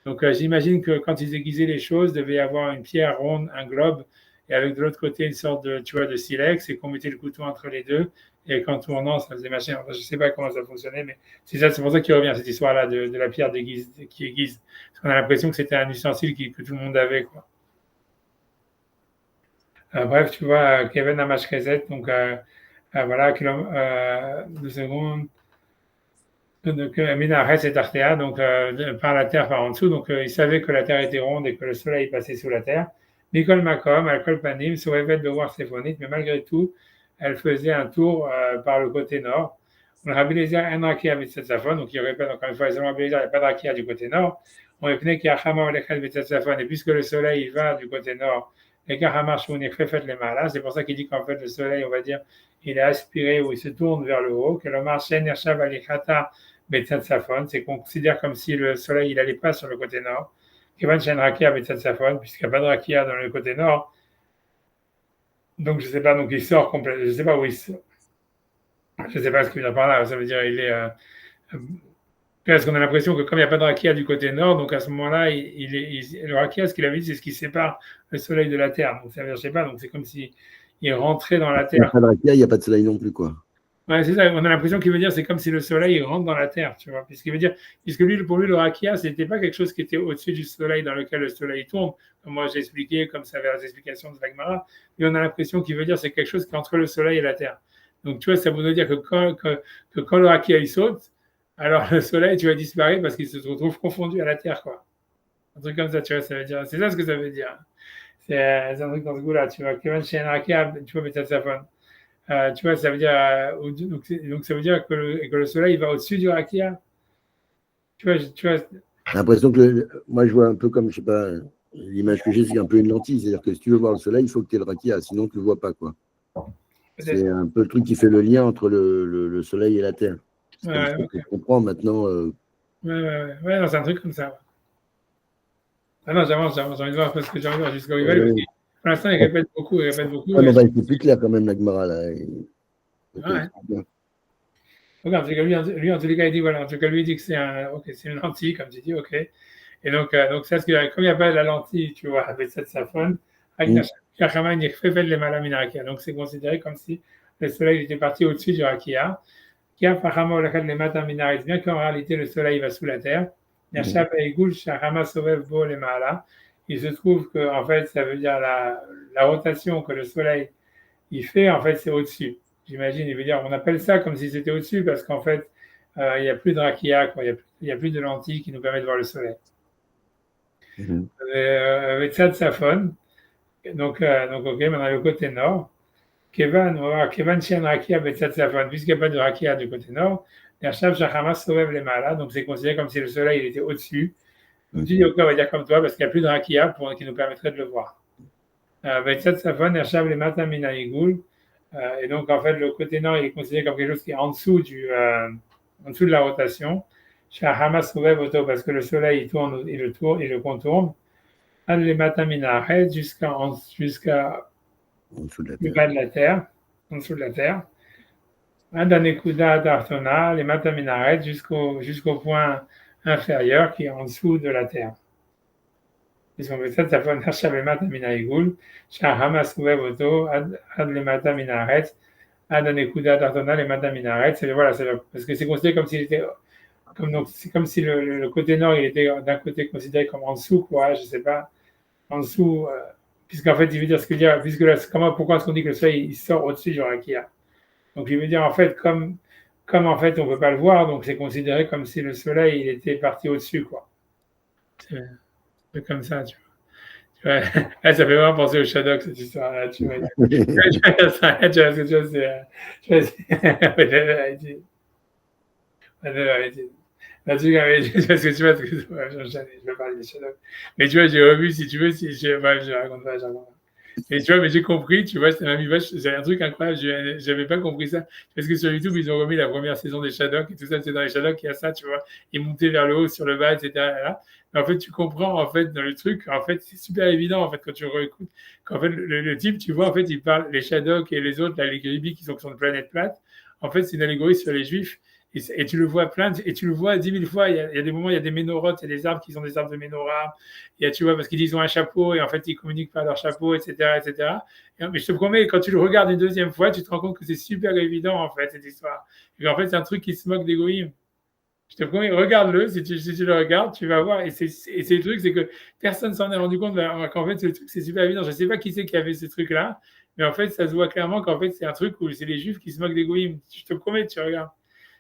Donc, j'imagine que quand ils aiguisaient les choses, il devait y avoir une pierre ronde, un globe, et avec de l'autre côté une sorte de, tu vois, de silex, et qu'on mettait le couteau entre les deux, et qu'en tournant, ça faisait machin. Enfin, je ne sais pas comment ça fonctionnait, mais c'est pour ça qu'il revient, cette histoire-là de la pierre qui aiguise. Parce qu'on a l'impression que c'était un ustensile que tout le monde avait, quoi. Bref, tu vois, Kevin Amashkezet, donc voilà, 2 secondes. Donc, Minaret et Tartea, donc par la terre, par en dessous. Donc, il savait que la terre était ronde et que le soleil passait sous la terre. Nicole Macom, Alcool Panim, se révèle de voir symphonique, mais malgré tout, elle faisait un tour par le côté nord. On a Rabbi un rakia avec Tzatzafon, donc il répète encore une fois, il n'y a pas de rakia du côté nord. On répète qu'il y a Chama Olechet Tzatzafon, et puisque le soleil va du côté nord, les Kahamar Shounik fait les malas, c'est pour ça qu'il dit qu'en fait, le soleil, on va dire, il est aspiré ou il se tourne vers le haut, que le marché Nershav Alikhata Betzatzafon, c'est qu'on considère comme si le soleil il n'allait pas sur le côté nord. Kevan Shen Rakia Betzatzafon, puisqu'il n'y a pas de Rakia dans le côté nord. Donc je ne sais pas, donc il sort complètement. Je ne sais pas où il sort. Je ne sais pas ce qu'il veut dire par là. Ça veut dire il est. Parce qu'on a l'impression que comme il n'y a pas de Rakia du côté nord, donc à ce moment-là, le Rakia, ce qu'il avait dit, c'est ce qui sépare le soleil de la terre. Donc ça veut dire, je ne sais pas, donc c'est comme s'il rentrait dans la terre. Il n'y a pas de Rakia, il n'y a pas de soleil non plus, quoi. Ouais, c'est ça. On a l'impression qu'il veut dire c'est comme si le soleil rentre dans la terre, tu vois. Puisqu'il veut dire, puisque pour lui, le rakia, c'était pas quelque chose qui était au-dessus du soleil dans lequel le soleil tourne, comme moi j'ai expliqué, comme ça avait les explications de Vagmara. Mais on a l'impression qu'il veut dire c'est quelque chose qui est entre le soleil et la terre. Donc tu vois, ça veut dire que quand le rakia il saute, alors le soleil, tu vas disparaître parce qu'il se retrouve confondu à la terre, quoi. Un truc comme ça, tu vois, ça veut dire. C'est ça ce que ça veut dire. C'est un truc dans ce goût-là, tu vois. Kevin chez un rakia, tu vois, mettre ça phone. Tu vois, ça veut dire, donc ça veut dire que le soleil va au-dessus du rakia. Tu vois, j'ai l'impression que moi je vois un peu comme, je sais pas, l'image que j'ai, c'est un peu une lentille. C'est-à-dire que si tu veux voir le soleil, il faut que tu aies le rakia, sinon tu ne le vois pas, quoi. C'est un peu le truc qui fait le lien entre le soleil et la terre. C'est un truc que je comprends maintenant. Ouais, non, c'est un truc comme ça. Ah non, j'avance, j'ai envie de voir parce que j'ai envie de voir jusqu'à où il va aller. Pour l'instant, il répète beaucoup. Ouais, mais c'est plus clair quand même, la Gemara, là. Regarde, lui, en tous les cas, il dit, voilà, en tout cas, lui, il dit que c'est une lentille, comme tu dis, ok. Et donc ça, comme il n'y a pas la lentille, tu vois, avec cette saphone, donc c'est considéré comme si le soleil était parti au-dessus du rakia. Bien qu'en réalité, le soleil va sous la terre. Il se trouve que, en fait, ça veut dire la rotation que le soleil il fait, en fait, c'est au-dessus. J'imagine, il veut dire, on appelle ça comme si c'était au-dessus parce qu'en fait, il n'y a plus de rakia, quoi. Il n'y a plus de lentilles qui nous permettent de voir le soleil. Avec ça de saphone. Donc, ok, maintenant le côté nord. Kevan, on va voir, Kevan Chien Rakia Betsat Safon, puisqu'il n'y a pas de Rakia du côté nord, Nershav Shachamas Sovev les Malas, donc c'est considéré comme si le soleil il était au-dessus. Donc tu dis, ok, on va dire comme toi, parce qu'il n'y a plus de Rakia qui nous permettrait de le voir. Betsat Safon, Nershav les Mata Minaïgoul, et donc en fait, le côté nord, il est considéré comme quelque chose qui est en dessous de la rotation. Shachamas Sovev Oto, parce que le soleil il tourne, il le contourne. Ad les Mata Minaret, jusqu'à en dessous de la terre. Adanekuda Dartona, les Mataminaret, jusqu'au point inférieur qui est en dessous de la terre. Puisqu'on fait ça, ça fait un Harshav les Mataminaigul, Shahamas Kuvevoto, Ad les Mataminaret, Adanekuda Dartona, les Mataminaret. Parce que c'est considéré comme s'il était. C'est comme si le côté nord, il était d'un côté considéré comme en dessous, quoi, je ne sais pas, en dessous. Puisqu'en fait, il veut dire ce que dire, pourquoi est-ce qu'on dit que le soleil il sort au-dessus du rakia? Donc, il veut dire en fait, comme en fait on ne peut pas le voir, donc c'est considéré comme si le soleil il était parti au-dessus, quoi. C'est comme ça, tu vois. Ça fait vraiment penser au Shadok, cette histoire-là, tu vois. Parce que tu vois, je vais parler des Shadows. Mais tu vois, j'ai revu, si tu veux, je raconte pas. Et tu vois, mais j'ai compris, tu vois, c'est un truc incroyable, j'avais pas compris ça. Parce que sur YouTube, ils ont remis la première saison des Shadok et tout ça, c'est dans les Shadok qu'il y a ça, tu vois. Ils montaient vers le haut, sur le bas, etc. Là. Mais en fait, tu comprends, en fait, dans le truc, en fait, c'est super évident, en fait, quand tu réécoutes, qu'en fait, le type, tu vois, en fait, il parle, les Shadok et les autres, là, les Gribi qui sont sur une planète plate, en fait, c'est une allégorie sur les Juifs. Et tu le vois et tu le vois 10 000 fois. Il y a des moments, il y a des ménorotes, il y a des arbres qui sont des arbres de ménorah. Et tu vois, parce qu'ils disent qu'ils ont un chapeau et en fait, ils communiquent par leur chapeau, etc., etc. Mais je te promets, quand tu le regardes une deuxième fois, tu te rends compte que c'est super évident, en fait, cette histoire. Et en fait, c'est un truc qui se moque d'égoïsme. Je te promets, regarde-le. Si tu le regardes, tu vas voir. Et c'est le truc, c'est que personne s'en est rendu compte qu'en fait, ce truc, c'est super évident. Je ne sais pas qui c'est qui avait ce truc-là, mais en fait, ça se voit clairement qu'en fait, c'est un truc où c'est les Juifs qui se moquent d'égoïsme. Je te promets, tu regardes.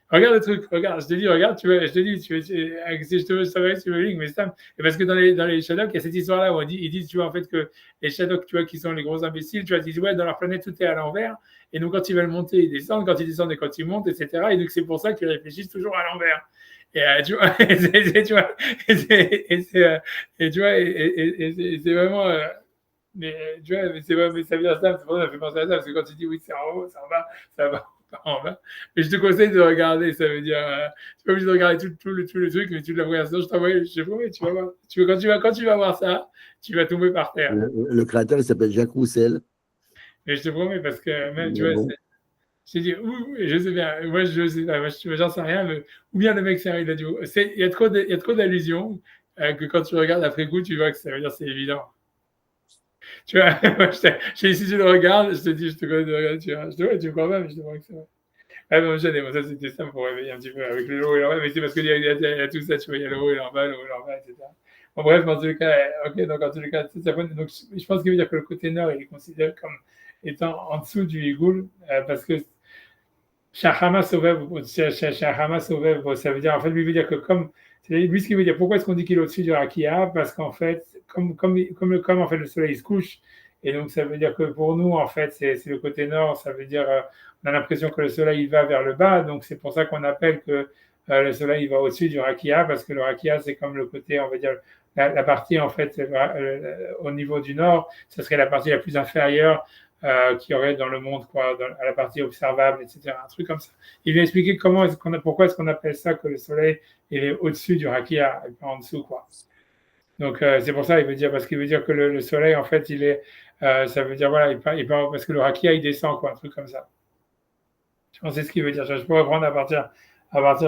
Regarde le truc, regarde, je te dis, regarde, tu vois, je te dis, si je te savais sur le link, mais c'est parce que dans les Shadok, il y a cette histoire-là où ils disent, tu vois, en fait, que les Shadok, tu vois, qui sont les gros imbéciles, tu vois, ils disent, ouais, dans leur planète, tout est à l'envers, et donc quand ils veulent monter, ils descendent, quand ils descendent et quand ils montent, etc., et donc c'est pour ça qu'ils réfléchissent toujours à l'envers. Et tu vois, tu vois, c'est vraiment, mais tu vois, mais mais ça vient ça, c'est pour ça que ça fait penser à ça, parce que quand tu dis oui, c'est en haut, c'est en bas, ça va pas en bas. Mais je te conseille de regarder, ça veut dire, tu pas obligé de regarder tout le truc, mais tu la regardes, je t'envoie, je te promets, tu vas voir. Quand tu vas voir ça, tu vas tomber par terre. Le créateur, il s'appelle Jacques Roussel. Mais je te promets, parce que même, tu Mais vois, bon. je te dis, je sais bien, moi, je sais pas, moi, j'en sais rien, mais, ou bien le mec, il a dit, il y a trop d'allusions que quand tu regardes après coup, tu vois que ça veut dire c'est évident. Tu vois, si tu le regardes, je te dis, je te connais de regarder, tu me crois pas, mais je te vois que c'est vrai. Ah non, bon, ça c'était ça pour réveiller un petit peu avec le haut et l'envers, mais c'est parce qu'il y a tout ça, tu vois, il y a le haut et l'envers, etc. Bon, bref, en tout cas, ok, donc en tout cas, donc, je pense qu'il veut dire que le côté nord, il est considéré comme étant en dessous du Igoul, parce que Shahama Sovev, ça veut dire, en fait, lui veut dire que comme, c'est lui ce qu'il veut dire, pourquoi est-ce qu'on dit qu'il est au-dessus du Rakia? Parce qu'en fait, comme en fait, le soleil se couche, et donc ça veut dire que pour nous, en fait, c'est le côté nord, ça veut dire, on a l'impression que le soleil il va vers le bas, donc c'est pour ça qu'on appelle que le soleil il va au-dessus du Rakia, parce que le Rakia, c'est comme le côté, on va dire, la partie, en fait, au niveau du nord, ce serait la partie la plus inférieure qu'il y aurait dans le monde, quoi, à la partie observable, etc. Un truc comme ça. Il vient expliquer pourquoi est-ce qu'on appelle ça que le soleil il est au-dessus du rakia et pas en dessous, quoi. Donc c'est pour ça, il veut dire, parce qu'il veut dire que le soleil, en fait, il est, ça veut dire, voilà, parce que le rakia, il descend, quoi, un truc comme ça. Je pense que c'est ce qu'il veut dire. Je pourrais prendre à partir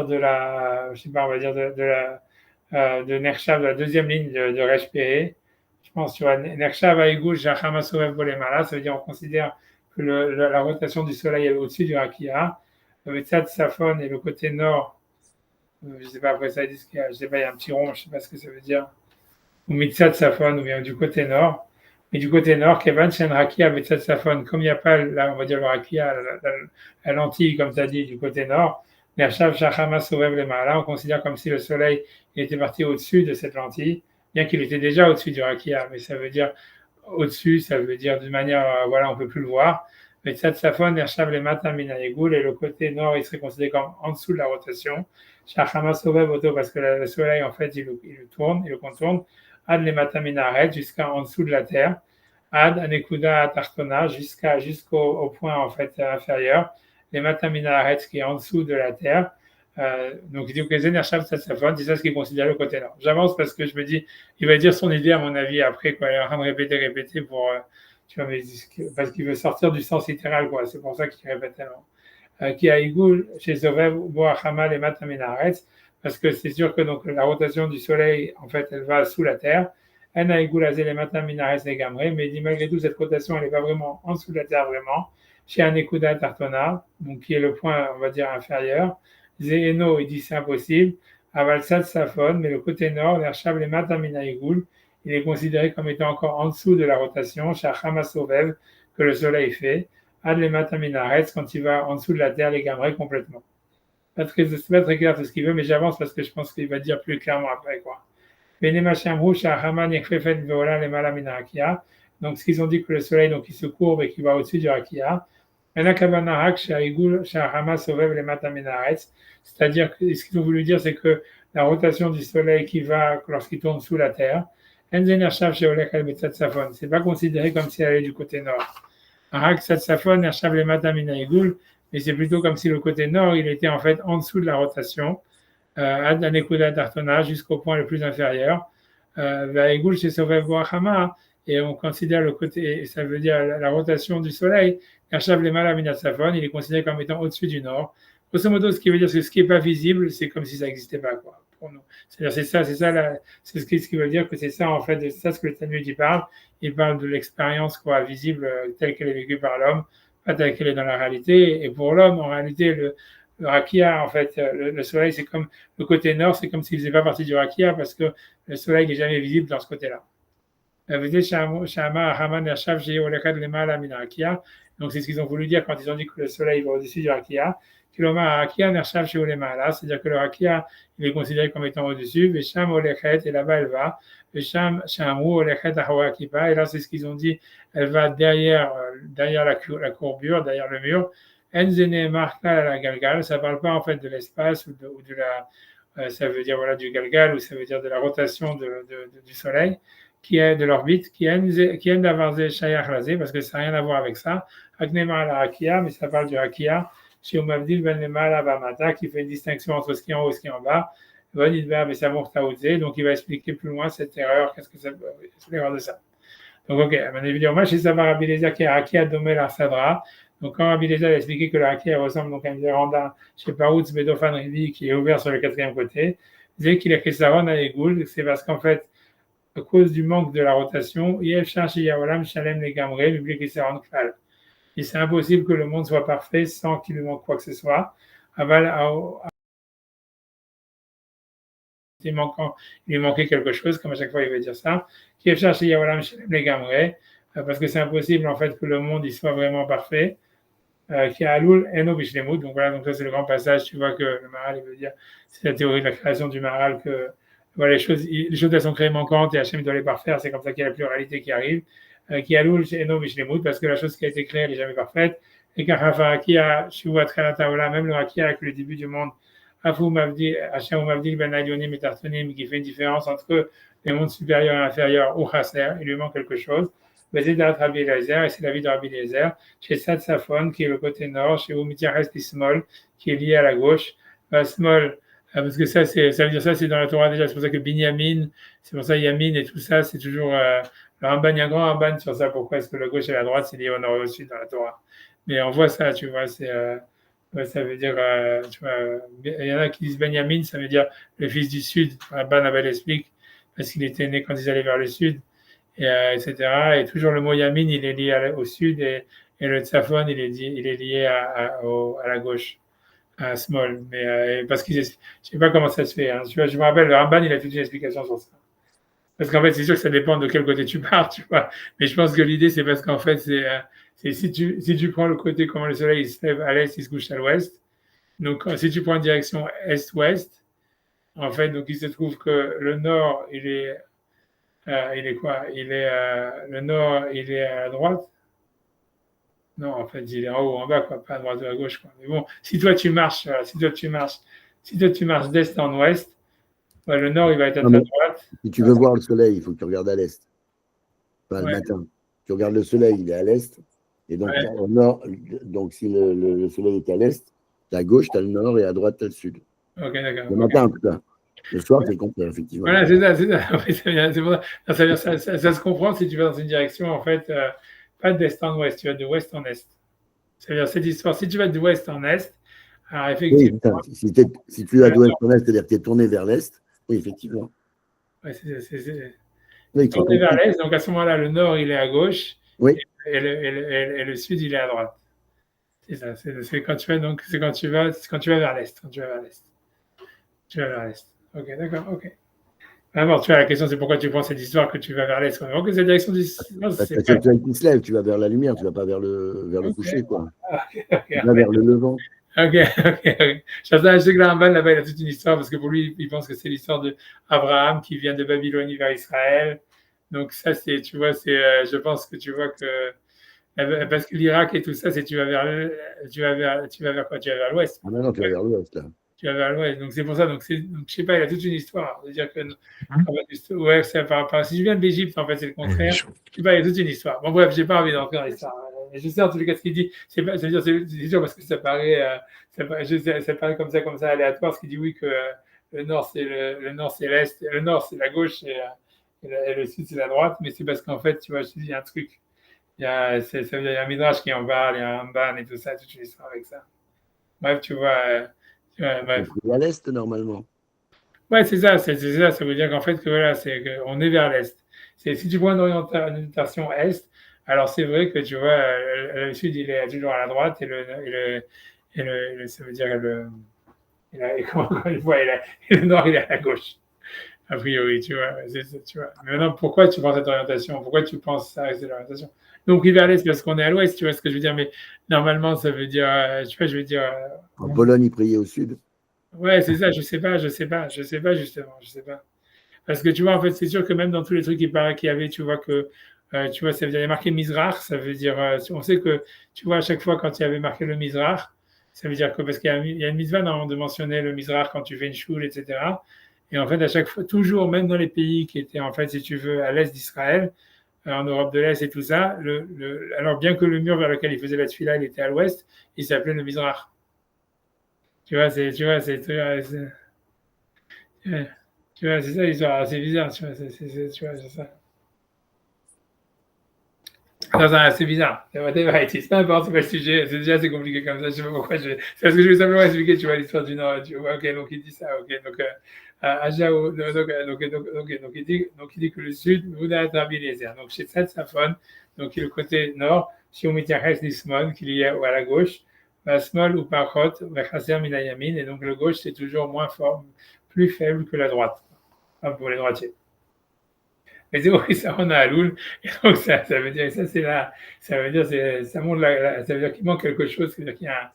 de la, je sais pas, on va dire de Nershav, de la deuxième ligne de Resh Péré. Je pense, tu vois, Nershav Aïgou, Jachama Sovev Bolemala, ça veut dire on considère que la rotation du soleil est au-dessus du Rakia. Le Tzad Safon et le côté nord, je ne sais pas, après ça, ils disent qu'il y a, je sais pas, il y a un petit rond, je ne sais pas ce que ça veut dire. Ou Mitzad Safon, ou bien du côté nord. Mais du côté nord, Kevan Shen Rakia Mitzad Safon, comme il n'y a pas, là, on va dire le Rakia, la lentille, comme tu as dit, du côté nord, Nershav Shachama Sovev Lemala, on considère comme si le soleil il était parti au-dessus de cette lentille, bien qu'il était déjà au-dessus du Rakia, mais ça veut dire au-dessus, ça veut dire d'une manière, voilà, on ne peut plus le voir. Mais Tzad Safon, Nershav Lemata Minayegoul, et le côté nord, il serait considéré comme en dessous de la rotation. Shachama Sovev Oto, parce que le soleil, en fait, il le tourne, il le contourne. Ad Lemata Minaret, jusqu'à en dessous de la terre. Ad Anekuda Tartona, jusqu'au point, en fait, inférieur. Les Mataminaret, qui est en dessous de la terre. Donc, il dit que les Nershav Satsafon, c'est ça ce qui est considéré le côté nord. J'avance parce que je me dis, il va dire son idée, à mon avis, après, quoi. Il est en train de répéter pour, tu vois, mais, parce qu'il veut sortir du sens littéral, quoi. C'est pour ça qu'il répète tellement. Qui a Igoul, chez Zovev, Boachama, les Mataminaret, parce que c'est sûr que donc, la rotation du soleil, en fait, elle va sous la terre. En a Igoul, les Mataminaret, les Gamré, mais il dit, malgré tout, cette rotation, elle n'est pas vraiment en dessous de la terre, vraiment. Chez Anekuda Tartona, donc qui est le point, on va dire, inférieur. Zéno, il dit c'est impossible. Avalsat Safon, mais le côté nord, l'Ershab les Matamina Igoul, il est considéré comme étant encore en dessous de la rotation, Shachama Sovev, que le soleil fait. Ad les Matamina Retz, quand il va en dessous de la terre, les gammerait complètement. Pas très clair tout ce qu'il veut, mais j'avance parce que je pense qu'il va dire plus clairement après, quoi. Donc, ce qu'ils ont dit que le soleil, donc, il se courbe et qu'il va au-dessus du Rakia. C'est-à-dire que ce qu'ils ont voulu dire, c'est que la rotation du soleil qui va lorsqu'il tourne sous la terre, Enzener Shav Sheolech El Betzat Safon. C'est pas considéré comme si elle allait du côté nord. Arak Tzat Safon Ershav Lemata Min Haigul, mais c'est plutôt comme si le côté nord, il était en fait en dessous de la rotation, Ad Anekuda Tartona, jusqu'au point le plus inférieur. Vaigul chez Sovev Boachama, et on considère le côté, ça veut dire la rotation du soleil, Ershav Lemala Min Safon, il est considéré comme étant au-dessus du nord. Grosso modo, ce qui veut dire que ce qui n'est pas visible, c'est comme si ça n'existait pas, quoi, pour nous. C'est-à-dire, c'est ce qui veut dire que c'est ça, en fait, c'est ça ce que le Talmud y parle. Il parle de l'expérience, quoi, visible telle qu'elle est vécue par l'homme, pas telle qu'elle est dans la réalité. Et pour l'homme, en réalité, le rakia, en fait, le soleil, c'est comme le côté nord, c'est comme s'il ne faisait pas partie du rakia parce que le soleil n'est jamais visible dans ce côté-là. Donc, c'est ce qu'ils ont voulu dire quand ils ont dit que le soleil va au-dessus du rakia. C'est-à-dire que le rakia, il est considéré comme étant au-dessus, et là-bas elle va, et là c'est ce qu'ils ont dit, elle va derrière la courbure, derrière le mur. Ça ne parle pas en fait de l'espace ou de la, ça veut dire voilà, du galgal, ou ça veut dire de la rotation du soleil, qui est de l'orbite, qui est d'avarze shayach razé, parce que ça n'a rien à voir avec ça. Aknema la rakia, mais ça parle du rakia chez Umavdil Ben Lemala Bamata, qui fait une distinction entre ce qui est en haut et ce qui est en bas. Donc il va expliquer plus loin cette erreur, qu'est-ce que c'est l'erreur de ça. Donc, ok, évidemment, chez Savar Rabbi Eliezer qui est Rakia Domé la Sadra. Donc, quand Rabbi Eliezer a expliqué que la Rakia ressemble donc à une véranda chez Paroutz Bedofan Rivi qui est ouvert sur le quatrième côté, il disait qu'il a fait Saron à Egoul, c'est parce qu'en fait, à cause du manque de la rotation, Yef Shach Yawalam Shalem Legamre, public qui s'est rendu klal. Et c'est impossible que le monde soit parfait sans qu'il lui manque quoi que ce soit. Il lui manquait quelque chose, comme à chaque fois il veut dire ça. Parce que c'est impossible en fait que le monde il soit vraiment parfait. Qui a Aloul Eno Bishlemut. Donc voilà, donc ça c'est le grand passage. Tu vois que le Maharal il veut dire, c'est la théorie de la création du Maharal que voilà, les choses elles sont créées manquantes et Hachem doit les parfaire. C'est comme ça qu'il y a la pluralité qui arrive. Qui a Aloul Eno Bishlemut parce que la chose qui a été créée elle n'est jamais parfaite. Et qu'Achafa Akia Shuvat Khalataola, même le Akia avec le début du monde. Afou Mavdi, Hachem Mavdi Ben Alionim et Tartonim, qui fait une différence entre les mondes supérieurs et inférieurs ou Chasser, il lui manque quelque chose. Bézédat Rabbi Eliezer, et c'est la vie de Rabbi Eliezer, chez Sad Safon, qui est le côté nord, chez Umitiares Smol, qui est lié à la gauche. Smol, parce que ça veut dire ça, c'est dans la Torah déjà, c'est pour ça que Binyamin, c'est pour ça Yamin et tout ça, c'est toujours le Ramban, il y a un grand Ramban sur ça, pourquoi est-ce que la gauche et la droite, c'est lié au nord et au sud dans la Torah. Mais on voit ça, tu vois, ça veut dire, tu vois, il y en a qui disent Benjamin, ça veut dire le fils du sud. Rabban Abel explique, parce qu'il était né quand ils allaient vers le sud, et, etc. Et toujours le mot Yamin, il est lié au sud, et le Tzafon, il est lié à la gauche, à Small. Mais parce je ne sais pas comment ça se fait. Hein. Tu vois, je me rappelle, le Ramban, il a toute une explication sur ça. Parce qu'en fait, c'est sûr que ça dépend de quel côté tu pars, tu vois. Mais je pense que l'idée, c'est parce qu'en fait, c'est si tu prends le côté comment le soleil il se lève à l'est, il se couche à l'ouest. Donc, si tu prends une direction est-ouest, en fait, donc il se trouve que le nord, il est quoi? Le nord, il est à droite. Non, en fait, il est en haut ou en bas, quoi, pas à droite ou à gauche, quoi. Mais bon, si toi tu marches d'est en ouest, ouais, le nord, il va être à ta droite. Si tu veux voir le soleil, il faut que tu regardes à l'est. Enfin, le matin. Tu regardes le soleil, il est à l'est. Et donc, au nord, donc si le soleil est à l'est, à gauche, tu as le nord et à droite, tu as le sud. Ok, d'accord. Le matin, en tout cas. Le soir, c'est le contraire, effectivement. Voilà, c'est ça. Oui, c'est pour ça. Ça se comprend si tu vas dans une direction, en fait, pas d'est en ouest, tu vas de ouest en est. C'est-à-dire cette histoire, si tu vas de ouest en est, alors effectivement. Oui, si tu vas d'ouest en est, c'est-à-dire que tu es tourné vers l'est, oui, effectivement. Oui, c'est tourné vers l'est, donc à ce moment-là, le nord, il est à gauche, oui. et le sud, il est à droite. C'est ça, c'est quand tu vas, donc, c'est quand tu vas vers l'est, Tu vas vers l'est. Ok, d'accord, ok. D'abord, tu vois, la question, c'est pourquoi tu prends cette histoire que tu vas vers l'est. Donc, cette direction du parce que c'est le soleil qui se lève, tu vas vers la lumière, tu ne vas pas vers le coucher, quoi. Tu vas vers le levant. Ok. Je sais que Ramban, là-bas, il a toute une histoire, parce que pour lui, il pense que c'est l'histoire d'Abraham qui vient de Babylonie vers Israël. Donc, ça, tu vois, je pense que tu vois que. Parce que l'Irak et tout ça, tu vas vers quoi? Tu vas vers l'ouest. Ah non, tu vas vers l'ouest, là. Tu vas vers l'ouest. Donc c'est pour ça. Donc je sais pas, il a toute une histoire. C'est-à-dire que ouais, si je viens de l'Égypte, en fait, c'est le contraire. Je sais pas, il y a toute une histoire. Bon bref, j'ai pas envie d'entrer dans l'histoire. Mais je sais en tout cas ce qu'il dit. C'est pas, c'est sûr parce que ça paraît, ça paraît comme ça aléatoire. Ce qu'il dit oui que le nord c'est le nord c'est l'est, le nord c'est la gauche et le sud c'est la droite. Mais c'est parce qu'en fait, tu vois, je te dis, il y a un truc. Ça veut dire, il y a un midrash qui en parle, il y a un ban et tout ça, toute une histoire avec ça. Bref, tu vois, bref. On est à l'est, normalement. Ouais, c'est ça, ça veut dire qu'en fait, que voilà, on est vers l'est. Si tu prends une orientation est, alors c'est vrai que tu vois, le sud, il est toujours à la droite ça veut dire et le nord, il est à la gauche. A priori, tu vois, tu vois. Mais maintenant, pourquoi tu prends cette orientation? Pourquoi tu penses ça, cette orientation? Donc, vers l'est, parce qu'on est à l'ouest, tu vois ce que je veux dire. Mais normalement, ça veut dire, tu vois, je veux dire. En Pologne, ils priaient au sud. Ouais, c'est ça, je sais pas, justement, je sais pas. Parce que tu vois, en fait, c'est sûr que même dans tous les trucs qu'il y avait, tu vois que, tu vois, ça veut dire, il y a marqué Mizrach, ça veut dire, on sait que, tu vois, à chaque fois quand il y avait marqué le Mizrach, ça veut dire que, parce qu'il y a une mitzvah normalement de mentionner le Mizrach quand tu fais une choule, etc. Et en fait, à chaque fois, toujours, même dans les pays qui étaient, en fait, si tu veux, à l'est d'Israël, en Europe de l'Est et tout ça, alors bien que le mur vers lequel il faisait la tefila, il était à l'ouest, il s'appelait le Mizrach. Tu vois, c'est ça l'histoire, c'est bizarre, tu vois, tu vois, c'est ça. Non, c'est bizarre. C'est peu importe, c'est pas le sujet. C'est déjà assez compliqué comme ça. Je sais pas pourquoi. C'est parce que je veux simplement expliquer, tu vois, l'histoire du Nord. Tu vois, ok, donc il dit ça. Ok, donc Ajao, donc il dit que le Sud, Bouddha Rabbi Eliezer. Donc chez Tzad Safon, donc le côté Nord, chez Umitiaches Nismon, qu'il y a à la gauche, Basmol ou Parchot, Vechaser Minayamin, et donc le gauche c'est toujours moins fort, plus faible que la droite, enfin, pour les droitiers. Mais c'est oui, ça on a à Loul. Et donc ça veut dire, ça c'est là, ça veut dire, ça montre ça veut dire qu'il manque quelque chose, c'est-à-dire qu'il y a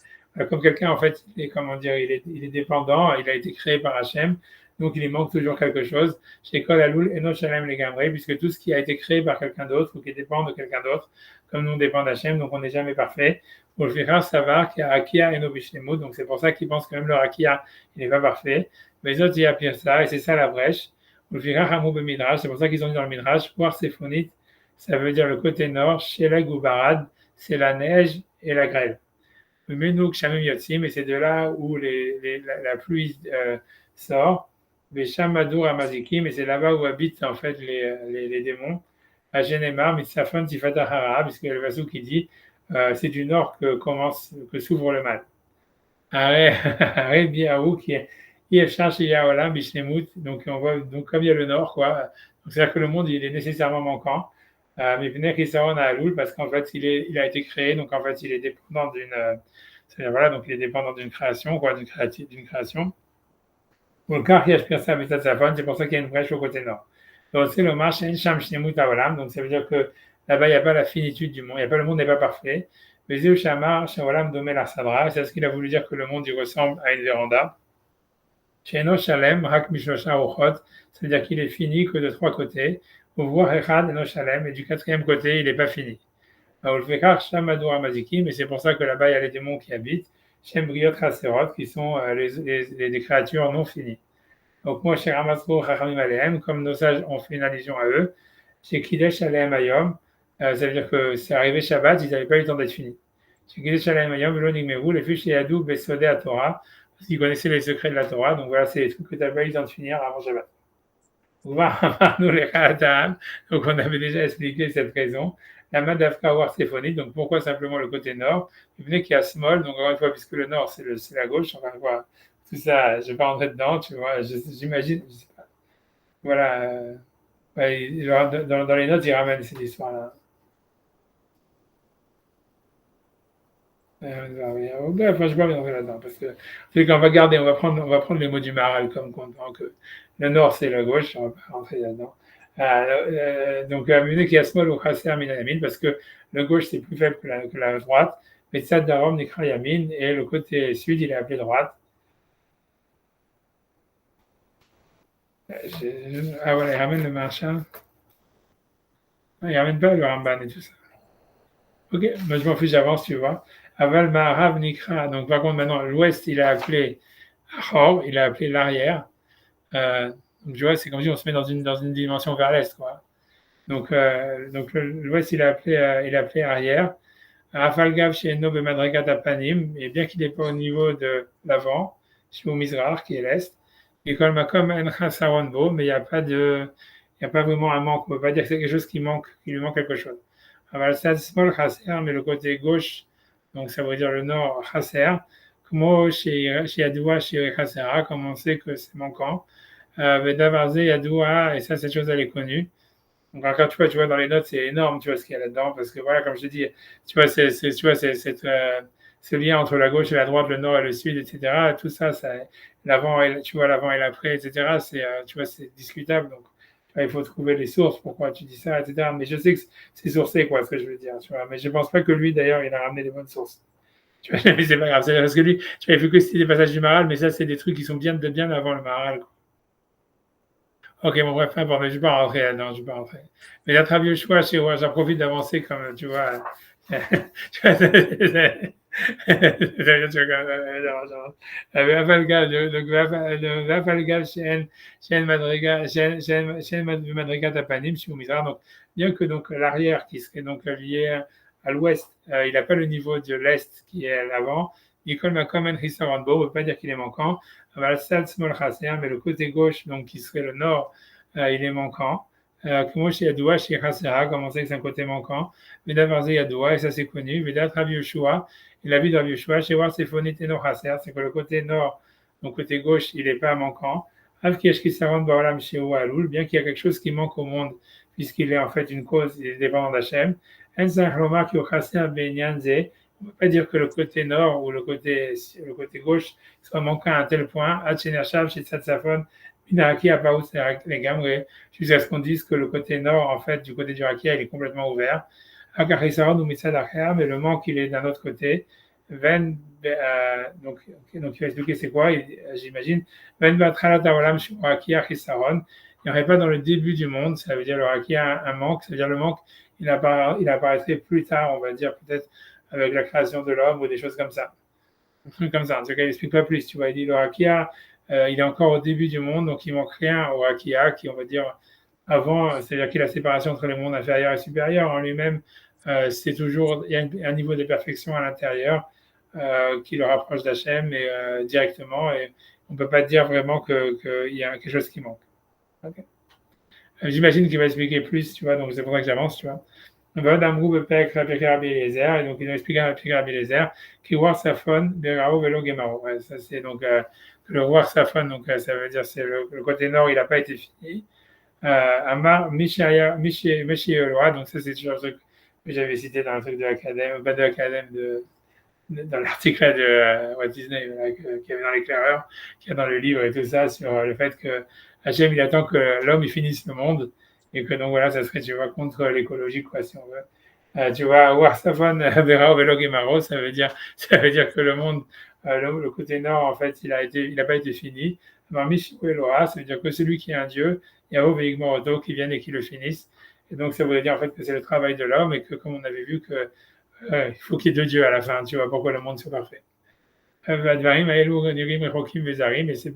comme quelqu'un en fait, il est, comment dire, il est dépendant, il a été créé par Hachem, donc il lui manque toujours quelque chose. Chez Kol Aloul et no Shalem les Gamrei, puisque tout ce qui a été créé par quelqu'un d'autre ou qui dépend de quelqu'un d'autre, comme nous on dépend d'Hachem, donc on n'est jamais parfait. Pour le faire savoir qu'il y a Akia et no Bishlemo, donc c'est pour ça qu'il pense que même le Akia, il n'est pas parfait. Mais les autres, il y a pire ça, et c'est ça la brèche. C'est pour ça qu'ils ont dit dans le Midrash, Poir Séphonite, ça veut dire le côté nord, Shelag ou Barad, c'est la neige et la grêle. Menouk Shamim Yotzim, et c'est de là où la pluie sort. Shamadour Amazikim, et c'est là-bas où habitent en fait les démons. À Genemar, Mitzafon Tifata Hara, puisque le Vasou qui dit c'est du nord que s'ouvre le mal. Arrête Biaou qui est donc on voit donc comme il y a le nord quoi, c'est-à-dire que le monde il est nécessairement manquant, mais parce qu'en fait il a été créé donc en fait il est dépendant c'est-à-dire, voilà donc il est dépendant d'une création quoi d'une création. Donc c'est pour ça qu'il y a une brèche au côté nord. Donc c'est le marche donc ça veut dire que là-bas il n'y a pas la finitude du monde, le monde n'est pas parfait. Mais c'est ce qu'il a voulu dire que le monde il ressemble à une véranda. She'eno Shalem, Rak Mishlosha Ochot, c'est-à-dire qu'il est fini que de 3 côtés. Uvuach Echad Eno Shalem, et du 4e côté, il n'est pas fini. Ulfekar Shamadur Amazikim, et c'est pour ça que là-bas, il y a les démons qui habitent. Shem Briot Chaserot, qui sont les créatures non finies. Donc, moi, chez Ramasro Chachamim Alehem, comme nos sages ont fait une allusion à eux, chez Kidesh Alehem Ayom, ça veut dire que c'est arrivé Shabbat, ils n'avaient pas eu le temps d'être finis. Chez Kidesh Alehem Ayom, Velonigmeru, les fiches Yadou Besodé à Torah, parce qu'ils connaissaient les secrets de la Torah. Donc voilà, c'est les trucs que tu n'as pas eu le temps de finir avant Shabbat. Donc on avait déjà expliqué cette raison. La Madavka War Séphonite, donc pourquoi simplement le côté nord? Il venait qu'il y a Small, donc encore une fois, puisque le nord c'est la gauche, encore une fois, tout ça, je ne vais pas rentrer dedans, tu vois, j'imagine, je ne sais pas. Voilà, dans les notes, il ramène cette histoire-là. Bref, je ne vais pas rentrer là-dedans parce que c'est qu'on va garder, on va prendre les mots du Maral comme comptant que le nord c'est la gauche, on ne va pas rentrer là-dedans. Donc, Munich et Small ou Chasser Minayamin, parce que le gauche c'est plus faible que la droite, mais Tzad Darom Nikra Yamin, et le côté sud il est appelé droite. Voilà, il ramène le marchand. Il ramène pas le Ramban et tout ça. Ok, moi je m'en fiche, j'avance, tu vois. Aval Ma'arav Nikra. Donc par contre maintenant l'ouest il est appelé Achor, il a appelé l'arrière. Donc, tu vois, c'est comme si on se met dans une dimension vers l'est, quoi. Donc l'ouest, il a appelé arrière. Afalgav chez Eno Bemadrigat Apanim, et bien qu'il n'est pas au niveau de l'avant, chez Mizrach, qui est l'est, École Makom En Chasaronbo, mais il n'y a pas vraiment un manque. On ne peut pas dire que c'est quelque chose qui manque, qu'il lui manque quelque chose. Aval Sad Small Chaser, mais le côté gauche, donc ça veut dire le nord Chaser, comme chez Adoua, chez Chasera, comme on sait que c'est manquant. Vedavarze Adoua, et ça, cette chose, elle est connue. Donc, encore tu vois, dans les notes, c'est énorme, tu vois, ce qu'il y a là-dedans, parce que voilà, comme je te dis, tu vois, ce lien entre la gauche et la droite, le nord et le sud, etc., tout ça, tu vois, l'avant et l'après, etc., tu vois, c'est discutable. Donc, tu vois, il faut trouver les sources, pourquoi tu dis ça, etc. Mais je sais que c'est sourcé, quoi, ce que je veux dire, tu vois. Mais je pense pas que lui, d'ailleurs, il a ramené les bonnes sources. Tu vois, mais c'est pas grave, c'est parce que lui, tu vois, il faut que c'était des passages du Maral, mais ça, c'est des trucs qui sont bien avant le Maral, quoi. Ok, bon, bref, peu mais je ne vais pas rentrer là-dedans, je ne vais pas rentrer. Mais la Rabbi Yoshua, chez moi, j'en profite d'avancer comme, tu vois, tu vois, donc, bien que donc l'arrière qui serait donc lié à l'ouest, il n'a pas le niveau de l'est qui est à l'avant. Nicole Makomen Hisaranbo, on ne veut pas dire qu'il est manquant. Mais le côté gauche, donc qui serait le nord, il est manquant. Comme chez Yadoua, chez Hasera, comme on sait que c'est un côté manquant. Vedat Varze Yadoua, et ça c'est connu. Vedat Rabbi Yoshua, et la vie de Rabbi Yoshua, chez War Sephonit et Haser, c'est que le côté nord, donc côté gauche, il n'est pas manquant. Av Kieshki Saron Baolam chez Aloul, bien qu'il y a quelque chose qui manque au monde, puisqu'il est en fait une cause, il est dépendant d'Hachem. En Saint-Romar qui au Haser Benyanze, on ne peut pas dire que le côté nord ou le côté gauche soit manquant à un tel point, jusqu'à ce qu'on dise que le côté nord, en fait, du côté du Rakia, il est complètement ouvert. Mais le manque, il est d'un autre côté. Donc, il va expliquer c'est quoi, j'imagine. Il n'y aurait pas dans le début du monde, ça veut dire le Rakia un manque, ça veut dire le manque, il apparaîtrait plus tard, on va dire, peut-être avec la création de l'homme ou des choses comme ça. Un truc comme ça. En tout cas, il n'explique pas plus. Tu vois, il dit le Rakia, il est encore au début du monde, donc il manque rien au Rakia, qui, on va dire, avant, c'est-à-dire qu'il y a la séparation entre les mondes inférieur et supérieur. En lui-même, c'est toujours, il y a un niveau de perfection à l'intérieur qui le rapproche d'Hachem directement. Et on ne peut pas dire vraiment qu'il y a quelque chose qui manque. Okay. J'imagine qu'il va expliquer plus, tu vois, donc c'est pour ça que j'avance, tu vois. Et donc ils ont expliqué à Rabbi Eliezer qui War Safon, Berao, Velo, Gemaro. Ouais, ça c'est donc le War Safon, donc ça veut dire c'est le côté nord, il n'a pas été fini. Amar, Mishielora, donc ça c'est toujours un truc que j'avais cité dans le truc de l'acadème, pas de l'acadème, dans l'article de Walt Disney, qui avait dans l'éclaireur, qui est dans le livre et tout ça, sur le fait que Hachem, il attend que l'homme il finisse le monde et que donc voilà, ça serait, tu vois, contre l'écologie, quoi, si on veut. Tu vois, Warsafon, Vera, Velo, Gemaro, ça veut dire que le monde, le côté nord, en fait, il n'a pas été fini. Alors, Mishuelora, ça veut dire que celui qui est un Dieu, Yahoo, Veigmo, Odo, qui viennent et qui le finissent. Et donc, ça veut dire en fait que c'est le travail de l'homme et que, comme on avait vu, que il faut qu'il y ait deux dieux à la fin, tu vois, pourquoi le monde soit parfait. Et ces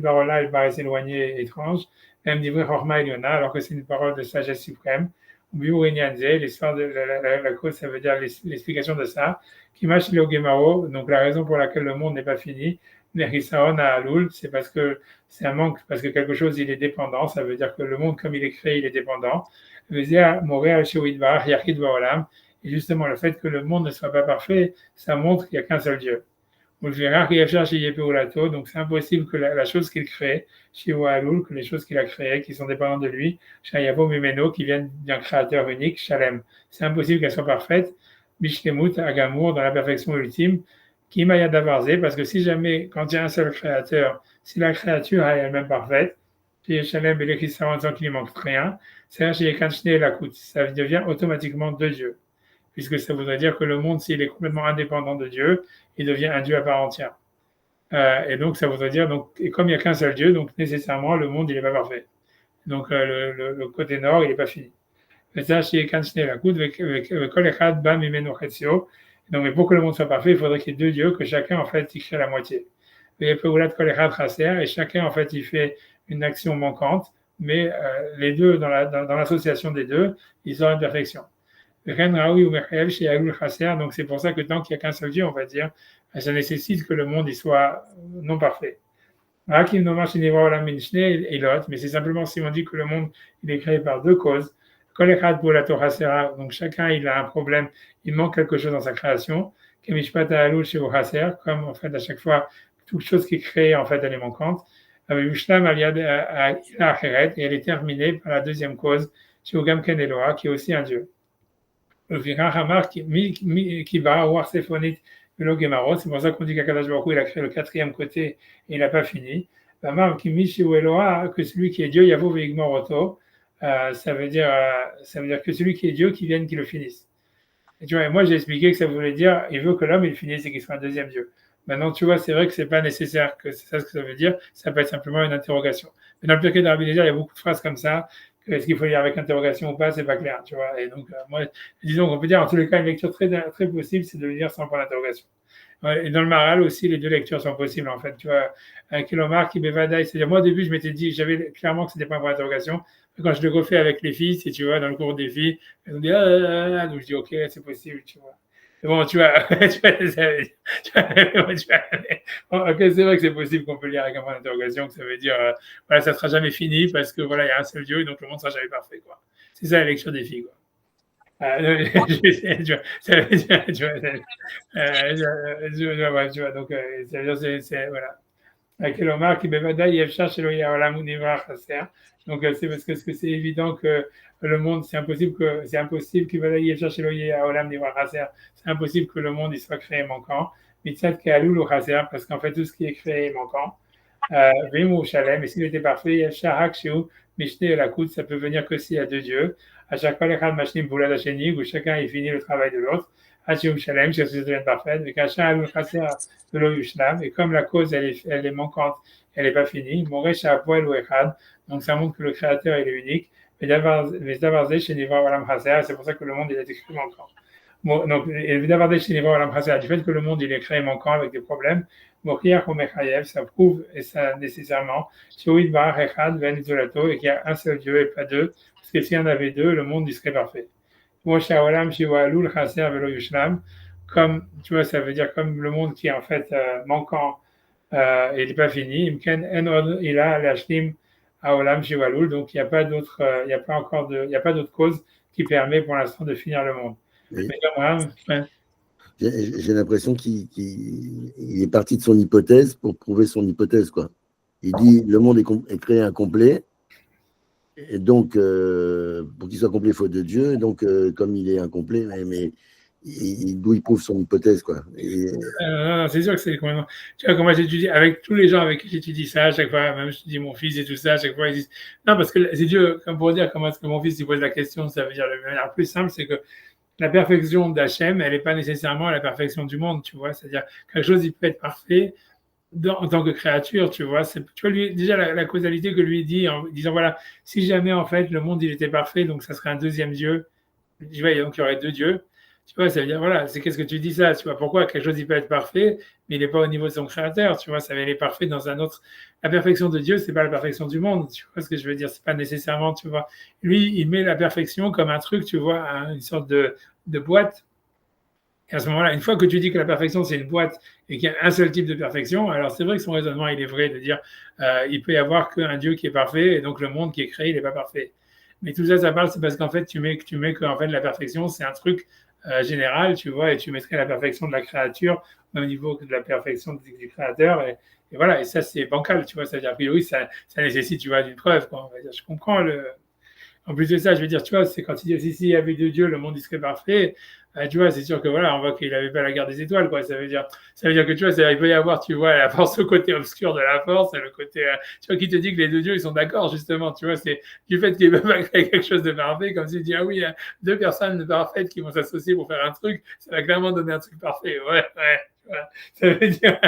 paroles-là, elles paraissent éloignées et étranges. Même d'Ivry Chorma Eliona, alors que c'est une parole de sagesse suprême. L'histoire de la cause, ça veut dire l'explication de ça. Kimash Gemaro, donc la raison pour laquelle le monde n'est pas fini. Nerisaon à Aloul, c'est parce que c'est un manque, parce que quelque chose il est dépendant, ça veut dire que le monde comme il est créé, il est dépendant. Et justement, le fait que le monde ne soit pas parfait, ça montre qu'il n'y a qu'un seul Dieu. Donc c'est impossible que la chose qu'il crée, que les choses qu'il a créées, qui sont dépendantes de lui, qui viennent d'un créateur unique, Shalem. C'est impossible qu'elles soient parfaites. Bishlemut, Agamour, dans la perfection ultime, Kimaya Davarze, parce que si jamais, quand il y a un seul créateur, si la créature est elle-même parfaite, Shalem et sans qu'il ne manque rien, ça devient automatiquement deux dieux. Puisque ça voudrait dire que le monde, s'il est complètement indépendant de Dieu, il devient un Dieu à part entière. Et donc, ça voudrait dire, et comme il n'y a qu'un seul Dieu, donc nécessairement, le monde, il n'est pas parfait. Donc, le côté nord, il n'est pas fini. Donc, mais pour que le monde soit parfait, il faudrait qu'il y ait deux dieux, que chacun, en fait, il crée la moitié. et chacun, en fait, il fait une action manquante, mais les deux, dans l'association des deux, ils ont une perfection. Donc, c'est pour ça que tant qu'il n'y a qu'un seul Dieu, on va dire, ça nécessite que le monde il soit non parfait. Mais c'est simplement si on dit que le monde il est créé par deux causes. Donc chacun il a un problème, il manque quelque chose dans sa création. Comme en fait à chaque fois toute chose qui est créée en fait elle est manquante. Et elle est terminée par la deuxième cause, qui est aussi un Dieu. Qui va avoir Séphonite c'est pour ça qu'on dit qu'Akadosh Baruch Hu, il a créé le quatrième côté et il n'a pas fini. Que celui qui est Dieu, Yavo Veigmoroto, ça veut dire que celui qui est Dieu, qui vienne, qu'il le finisse. Et tu vois, moi j'ai expliqué que ça voulait dire, il veut que l'homme il finisse et qu'il soit un deuxième Dieu. Maintenant, tu vois, c'est vrai que c'est pas nécessaire que c'est ça ce que ça veut dire, ça peut être simplement une interrogation. Mais dans le Pirkei de Rabbi Eliezer, il y a beaucoup de phrases comme ça. Est-ce qu'il faut lire avec interrogation ou pas, c'est pas clair, tu vois. Et donc, moi, disons qu'on peut dire en tous les cas une lecture très, très possible, c'est de le lire sans point d'interrogation. Et dans le Maral aussi, les deux lectures sont possibles en fait. Tu vois, un Kilomar qui bevadaï, c'est-à-dire moi au début je m'étais dit, j'avais clairement que c'était pas un point d'interrogation. Quand je le refais avec les filles, si tu vois, dans le cours des filles, elles ont dit donc je dis ok, c'est possible, tu vois. Et bon, tu vois, ok, c'est vrai que c'est possible qu'on peut lire avec un point d'interrogation, que ça veut dire, voilà, ça sera jamais fini parce que voilà, il y a un seul Dieu, donc le monde sera jamais parfait, quoi. C'est ça la lecture des filles, quoi. Tu vois, donc, voilà. Kelomar qui bevada yefshar shelo yaolam univra chaser. Donc c'est parce que c'est évident que le monde c'est impossible que bevada yefshar shelo yaolam univra chaser. C'est impossible que le monde il soit créé manquant. Mitzat kealul ou chaser parce qu'en fait tout ce qui est créé est manquant. Vimou shalem et s'il était parfait yefshar hak sheu mishne la kout ça peut venir que s'il y a deux dieux. À chaque fois les chad mashnim boulad hasheni où chacun il finit le travail de l'autre. Hachim Shalem, c'est une devient parfaite, mais Kachin Alul Chaser de l'eau Yushlam, et comme la cause elle est manquante, elle n'est pas finie, Moresh Apoel ou Echad, donc ça montre que le créateur il est unique, mais Davarze chez Nivra Olam Chaser, c'est pour ça que le monde il est écrit manquant. Donc, Davarze chez Nivra Olam Chaser, du fait que le monde il est créé manquant avec des problèmes, Mokiach ou Mechayev, ça prouve, et ça nécessairement, Shouid Barach Echad, Ben Izolato, et qu'il y a un seul Dieu et pas deux, parce que s'il y en avait deux, le monde il serait parfait. Comme tu vois, ça veut dire comme le monde qui est en fait manquant et n'est pas fini. Il a l'ashlim aolam shivalul, donc il n'y a pas d'autre, il n'y a pas d'autre cause qui permet pour l'instant de finir le monde. Oui. J'ai l'impression qu'il est parti de son hypothèse pour prouver son hypothèse, quoi. Il dit le monde est créé incomplet. Et donc, pour qu'il soit complet, il faut deux dieux. Donc, comme il est incomplet, mais d'où il prouve son hypothèse, quoi. Non, c'est sûr que c'est complètement. Tu vois, quand moi j'étudie, avec tous les gens avec qui j'étudie ça, à chaque fois, même je dis mon fils et tout ça, à chaque fois ils disent non, parce que c'est Dieu, comme pour dire comment est-ce que mon fils il pose la question, ça veut dire de manière plus simple, c'est que la perfection d'Hachem, elle n'est pas nécessairement la perfection du monde, tu vois. C'est-à-dire, quelque chose, il peut être parfait en tant que créature, tu vois. Tu vois, lui, déjà, la causalité que lui dit, en disant, voilà, si jamais, en fait, le monde, il était parfait, donc ça serait un deuxième Dieu, tu vois, donc il y aurait deux dieux. Tu vois, ça veut dire, voilà, c'est qu'est-ce que tu dis ça, tu vois, pourquoi quelque chose, il peut être parfait, mais il n'est pas au niveau de son créateur, tu vois, ça va être parfait dans un autre. La perfection de Dieu, c'est pas la perfection du monde, tu vois ce que je veux dire, c'est pas nécessairement, tu vois. Lui, il met la perfection comme un truc, tu vois, une sorte de boîte. Et à ce moment-là, une fois que tu dis que la perfection, c'est une boîte et qu'il y a un seul type de perfection, alors c'est vrai que son raisonnement, il est vrai de dire il peut y avoir qu'un Dieu qui est parfait et donc le monde qui est créé, il n'est pas parfait. Mais tout ça, ça parle, c'est parce qu'en fait, tu mets que en fait, la perfection, c'est un truc général, tu vois, et tu mettrais la perfection de la créature au niveau de la perfection du créateur. Et voilà, et ça, c'est bancal, tu vois, c'est-à-dire que oui, ça nécessite, tu vois, d'une preuve, quoi, on va dire. Je comprends le. En plus de ça, je veux dire, tu vois, c'est quand il dit si avec deux dieux, le monde il serait parfait. Tu vois, c'est sûr que voilà, on voit qu'il n'avait pas la guerre des étoiles, quoi. Ça veut dire que tu vois, il peut y avoir, tu vois, la force au côté obscur de la force, et le côté, tu vois, qui te dit que les deux dieux ils sont d'accord, justement. Tu vois, c'est du fait qu'il ne peut pas créer quelque chose de parfait, comme s'il dit ah oui, il y a deux personnes parfaites qui vont s'associer pour faire un truc, ça va clairement donner un truc parfait. Ouais. Ça veut dire,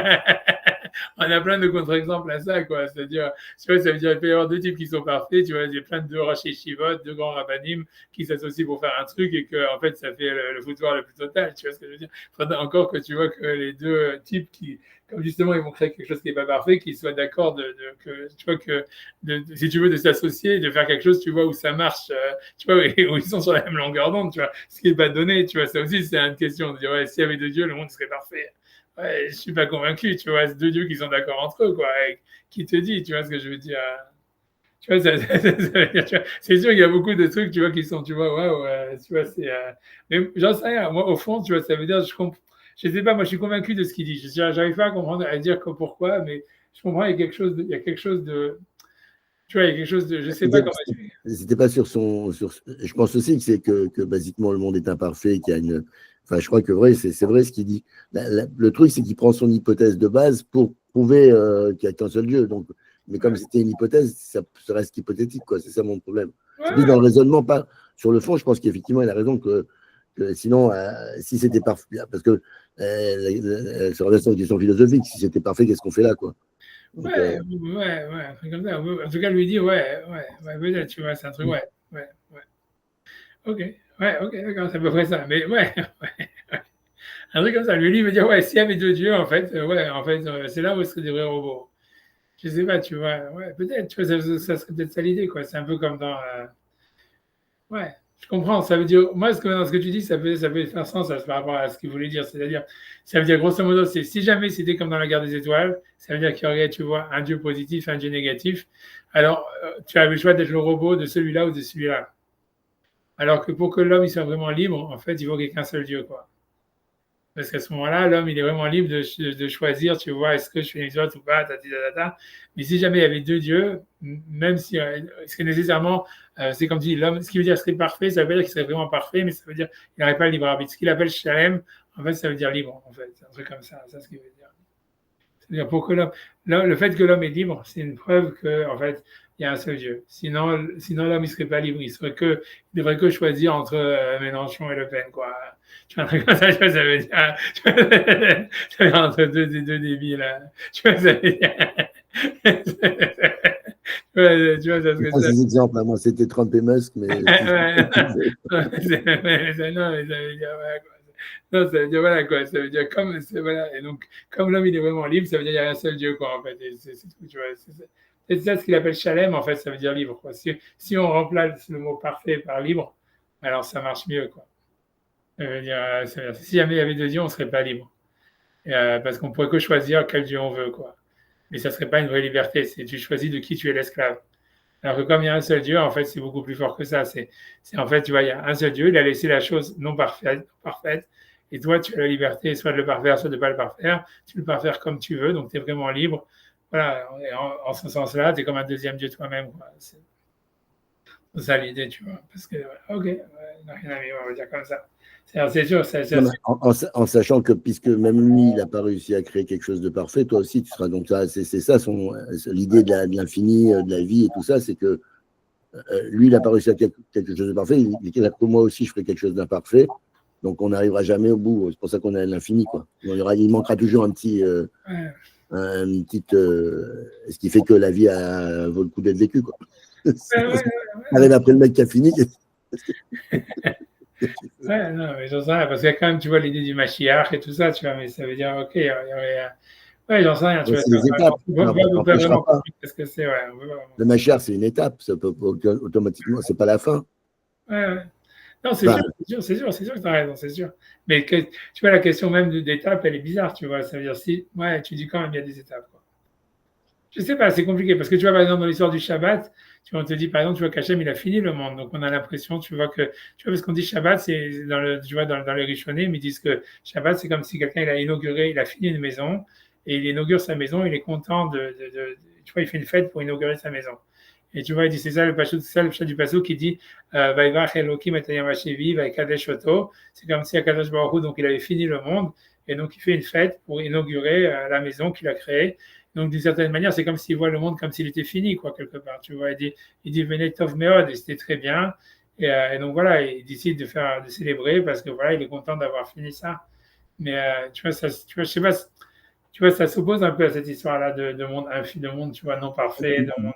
on a plein de contre-exemples à ça, quoi. C'est-à-dire, tu vois, ça veut dire qu'il peut y avoir deux types qui sont parfaits. Tu vois, il y a plein de deux Rosh Shivot, deux grands rabbinim qui s'associent pour faire un truc et que, en fait, ça fait le foutoir le plus total. Tu vois ce que je veux dire? Faudrait encore que tu vois que les deux types qui, comme justement, ils vont créer quelque chose qui n'est pas parfait, qu'ils soient d'accord que, tu vois, si tu veux, de s'associer, de faire quelque chose, tu vois, où ça marche, tu vois, où ils sont sur la même longueur d'onde, tu vois, ce qui n'est pas donné, tu vois, ça aussi, c'est une question de dire, ouais, s'il y avait deux dieux, le monde serait parfait. Ouais, je suis pas convaincu, tu vois, c'est deux dieux qui sont d'accord entre eux, quoi, et qui te dit, tu vois ce que je veux dire. Tu vois, c'est sûr qu'il y a beaucoup de trucs, tu vois, qui sont, tu vois, ouais, tu vois, mais j'en sais rien. Moi, au fond, tu vois, ça veut dire, je sais pas, moi, je suis convaincu de ce qu'il dit. J'arrive pas à comprendre, à dire pourquoi, mais je comprends, il y a quelque chose de, tu vois, il y a quelque chose de, je sais pas comment expliquer. C'était pas je pense aussi que c'est que basiquement le monde est imparfait, qu'il y a une. Enfin, je crois que vrai, c'est vrai ce qu'il dit. Le truc, c'est qu'il prend son hypothèse de base pour prouver qu'il n'y a qu'un seul Dieu. Donc, mais comme c'était une hypothèse, ça reste hypothétique, quoi. C'est ça mon problème. C'est plus dans le raisonnement, pas sur le fond. Je pense qu'effectivement, il a raison que sinon, si c'était parfait, parce que ça revient sur une question philosophique, si c'était parfait, qu'est-ce qu'on fait là, quoi? Donc, Ouais, un truc comme ça. En tout cas, lui dire, ouais, peut-être, tu vois, c'est un truc, ouais. Ok, ok, d'accord, c'est à peu près ça. Mais ouais, un truc comme ça. Lui me dire, ouais, s'il y avait deux dieux, en fait, c'est là où seraient des vrais robots. Je sais pas, tu vois, ouais, peut-être, tu vois, ça serait peut-être ça l'idée, quoi. C'est un peu comme dans. Ouais, je comprends. Ça veut dire, moi, dans ce que tu dis, ça peut faire sens par rapport à ce qu'il voulait dire. C'est-à-dire, ça veut dire, grosso modo, si jamais c'était comme dans la guerre des étoiles, ça veut dire qu'il y aurait, tu vois, un dieu positif, un dieu négatif. Alors, tu as le choix d'être le robot de celui-là ou de celui-là. Alors que pour que l'homme il soit vraiment libre, en fait, il faut qu'il y ait qu'un seul dieu, quoi. Parce qu'à ce moment-là, l'homme, il est vraiment libre de choisir, tu vois, est-ce que je fais une autres ou pas, Mais si jamais il y avait deux dieux, même si, c'est nécessairement, c'est comme dit l'homme, ce qui veut dire serait parfait, ça veut dire qu'il serait vraiment parfait, mais ça veut dire qu'il n'aurait pas le libre arbitre. Ce qu'il appelle shalem, en fait, ça veut dire libre, en fait. C'est un truc comme ça, c'est ce qu'il veut dire. C'est-à-dire pour que le fait que l'homme est libre, c'est une preuve que, en fait, il y a un seul Dieu. Sinon l'homme, il serait pas libre. Il devrait que choisir entre Mélenchon et Le Pen, quoi. Tu vois, un truc comme ça, ça veut dire, ça veut dire entre deux débiles, là. Tu vois, ça veut dire, tu vois, ça serait ça. Ces exemples, moi, c'était Trump et Musk, mais. Non, mais ça veut dire, ouais, quoi. Non, ça veut dire, voilà, quoi. Ça veut dire, voilà. Et donc, comme l'homme, il est vraiment libre, ça veut dire, il y a un seul Dieu, quoi, en fait. Et c'est tout, tu vois. C'est ça ce qu'il appelle shalem, en fait, ça veut dire libre, quoi. Si on remplace le mot parfait par libre, alors ça marche mieux, quoi. Ça veut dire, si jamais il y avait deux dieux, on ne serait pas libre. Parce qu'on ne pourrait que choisir quel Dieu on veut, quoi. Mais ça ne serait pas une vraie liberté, c'est tu choisis de qui tu es l'esclave. Alors que comme il y a un seul Dieu, en fait, c'est beaucoup plus fort que ça. En fait, tu vois, il y a un seul Dieu, il a laissé la chose non parfaite, et toi, tu as la liberté soit de le parfaire, soit de ne pas le parfaire. Tu peux le parfaire comme tu veux, donc tu es vraiment libre. Voilà, et en ce sens-là, tu es comme un deuxième Dieu toi-même, quoi. C'est ça l'idée, tu vois. Parce que, ok, n'a rien à voir, on va dire comme ça. C'est sûr, en sachant que, puisque même lui, il n'a pas réussi à créer quelque chose de parfait, toi aussi, tu seras. Donc, c'est ça l'idée de l'infini, de la vie et tout ça, c'est que lui, il n'a pas réussi à quelque chose de parfait. Il dit que moi aussi, je ferai quelque chose d'imparfait. Donc, on n'arrivera jamais au bout. C'est pour ça qu'on a l'infini, quoi. Il manquera toujours un petit. Ce qui fait que la vie vaut le coup d'être vécue, quoi. Arrive après le mec qui a fini. Ouais, non, mais j'en sais rien, parce qu'il y a quand même, tu vois, l'idée du Mashiach et tout ça, tu vois, mais ça veut dire, ok, il y aurait. Ouais, j'en sais rien, tu vois. C'est des étapes. On peut vraiment pas. Qu'est-ce que c'est, ouais. Le Mashiach, c'est une étape, ça peut automatiquement, c'est pas la fin. Ouais. Non, c'est sûr que tu as raison, c'est sûr. Mais tu vois, la question même d'étape, elle est bizarre, tu vois. Ça veut dire, ouais, tu dis quand même, il y a des étapes, quoi. Je sais pas, c'est compliqué parce que tu vois, par exemple, dans l'histoire du Shabbat, tu vois, on te dit, par exemple, tu vois qu'Hachem, il a fini le monde. Donc, on a l'impression, tu vois, parce qu'on dit Shabbat, c'est tu vois, dans les Rishonim, ils disent que Shabbat, c'est comme si quelqu'un, il a fini une maison et il inaugure sa maison, il est content tu vois, il fait une fête pour inaugurer sa maison. Et tu vois, il dit, c'est ça le pshat du pasuk qui dit, Vaivach Elokim et Tayam Hashevi, Vaikadesh Oto. C'est comme si Akadosh Baruch Hu, donc il avait fini le monde et donc il fait une fête pour inaugurer la maison qu'il a créée. Donc, d'une certaine manière, c'est comme s'il voit le monde comme s'il était fini, quoi, quelque part. Tu vois, il dit Venez Tov Meod, et c'était très bien. Et donc, voilà, il décide de célébrer parce que, voilà, il est content d'avoir fini ça. Mais, tu vois, je sais pas, tu vois, ça s'oppose un peu à cette histoire-là de monde infini, de monde, tu vois, non parfait, de monde.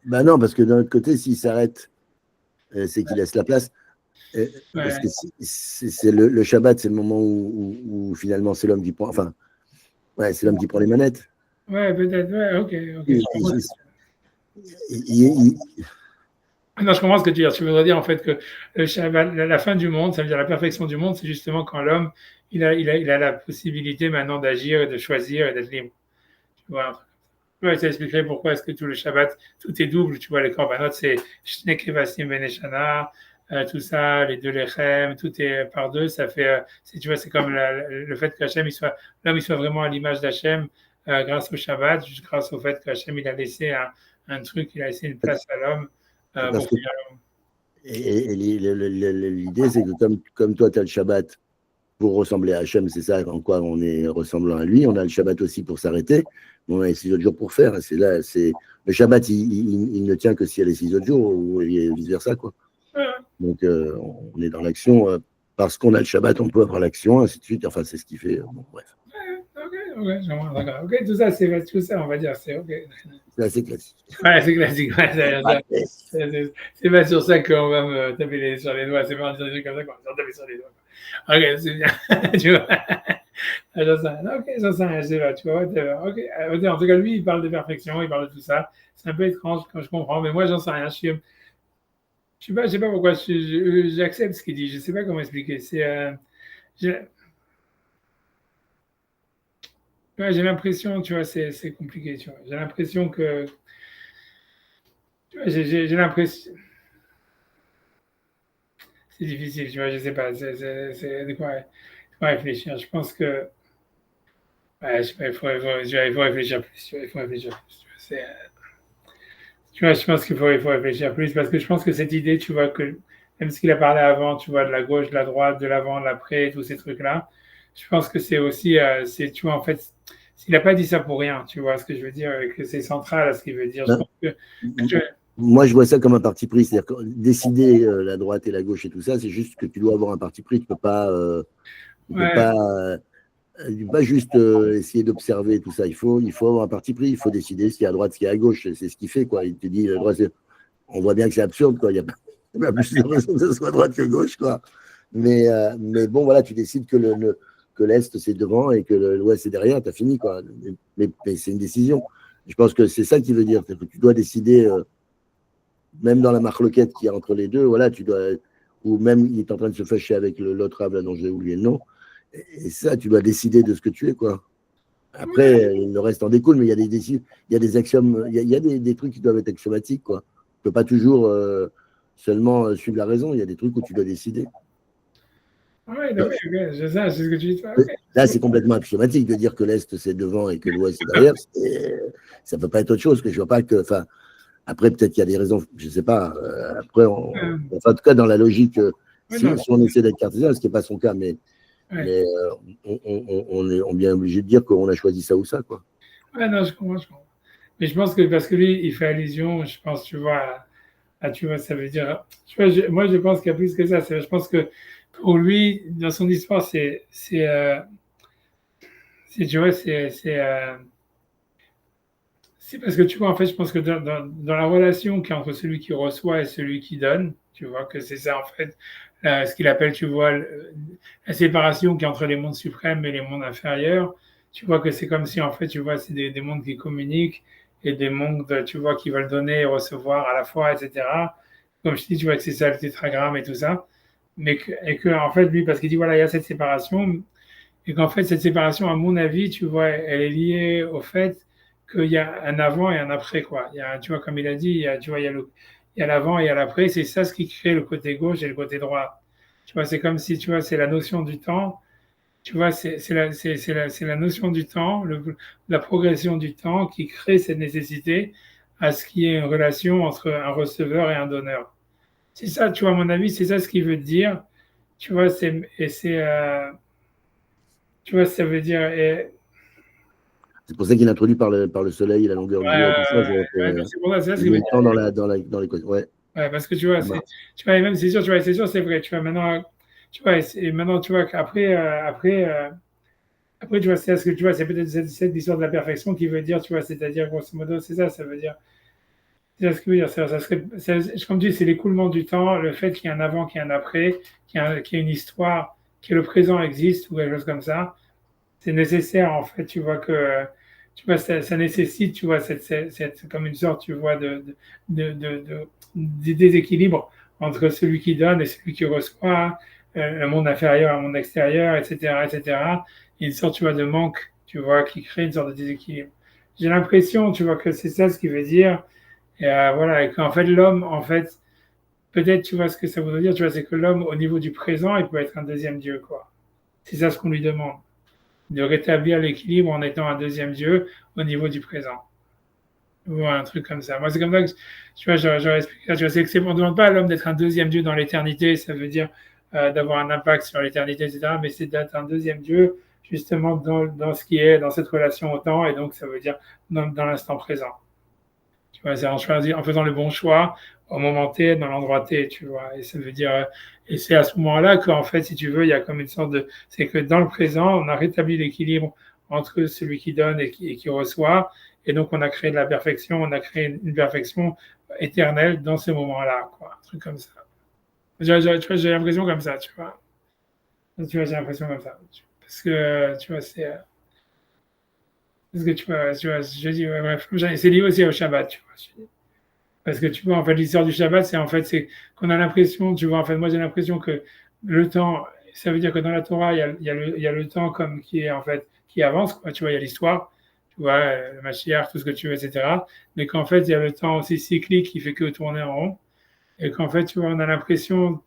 Ben non, parce que d'un autre côté, s'il s'arrête, c'est qu'il laisse la place. Parce Ouais. que c'est le Shabbat, c'est le moment où finalement c'est l'homme qui prend. Enfin, ouais, c'est l'homme qui prend les manettes. Ouais, peut-être, ouais, ok. Non, je comprends ce que tu veux dire. Tu voudrais dire en fait que le Shabbat, la fin du monde, ça veut dire la perfection du monde, c'est justement quand l'homme, il a la possibilité maintenant d'agir et de choisir et d'être libre. Tu vois, ouais, ça expliquerait pourquoi est-ce que tout le Shabbat, tout est double. Tu vois, les corbanotes, c'est Shnei Kevasim Ben Shana, tout ça, les deux lechem, tout est par deux. Ça fait, tu vois, c'est comme le fait que l'homme, il soit vraiment à l'image d'Hachem grâce au Shabbat, juste grâce au fait qu'Hachem, il a laissé un truc, il a laissé une place à l'homme Parce pour que, finir. et l'idée, c'est que comme toi, tu as le Shabbat pour ressembler à Hachem, c'est ça en quoi on est ressemblant à lui. On a le Shabbat aussi pour s'arrêter, mais on a les 6 autres jours pour faire. Le Shabbat, il ne tient que s'il y a les 6 autres jours, ou vice-versa, quoi. Donc, on est dans l'action. Parce qu'on a le Shabbat, on peut avoir l'action, ainsi de suite. Enfin, c'est ce qui fait. Bon, bref. Ok, d'accord. Ok, tout ça, on va dire, c'est ok. C'est assez classique. Ouais, c'est classique. Ouais, c'est pas sur ça qu'on va me taper sur les doigts. C'est pas en disant des trucs comme ça qu'on va me taper sur les doigts. Ok, c'est bien. Tu vois. J'en sais rien. Ok, j'en sais rien. Je sais pas. Tu vois, ok. En tout cas, lui, il parle de perfection, il parle de tout ça. C'est un peu étrange quand je comprends, mais moi, j'en sais rien. Je sais pas pourquoi j'accepte ce qu'il dit. Je sais pas comment expliquer. J'ai ouais, j'ai l'impression, tu vois, c'est compliqué, tu vois. J'ai l'impression que, tu vois, j'ai l'impression, c'est difficile, tu vois, je sais pas, de quoi réfléchir. Je pense que, ouais, je sais pas, il faut réfléchir plus, tu vois, il faut réfléchir plus, tu vois. Tu vois, je pense il faut réfléchir plus parce que je pense que cette idée, tu vois, que même ce qu'il a parlé avant, tu vois, de la gauche, de la droite, de l'avant, de l'après, tous ces trucs-là, je pense que c'est aussi, tu vois, en fait, il n'a pas dit ça pour rien, tu vois ce que je veux dire, et que c'est central à ce qu'il veut dire. Je Ben, pense que, moi, je vois ça comme un parti pris. C'est-à-dire que décider la droite et la gauche et tout ça, c'est juste que tu dois avoir un parti pris. Tu peux ouais, pas juste essayer d'observer tout ça. Il faut avoir un parti pris. Il faut décider ce qui est à droite, ce qui est à gauche. C'est ce qu'il fait, quoi. Il te dit, la droite, on voit bien que c'est absurde, quoi. Il y a pas plus de raison que ce soit droite que gauche, quoi. Mais bon, voilà, tu décides que l'Est, c'est devant et que l'Ouest, c'est derrière. Tu as fini, quoi. Mais c'est une décision. Je pense que c'est ça qui veut dire. Que tu dois décider, même dans la marloquette qu'il y a entre les deux, voilà, tu dois. Ou même, il est en train de se fâcher avec l'autre âme, là, dont j'ai oublié le nom. Et ça, tu dois décider de ce que tu es, quoi. Après, le reste en découle, mais il y a il y a des axiomes, il y a des trucs qui doivent être axiomatiques, quoi. Tu ne peux pas toujours seulement suivre la raison, il y a des trucs où tu dois décider. ouais, ok, je sais, c'est ce que tu dis, toi, ok. Là, c'est complètement axiomatique de dire que l'Est, c'est devant et que l'Ouest, c'est derrière. Ça ne peut pas être autre chose, que je ne vois pas que. Enfin, après, peut-être qu'il y a des raisons, je ne sais pas. Après, enfin, en tout cas, dans la logique, Ouais, si non, on essaie d'être cartésien, ce qui n'est pas son cas, ouais. mais on est bien obligé de dire qu'on a choisi ça ou ça, quoi. Ouais, non, je comprends, je comprends. Mais je pense que parce que lui, il fait allusion, je pense, tu vois, tu vois, ça veut dire, tu vois, moi, je pense qu'il y a plus que ça. Je pense que pour lui, dans son histoire, tu vois, c'est parce que tu vois, en fait, je pense que dans la relation qui est entre celui qui reçoit et celui qui donne, tu vois, que c'est ça, en fait, ce qu'il appelle, tu vois, la séparation qui est entre les mondes suprêmes et les mondes inférieurs. Tu vois que c'est comme si, en fait, tu vois, c'est des mondes qui communiquent et des mondes, tu vois, qui veulent donner et recevoir à la fois, etc. Comme je dis, tu vois que c'est ça le tétragramme et tout ça. Et que, en fait, lui, parce qu'il dit, voilà, il y a cette séparation, et qu'en fait, cette séparation, à mon avis, tu vois, elle est liée au fait qu'il y a un avant et un après, quoi. Il y a, tu vois, comme il a dit, tu vois, il y a l'avant et il y a l'après. C'est ça ce qui crée le côté gauche et le côté droit. Tu vois, c'est comme si, tu vois, c'est la notion du temps. Tu vois, c'est la notion du temps, la progression du temps qui crée cette nécessité à ce qu'il y ait une relation entre un receveur et un donneur. C'est ça, tu vois, à mon avis, c'est ça ce qu'il veut dire. Tu vois, tu vois, ça veut dire, C'est pour ça qu'il introduit par le soleil, la longueur du jour et tout ça. c'est pour ça, c'est ça ce Il que met veut le dire. temps dans les ouais. Ouais, parce que tu vois, tu vois, et même, c'est sûr, tu vois, c'est sûr, c'est vrai. Tu vois, maintenant, tu vois, et maintenant, tu vois qu'après, Après, tu vois, c'est ce que tu vois, c'est peut-être cette histoire de la perfection qui veut dire, tu vois, c'est-à-dire, grosso modo, c'est ça veut dire. C'est ce que veut dire, comme tu dis, c'est l'écoulement du temps, le fait qu'il y ait un avant, qu'il y ait un après, qu'il y ait une histoire, que le présent existe ou quelque chose comme ça. C'est nécessaire, en fait, tu vois, tu vois, ça nécessite, tu vois, comme une sorte, tu vois, de déséquilibre entre celui qui donne et celui qui reçoit, le monde inférieur, le monde extérieur, etc., etc. Il y a une sorte, tu vois, de manque, tu vois, qui crée une sorte de déséquilibre. J'ai l'impression, tu vois, que c'est ça ce qui veut dire, et voilà, et qu'en fait, l'homme, en fait, peut-être, tu vois, ce que ça veut dire, tu vois, c'est que l'homme, au niveau du présent, il peut être un deuxième Dieu, quoi. C'est ça ce qu'on lui demande, de rétablir l'équilibre en étant un deuxième Dieu au niveau du présent. Ou un truc comme ça. Moi, c'est comme ça que, tu vois, j'aurais expliqué ça. Tu vois, c'est que on ne demande pas à l'homme d'être un deuxième Dieu dans l'éternité, ça veut dire d'avoir un impact sur l'éternité, etc. Mais c'est d'être un deuxième Dieu, justement, dans ce qui est, dans cette relation au temps, et donc ça veut dire dans l'instant présent. Tu vois, c'est en faisant le bon choix au moment T, dans l'endroit T, tu vois. Et ça veut dire, et c'est à ce moment-là qu'en fait, si tu veux, il y a comme une sorte c'est que dans le présent, on a rétabli l'équilibre entre celui qui donne et qui reçoit. Et donc, on a créé de la perfection, on a créé une perfection éternelle dans ce moment-là, quoi. Un truc comme ça. Tu vois, j'ai l'impression comme ça, tu vois. Tu vois, j'ai l'impression comme ça. Parce que, tu vois, parce que tu vois, je dis, ouais, bref, c'est lié aussi au Shabbat, tu vois. Parce que tu vois, en fait, l'histoire du Shabbat, c'est qu'on a l'impression, tu vois, en fait, moi j'ai l'impression que le temps, ça veut dire que dans la Torah, il y a le temps comme qui est, en fait, qui avance, quoi, tu vois, il y a l'histoire, tu vois, le Mashiach, tout ce que tu veux, etc. Mais qu'en fait, il y a le temps aussi cyclique qui fait que tourner en rond. Et qu'en fait, tu vois, on a l'impression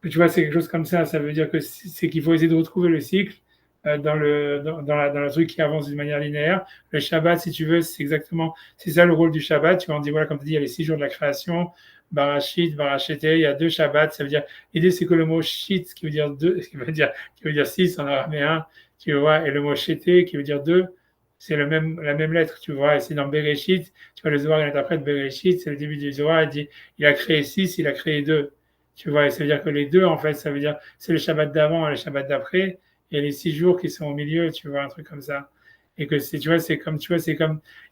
que, tu vois, c'est quelque chose comme ça veut dire que c'est qu'il faut essayer de retrouver le cycle dans le truc qui avance d'une manière linéaire. Le Shabbat, si tu veux, c'est ça le rôle du Shabbat. Tu vois, on dit, voilà, comme tu dis, il y a les 6 jours de la création, Barashit, Barachete, il y a 2 Shabbats. Ça veut dire, l'idée, c'est que le mot Shit, qui veut dire 2, qui veut dire 6 en araméen, tu vois, et le mot Shete, qui veut dire 2, c'est la même lettre, tu vois, et c'est dans Bereshit, tu vois, le Zohar, il interprète Bereshit, c'est le début du Zohar, il dit, il a créé 6, il a créé 2. Tu vois, et ça veut dire que les deux, en fait, ça veut dire, c'est le Shabbat d'avant et le Shabbat d'après, et les 6 jours qui sont au milieu, tu vois, un truc comme ça. Et que tu vois, c'est comme,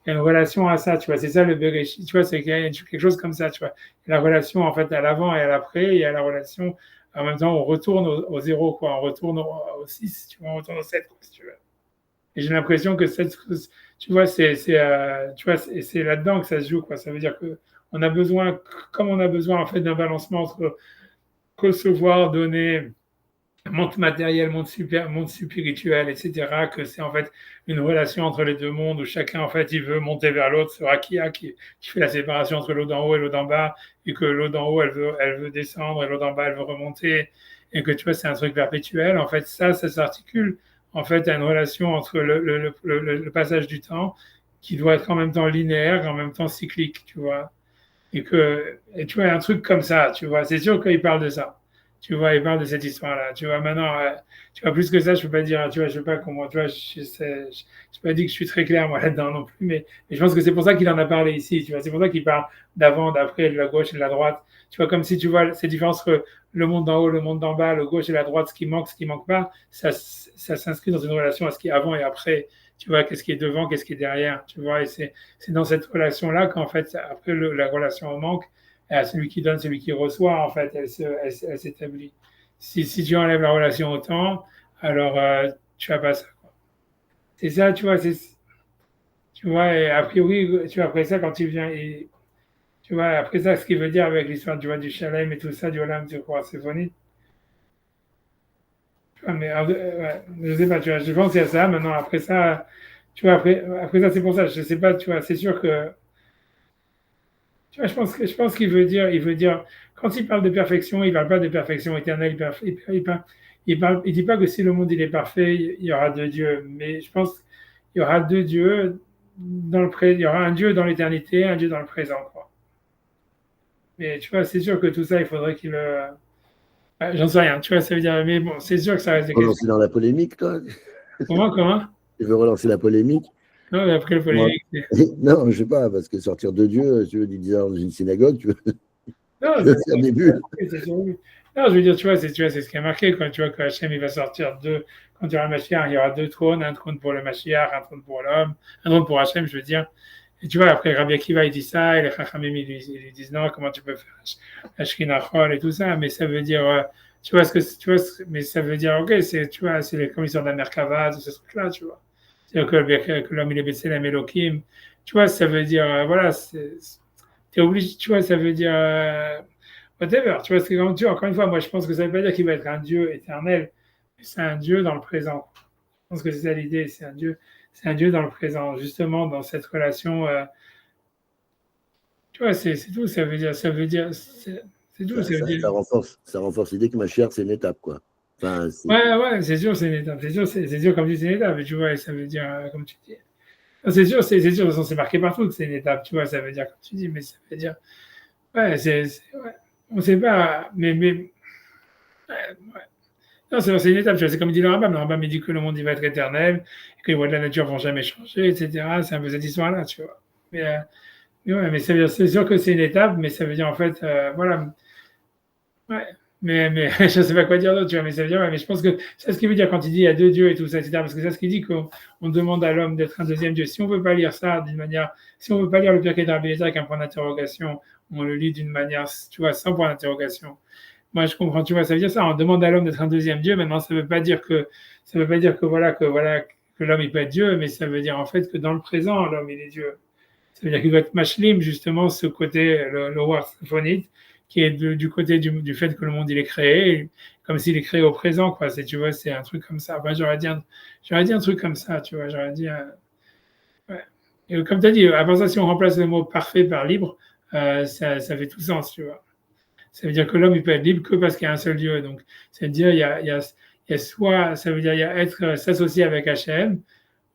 il y a une relation à ça, tu vois, c'est ça le Bereshit, tu vois, c'est qu'il y a quelque chose comme ça, tu vois. La relation, en fait, à l'avant et à l'après, il y a la relation, en même temps, on retourne au 0, quoi, on retourne au 6, tu vois, on retourne au 7, quoi, si tu veux. Et j'ai l'impression que tu vois, tu vois, c'est là-dedans que ça se joue, quoi. Ça veut dire que on a besoin, comme on a besoin, en fait, d'un balancement entre recevoir, donner, monde matériel, monde spirituel, etc., que c'est en fait une relation entre les deux mondes où chacun, en fait, il veut monter vers l'autre, ce rakia qui fait la séparation entre l'eau d'en haut et l'eau d'en bas, et que l'eau d'en haut, elle veut descendre, et l'eau d'en bas, elle veut remonter, et que tu vois, c'est un truc perpétuel. En fait, ça s'articule, en fait, à une relation entre le passage du temps, qui doit être en même temps linéaire et en même temps cyclique, tu vois. Et tu vois, un truc comme ça, tu vois, c'est sûr qu'il parle de ça. Tu vois, il parle de cette histoire-là. Tu vois, maintenant, tu vois, plus que ça, je peux pas dire, tu vois, je sais pas comment, tu vois, je pas dit que je suis très clair, moi, là-dedans non plus, mais je pense que c'est pour ça qu'il en a parlé ici, tu vois, c'est pour ça qu'il parle d'avant, d'après, de la gauche et de la droite. Tu vois, comme si tu vois ces différences entre le monde d'en haut, le monde d'en bas, le gauche et la droite, ce qui manque pas, ça s'inscrit dans une relation à ce qui est avant et après. Tu vois, qu'est-ce qui est devant, qu'est-ce qui est derrière, tu vois, et c'est dans cette relation-là qu'en fait, après la relation au manque, à celui qui donne, celui qui reçoit, en fait, elle s'établit. Si tu enlèves la relation au temps, alors tu n'as pas ça. C'est ça, tu vois, tu vois, et a priori, tu vois, après ça, quand tu viens, et, tu vois, après ça, ce qu'il veut dire avec l'histoire, tu vois, du Shalem et tout ça, du Olam, tu crois, symphonie. Tu vois, mais ouais, je sais pas, tu vois, je pense qu'il y a ça, maintenant, après ça, tu vois, après ça, c'est pour ça, je sais pas, tu vois, c'est sûr que tu vois, je pense il veut dire, quand il parle de perfection, il ne parle pas de perfection éternelle, il dit pas que si le monde il est parfait, il y aura 2 dieux, mais je pense qu'il y aura 2 dieux il y aura un Dieu dans l'éternité, un Dieu dans le présent, quoi. Mais tu vois, c'est sûr que tout ça, il faudrait j'en sais rien, tu vois, ça veut dire, mais bon, c'est sûr que ça reste des questions. Relancer dans la polémique, toi? Comment? Tu veux relancer la polémique? Non, mais après le Moi, polémique. non, je sais pas, parce que sortir de Dieu, tu veux dire dans une synagogue, tu veux Non, faire des bulles. c'est sûr. Non, Non, je veux dire, c'est ce qui est marqué quand tu vois que Hachem il va sortir quand il y aura le Mashiach, il y aura deux trônes, un trône pour le Mashiach, un trône pour l'homme, un trône pour Hachem, je veux dire. Et tu vois, après Rabbi Akiva il dit ça, et les Chachamim ils lui disent non, comment tu peux faire la Chol et tout ça, mais ça veut dire, mais ça veut dire, ok, c'est les commissions de la Merkava, tout ce truc-là, tu vois. C'est-à-dire que l'homme il est Betselem Elohim, tu vois, ça veut dire, voilà, t'es obligé, tu vois, ça veut dire. Whatever, tu vois, c'est comme Dieu. Encore une fois, moi, je pense que ça ne veut pas dire qu'il va être un Dieu éternel, mais c'est un Dieu dans le présent. Je pense que c'est ça l'idée, c'est un Dieu dans le présent, justement, dans cette relation. Tu vois, c'est tout, c'est tout, ça veut dire. Ça renforce l'idée que ma chère, c'est une étape, quoi. Enfin, ouais, c'est sûr, c'est une étape. C'est sûr, comme tu dis, c'est une étape, mais tu vois, ça veut dire, comme tu dis. C'est sûr, de toute façon, c'est marqué partout que c'est une étape, tu vois, ça veut dire, comme tu dis, mais ça veut dire. Ouais, ouais. On ne sait pas, mais ouais, ouais. Non, c'est une étape, tu vois, c'est comme dit le Rambam. Le Rambam il dit que le monde il va être éternel, que les lois de la nature vont jamais changer, etc. C'est un peu cette histoire-là, tu vois. Ouais, mais c'est sûr que c'est une étape, mais ça veut dire en fait, voilà. Ouais. Mais je ne sais pas quoi dire d'autre, tu vois, mais ça veut dire, ouais, mais je pense que c'est ce qu'il veut dire quand il dit il y a deux dieux et tout ça, etc. Parce que c'est ce qu'il dit qu'on demande à l'homme d'être un deuxième dieu. Si on ne veut pas lire ça d'une manière, si on ne veut pas lire le Pirkei d'Rabbi Eliezer avec un point d'interrogation, on le lit d'une manière, tu vois, sans point d'interrogation. Moi, je comprends, tu vois, ça veut dire ça. On demande à l'homme d'être un deuxième Dieu. Maintenant, ça veut pas dire que voilà, que l'homme il peut être Dieu, mais ça veut dire en fait que dans le présent, l'homme il est Dieu. Ça veut dire qu'il doit être mashlim, justement, ce côté, le roi symphonique, qui est du côté du fait que le monde il est créé, comme s'il est créé au présent, quoi. Tu vois, c'est un truc comme ça. Enfin, j'aurais dit un truc comme ça, tu vois. J'aurais dit, ouais. Et comme tu as dit, avant ça, si on remplace le mot parfait par libre, ça fait tout sens, tu vois. Ça veut dire que l'homme il peut être libre que parce qu'il y a un seul Dieu. Donc, c'est-à-dire il y a soit, ça veut dire il y a être s'associer avec Hachem,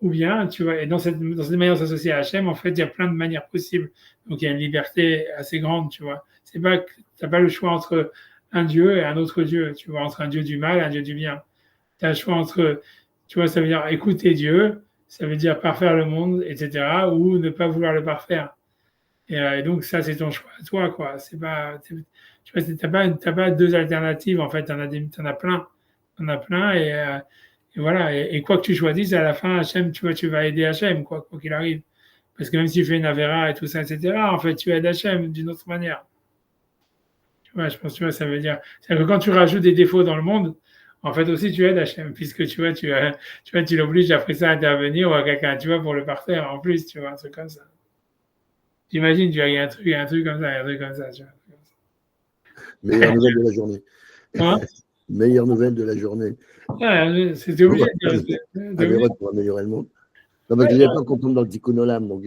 ou bien, tu vois, et dans cette manière de s'associer à Hachem, en fait, il y a plein de manières possibles. Donc, il y a une liberté assez grande, tu vois. C'est pas que tu n'as pas le choix entre un Dieu et un autre Dieu, tu vois, entre un Dieu du mal et un Dieu du bien. Tu as le choix entre, tu vois, ça veut dire écouter Dieu, ça veut dire parfaire le monde, etc., ou ne pas vouloir le parfaire. Et donc, ça, c'est ton choix à toi, quoi. C'est pas, tu vois, t'as pas deux alternatives, en fait, t'en as plein. T'en as plein, et voilà. Et quoi que tu choisisses, à la fin, Hachem, tu vois, tu vas aider Hachem, quoi qu'il arrive. Parce que même si tu fais une avéra et tout ça, etc., en fait, tu aides Hachem d'une autre manière. Tu vois, je pense, tu vois, ça veut dire, c'est que quand tu rajoutes des défauts dans le monde, en fait, aussi, tu aides Hachem, puisque tu l'obliges après ça à intervenir ou à quelqu'un, tu vois, pour le parfaire, en plus, tu vois, un truc comme ça. J'imagine, tu vois, il y a un truc comme ça, il y a un truc comme ça, tu vois. Meilleure nouvelle de la journée. Hein? Meilleure nouvelle de la journée. Ouais, c'était obligé de pour améliorer le monde. Non, mais je ne disais pas qu'on tombe dans le tikkun olam. Donc...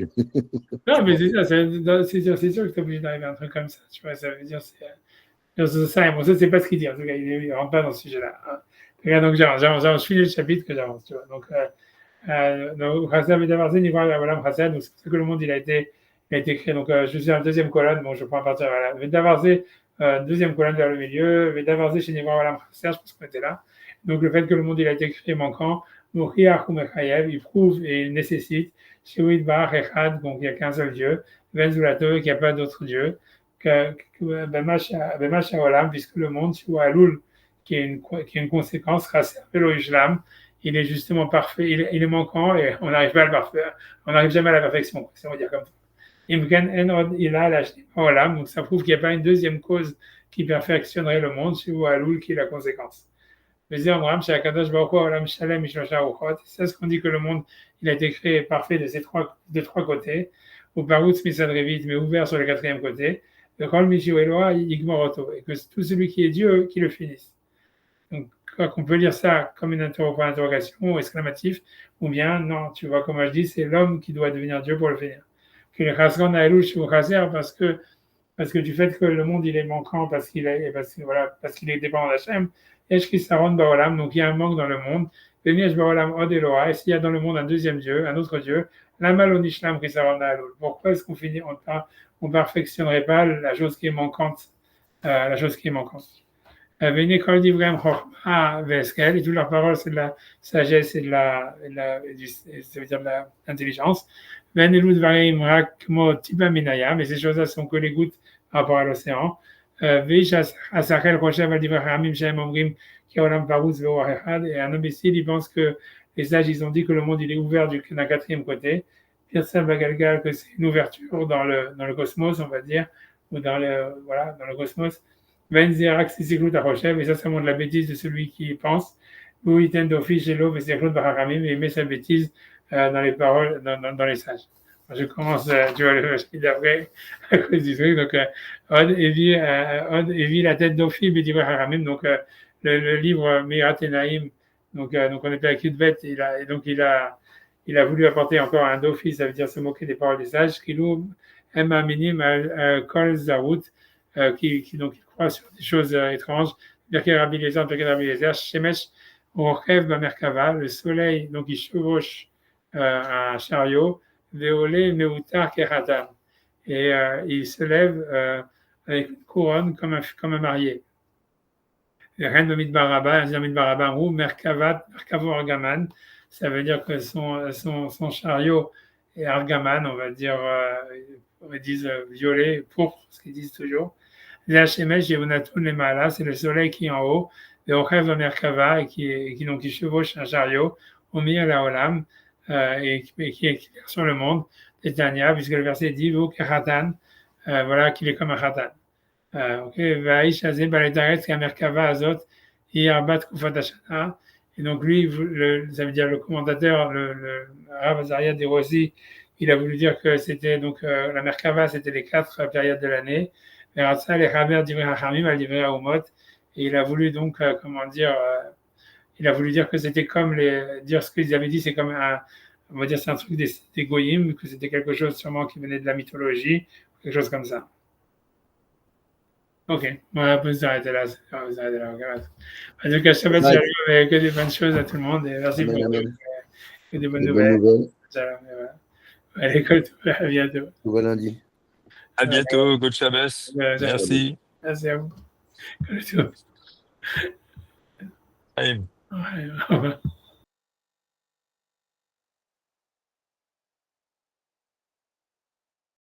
Non, mais c'est ça, c'est sûr que tu es obligé d'arriver à un truc comme ça. Tu vois, ça veut dire, c'est ça, bon, ça, c'est pas ce qu'il dit. En tout cas, il ne rentre pas dans ce sujet-là. Hein. Regarde, donc, je finis le chapitre que j'avance, tu vois. Donc, Chassid Vedavarze, Nivra Olam Chassid, donc c'est pour ça que le monde, il a été créé. Donc, je suis à la deuxième colonne, bon, je prends à partir, voilà. Vedavarze, deuxième colonne vers le milieu, Vedavarze chez Nivra Olam Chassid, je pense qu'on était là. Donc, le fait que le monde, il a été créé manquant, il prouve et il nécessite, Shewit Bar Echad, donc il n'y a qu'un seul Dieu, Ben Zulato, qu'il n'y a pas d'autre Dieu, Bemash Olam, puisque le monde, tu vois, Alul, qui est une conséquence, Rasser Islam, il est justement parfait, il est manquant et on n'arrive pas à le parfaire, on n'arrive jamais à la perfection, si on va dire comme ça. Donc ça prouve qu'il n'y a pas une deuxième cause qui perfectionnerait le monde, c'est Alul qui est la conséquence. C'est ce qu'on dit que le monde il a été créé parfait de trois côtés, ou Baruch Misadrevit, mais ouvert sur le quatrième côté, et que tout celui qui est Dieu, qui le finisse. Donc, on peut lire ça comme une interrogation ou exclamatif, ou bien, non, tu vois, comme je dis, c'est l'homme qui doit devenir Dieu pour le finir. Que le Chasron Aelouch ou Chaser, parce que du fait que le monde il est manquant, parce qu'il est dépendant d'Hachem, donc il y a un manque dans le monde. Et s'il y a dans le monde un deuxième Dieu, un autre Dieu, pourquoi est-ce qu'on perfectionnerait pas la chose qui est manquante, la chose qui est manquante. Et toutes leurs paroles, c'est de la sagesse et ça veut dire de l'intelligence. Mais ces choses-là sont que les gouttes par rapport à l'océan. ואיש השכל חושב על דברי חכמים שהם אומרים כי העולם פרוץ ואורח אחד, et un imbécile il pense que les sages ils ont dit que le monde il est ouvert d'un quatrième côté. Pirsal Bagalgal que c'est une ouverture dans le cosmos, on va dire, ou dans le cosmos. Ben Zerak Sisiklut Arochev, et ça montre la bêtise de celui qui pense. Ou Iten Dofi Shelo Veseklut Baharamim, et il met sa bêtise dans les paroles, dans les sages. Je commence, tu vois, le chapitre d'après, à cause du truc. Donc, Od Evi, la tête d'Ofi, Bedivrei Haramim, donc le livre Mirat Enaim, donc on était à Kudvet, il a voulu apporter encore un Dofi, ça veut dire se moquer des paroles des sages, Kilou, Emma Minim, Kol Zarut, qui croit sur des choses étranges, Birkei Rabbi Eliezer, Birkei Rabbi Eliezer, Shemesh, Rochev Bamerkava, le soleil, donc il chevauche un chariot, Veolé Meutar Keratan, et il se lève avec une couronne comme un marié. Reine de Midbaraba, ou Merkavo Argaman, ça veut dire que son chariot est Argaman, on va dire, ils disent violet, pourpre, ce qu'ils disent toujours. L'Hachemesh Yevonatoun les Malas, c'est le soleil qui est en haut, et Ochev Merkava, et qui chevauche un chariot, au milieu de la Olam, et qui est sur le monde, Tania, puisque le verset dit, vous, Keratan, voilà, qu'il est comme un Khatan. Ok, Vaïch Azé Baletaret, Merkava Azot, Yarbat Kufatashana. Et donc, lui, ça veut dire le commentateur, le Rav Azaria de Rossi, il a voulu dire que c'était donc la Merkava, c'était les 4 périodes de l'année. Veratsa, les Raver d'Ivri Hachamim, al d'Ivri Haumot. Et il a voulu donc, il a voulu dire que c'était comme dire ce qu'ils avaient dit, c'est comme on va dire c'est un truc des goyim, que c'était quelque chose sûrement qui venait de la mythologie, quelque chose comme ça. Ok, on peut s'arrêter là. En tout cas, Shabbat Shalom, et que des bonnes choses à tout le monde, et merci beaucoup. Que des bonnes nouvelles. Allez, à bientôt. Tout va lundi. À bientôt, God Shabbos. Merci. Merci à vous. Allez. Ouais, au revoir.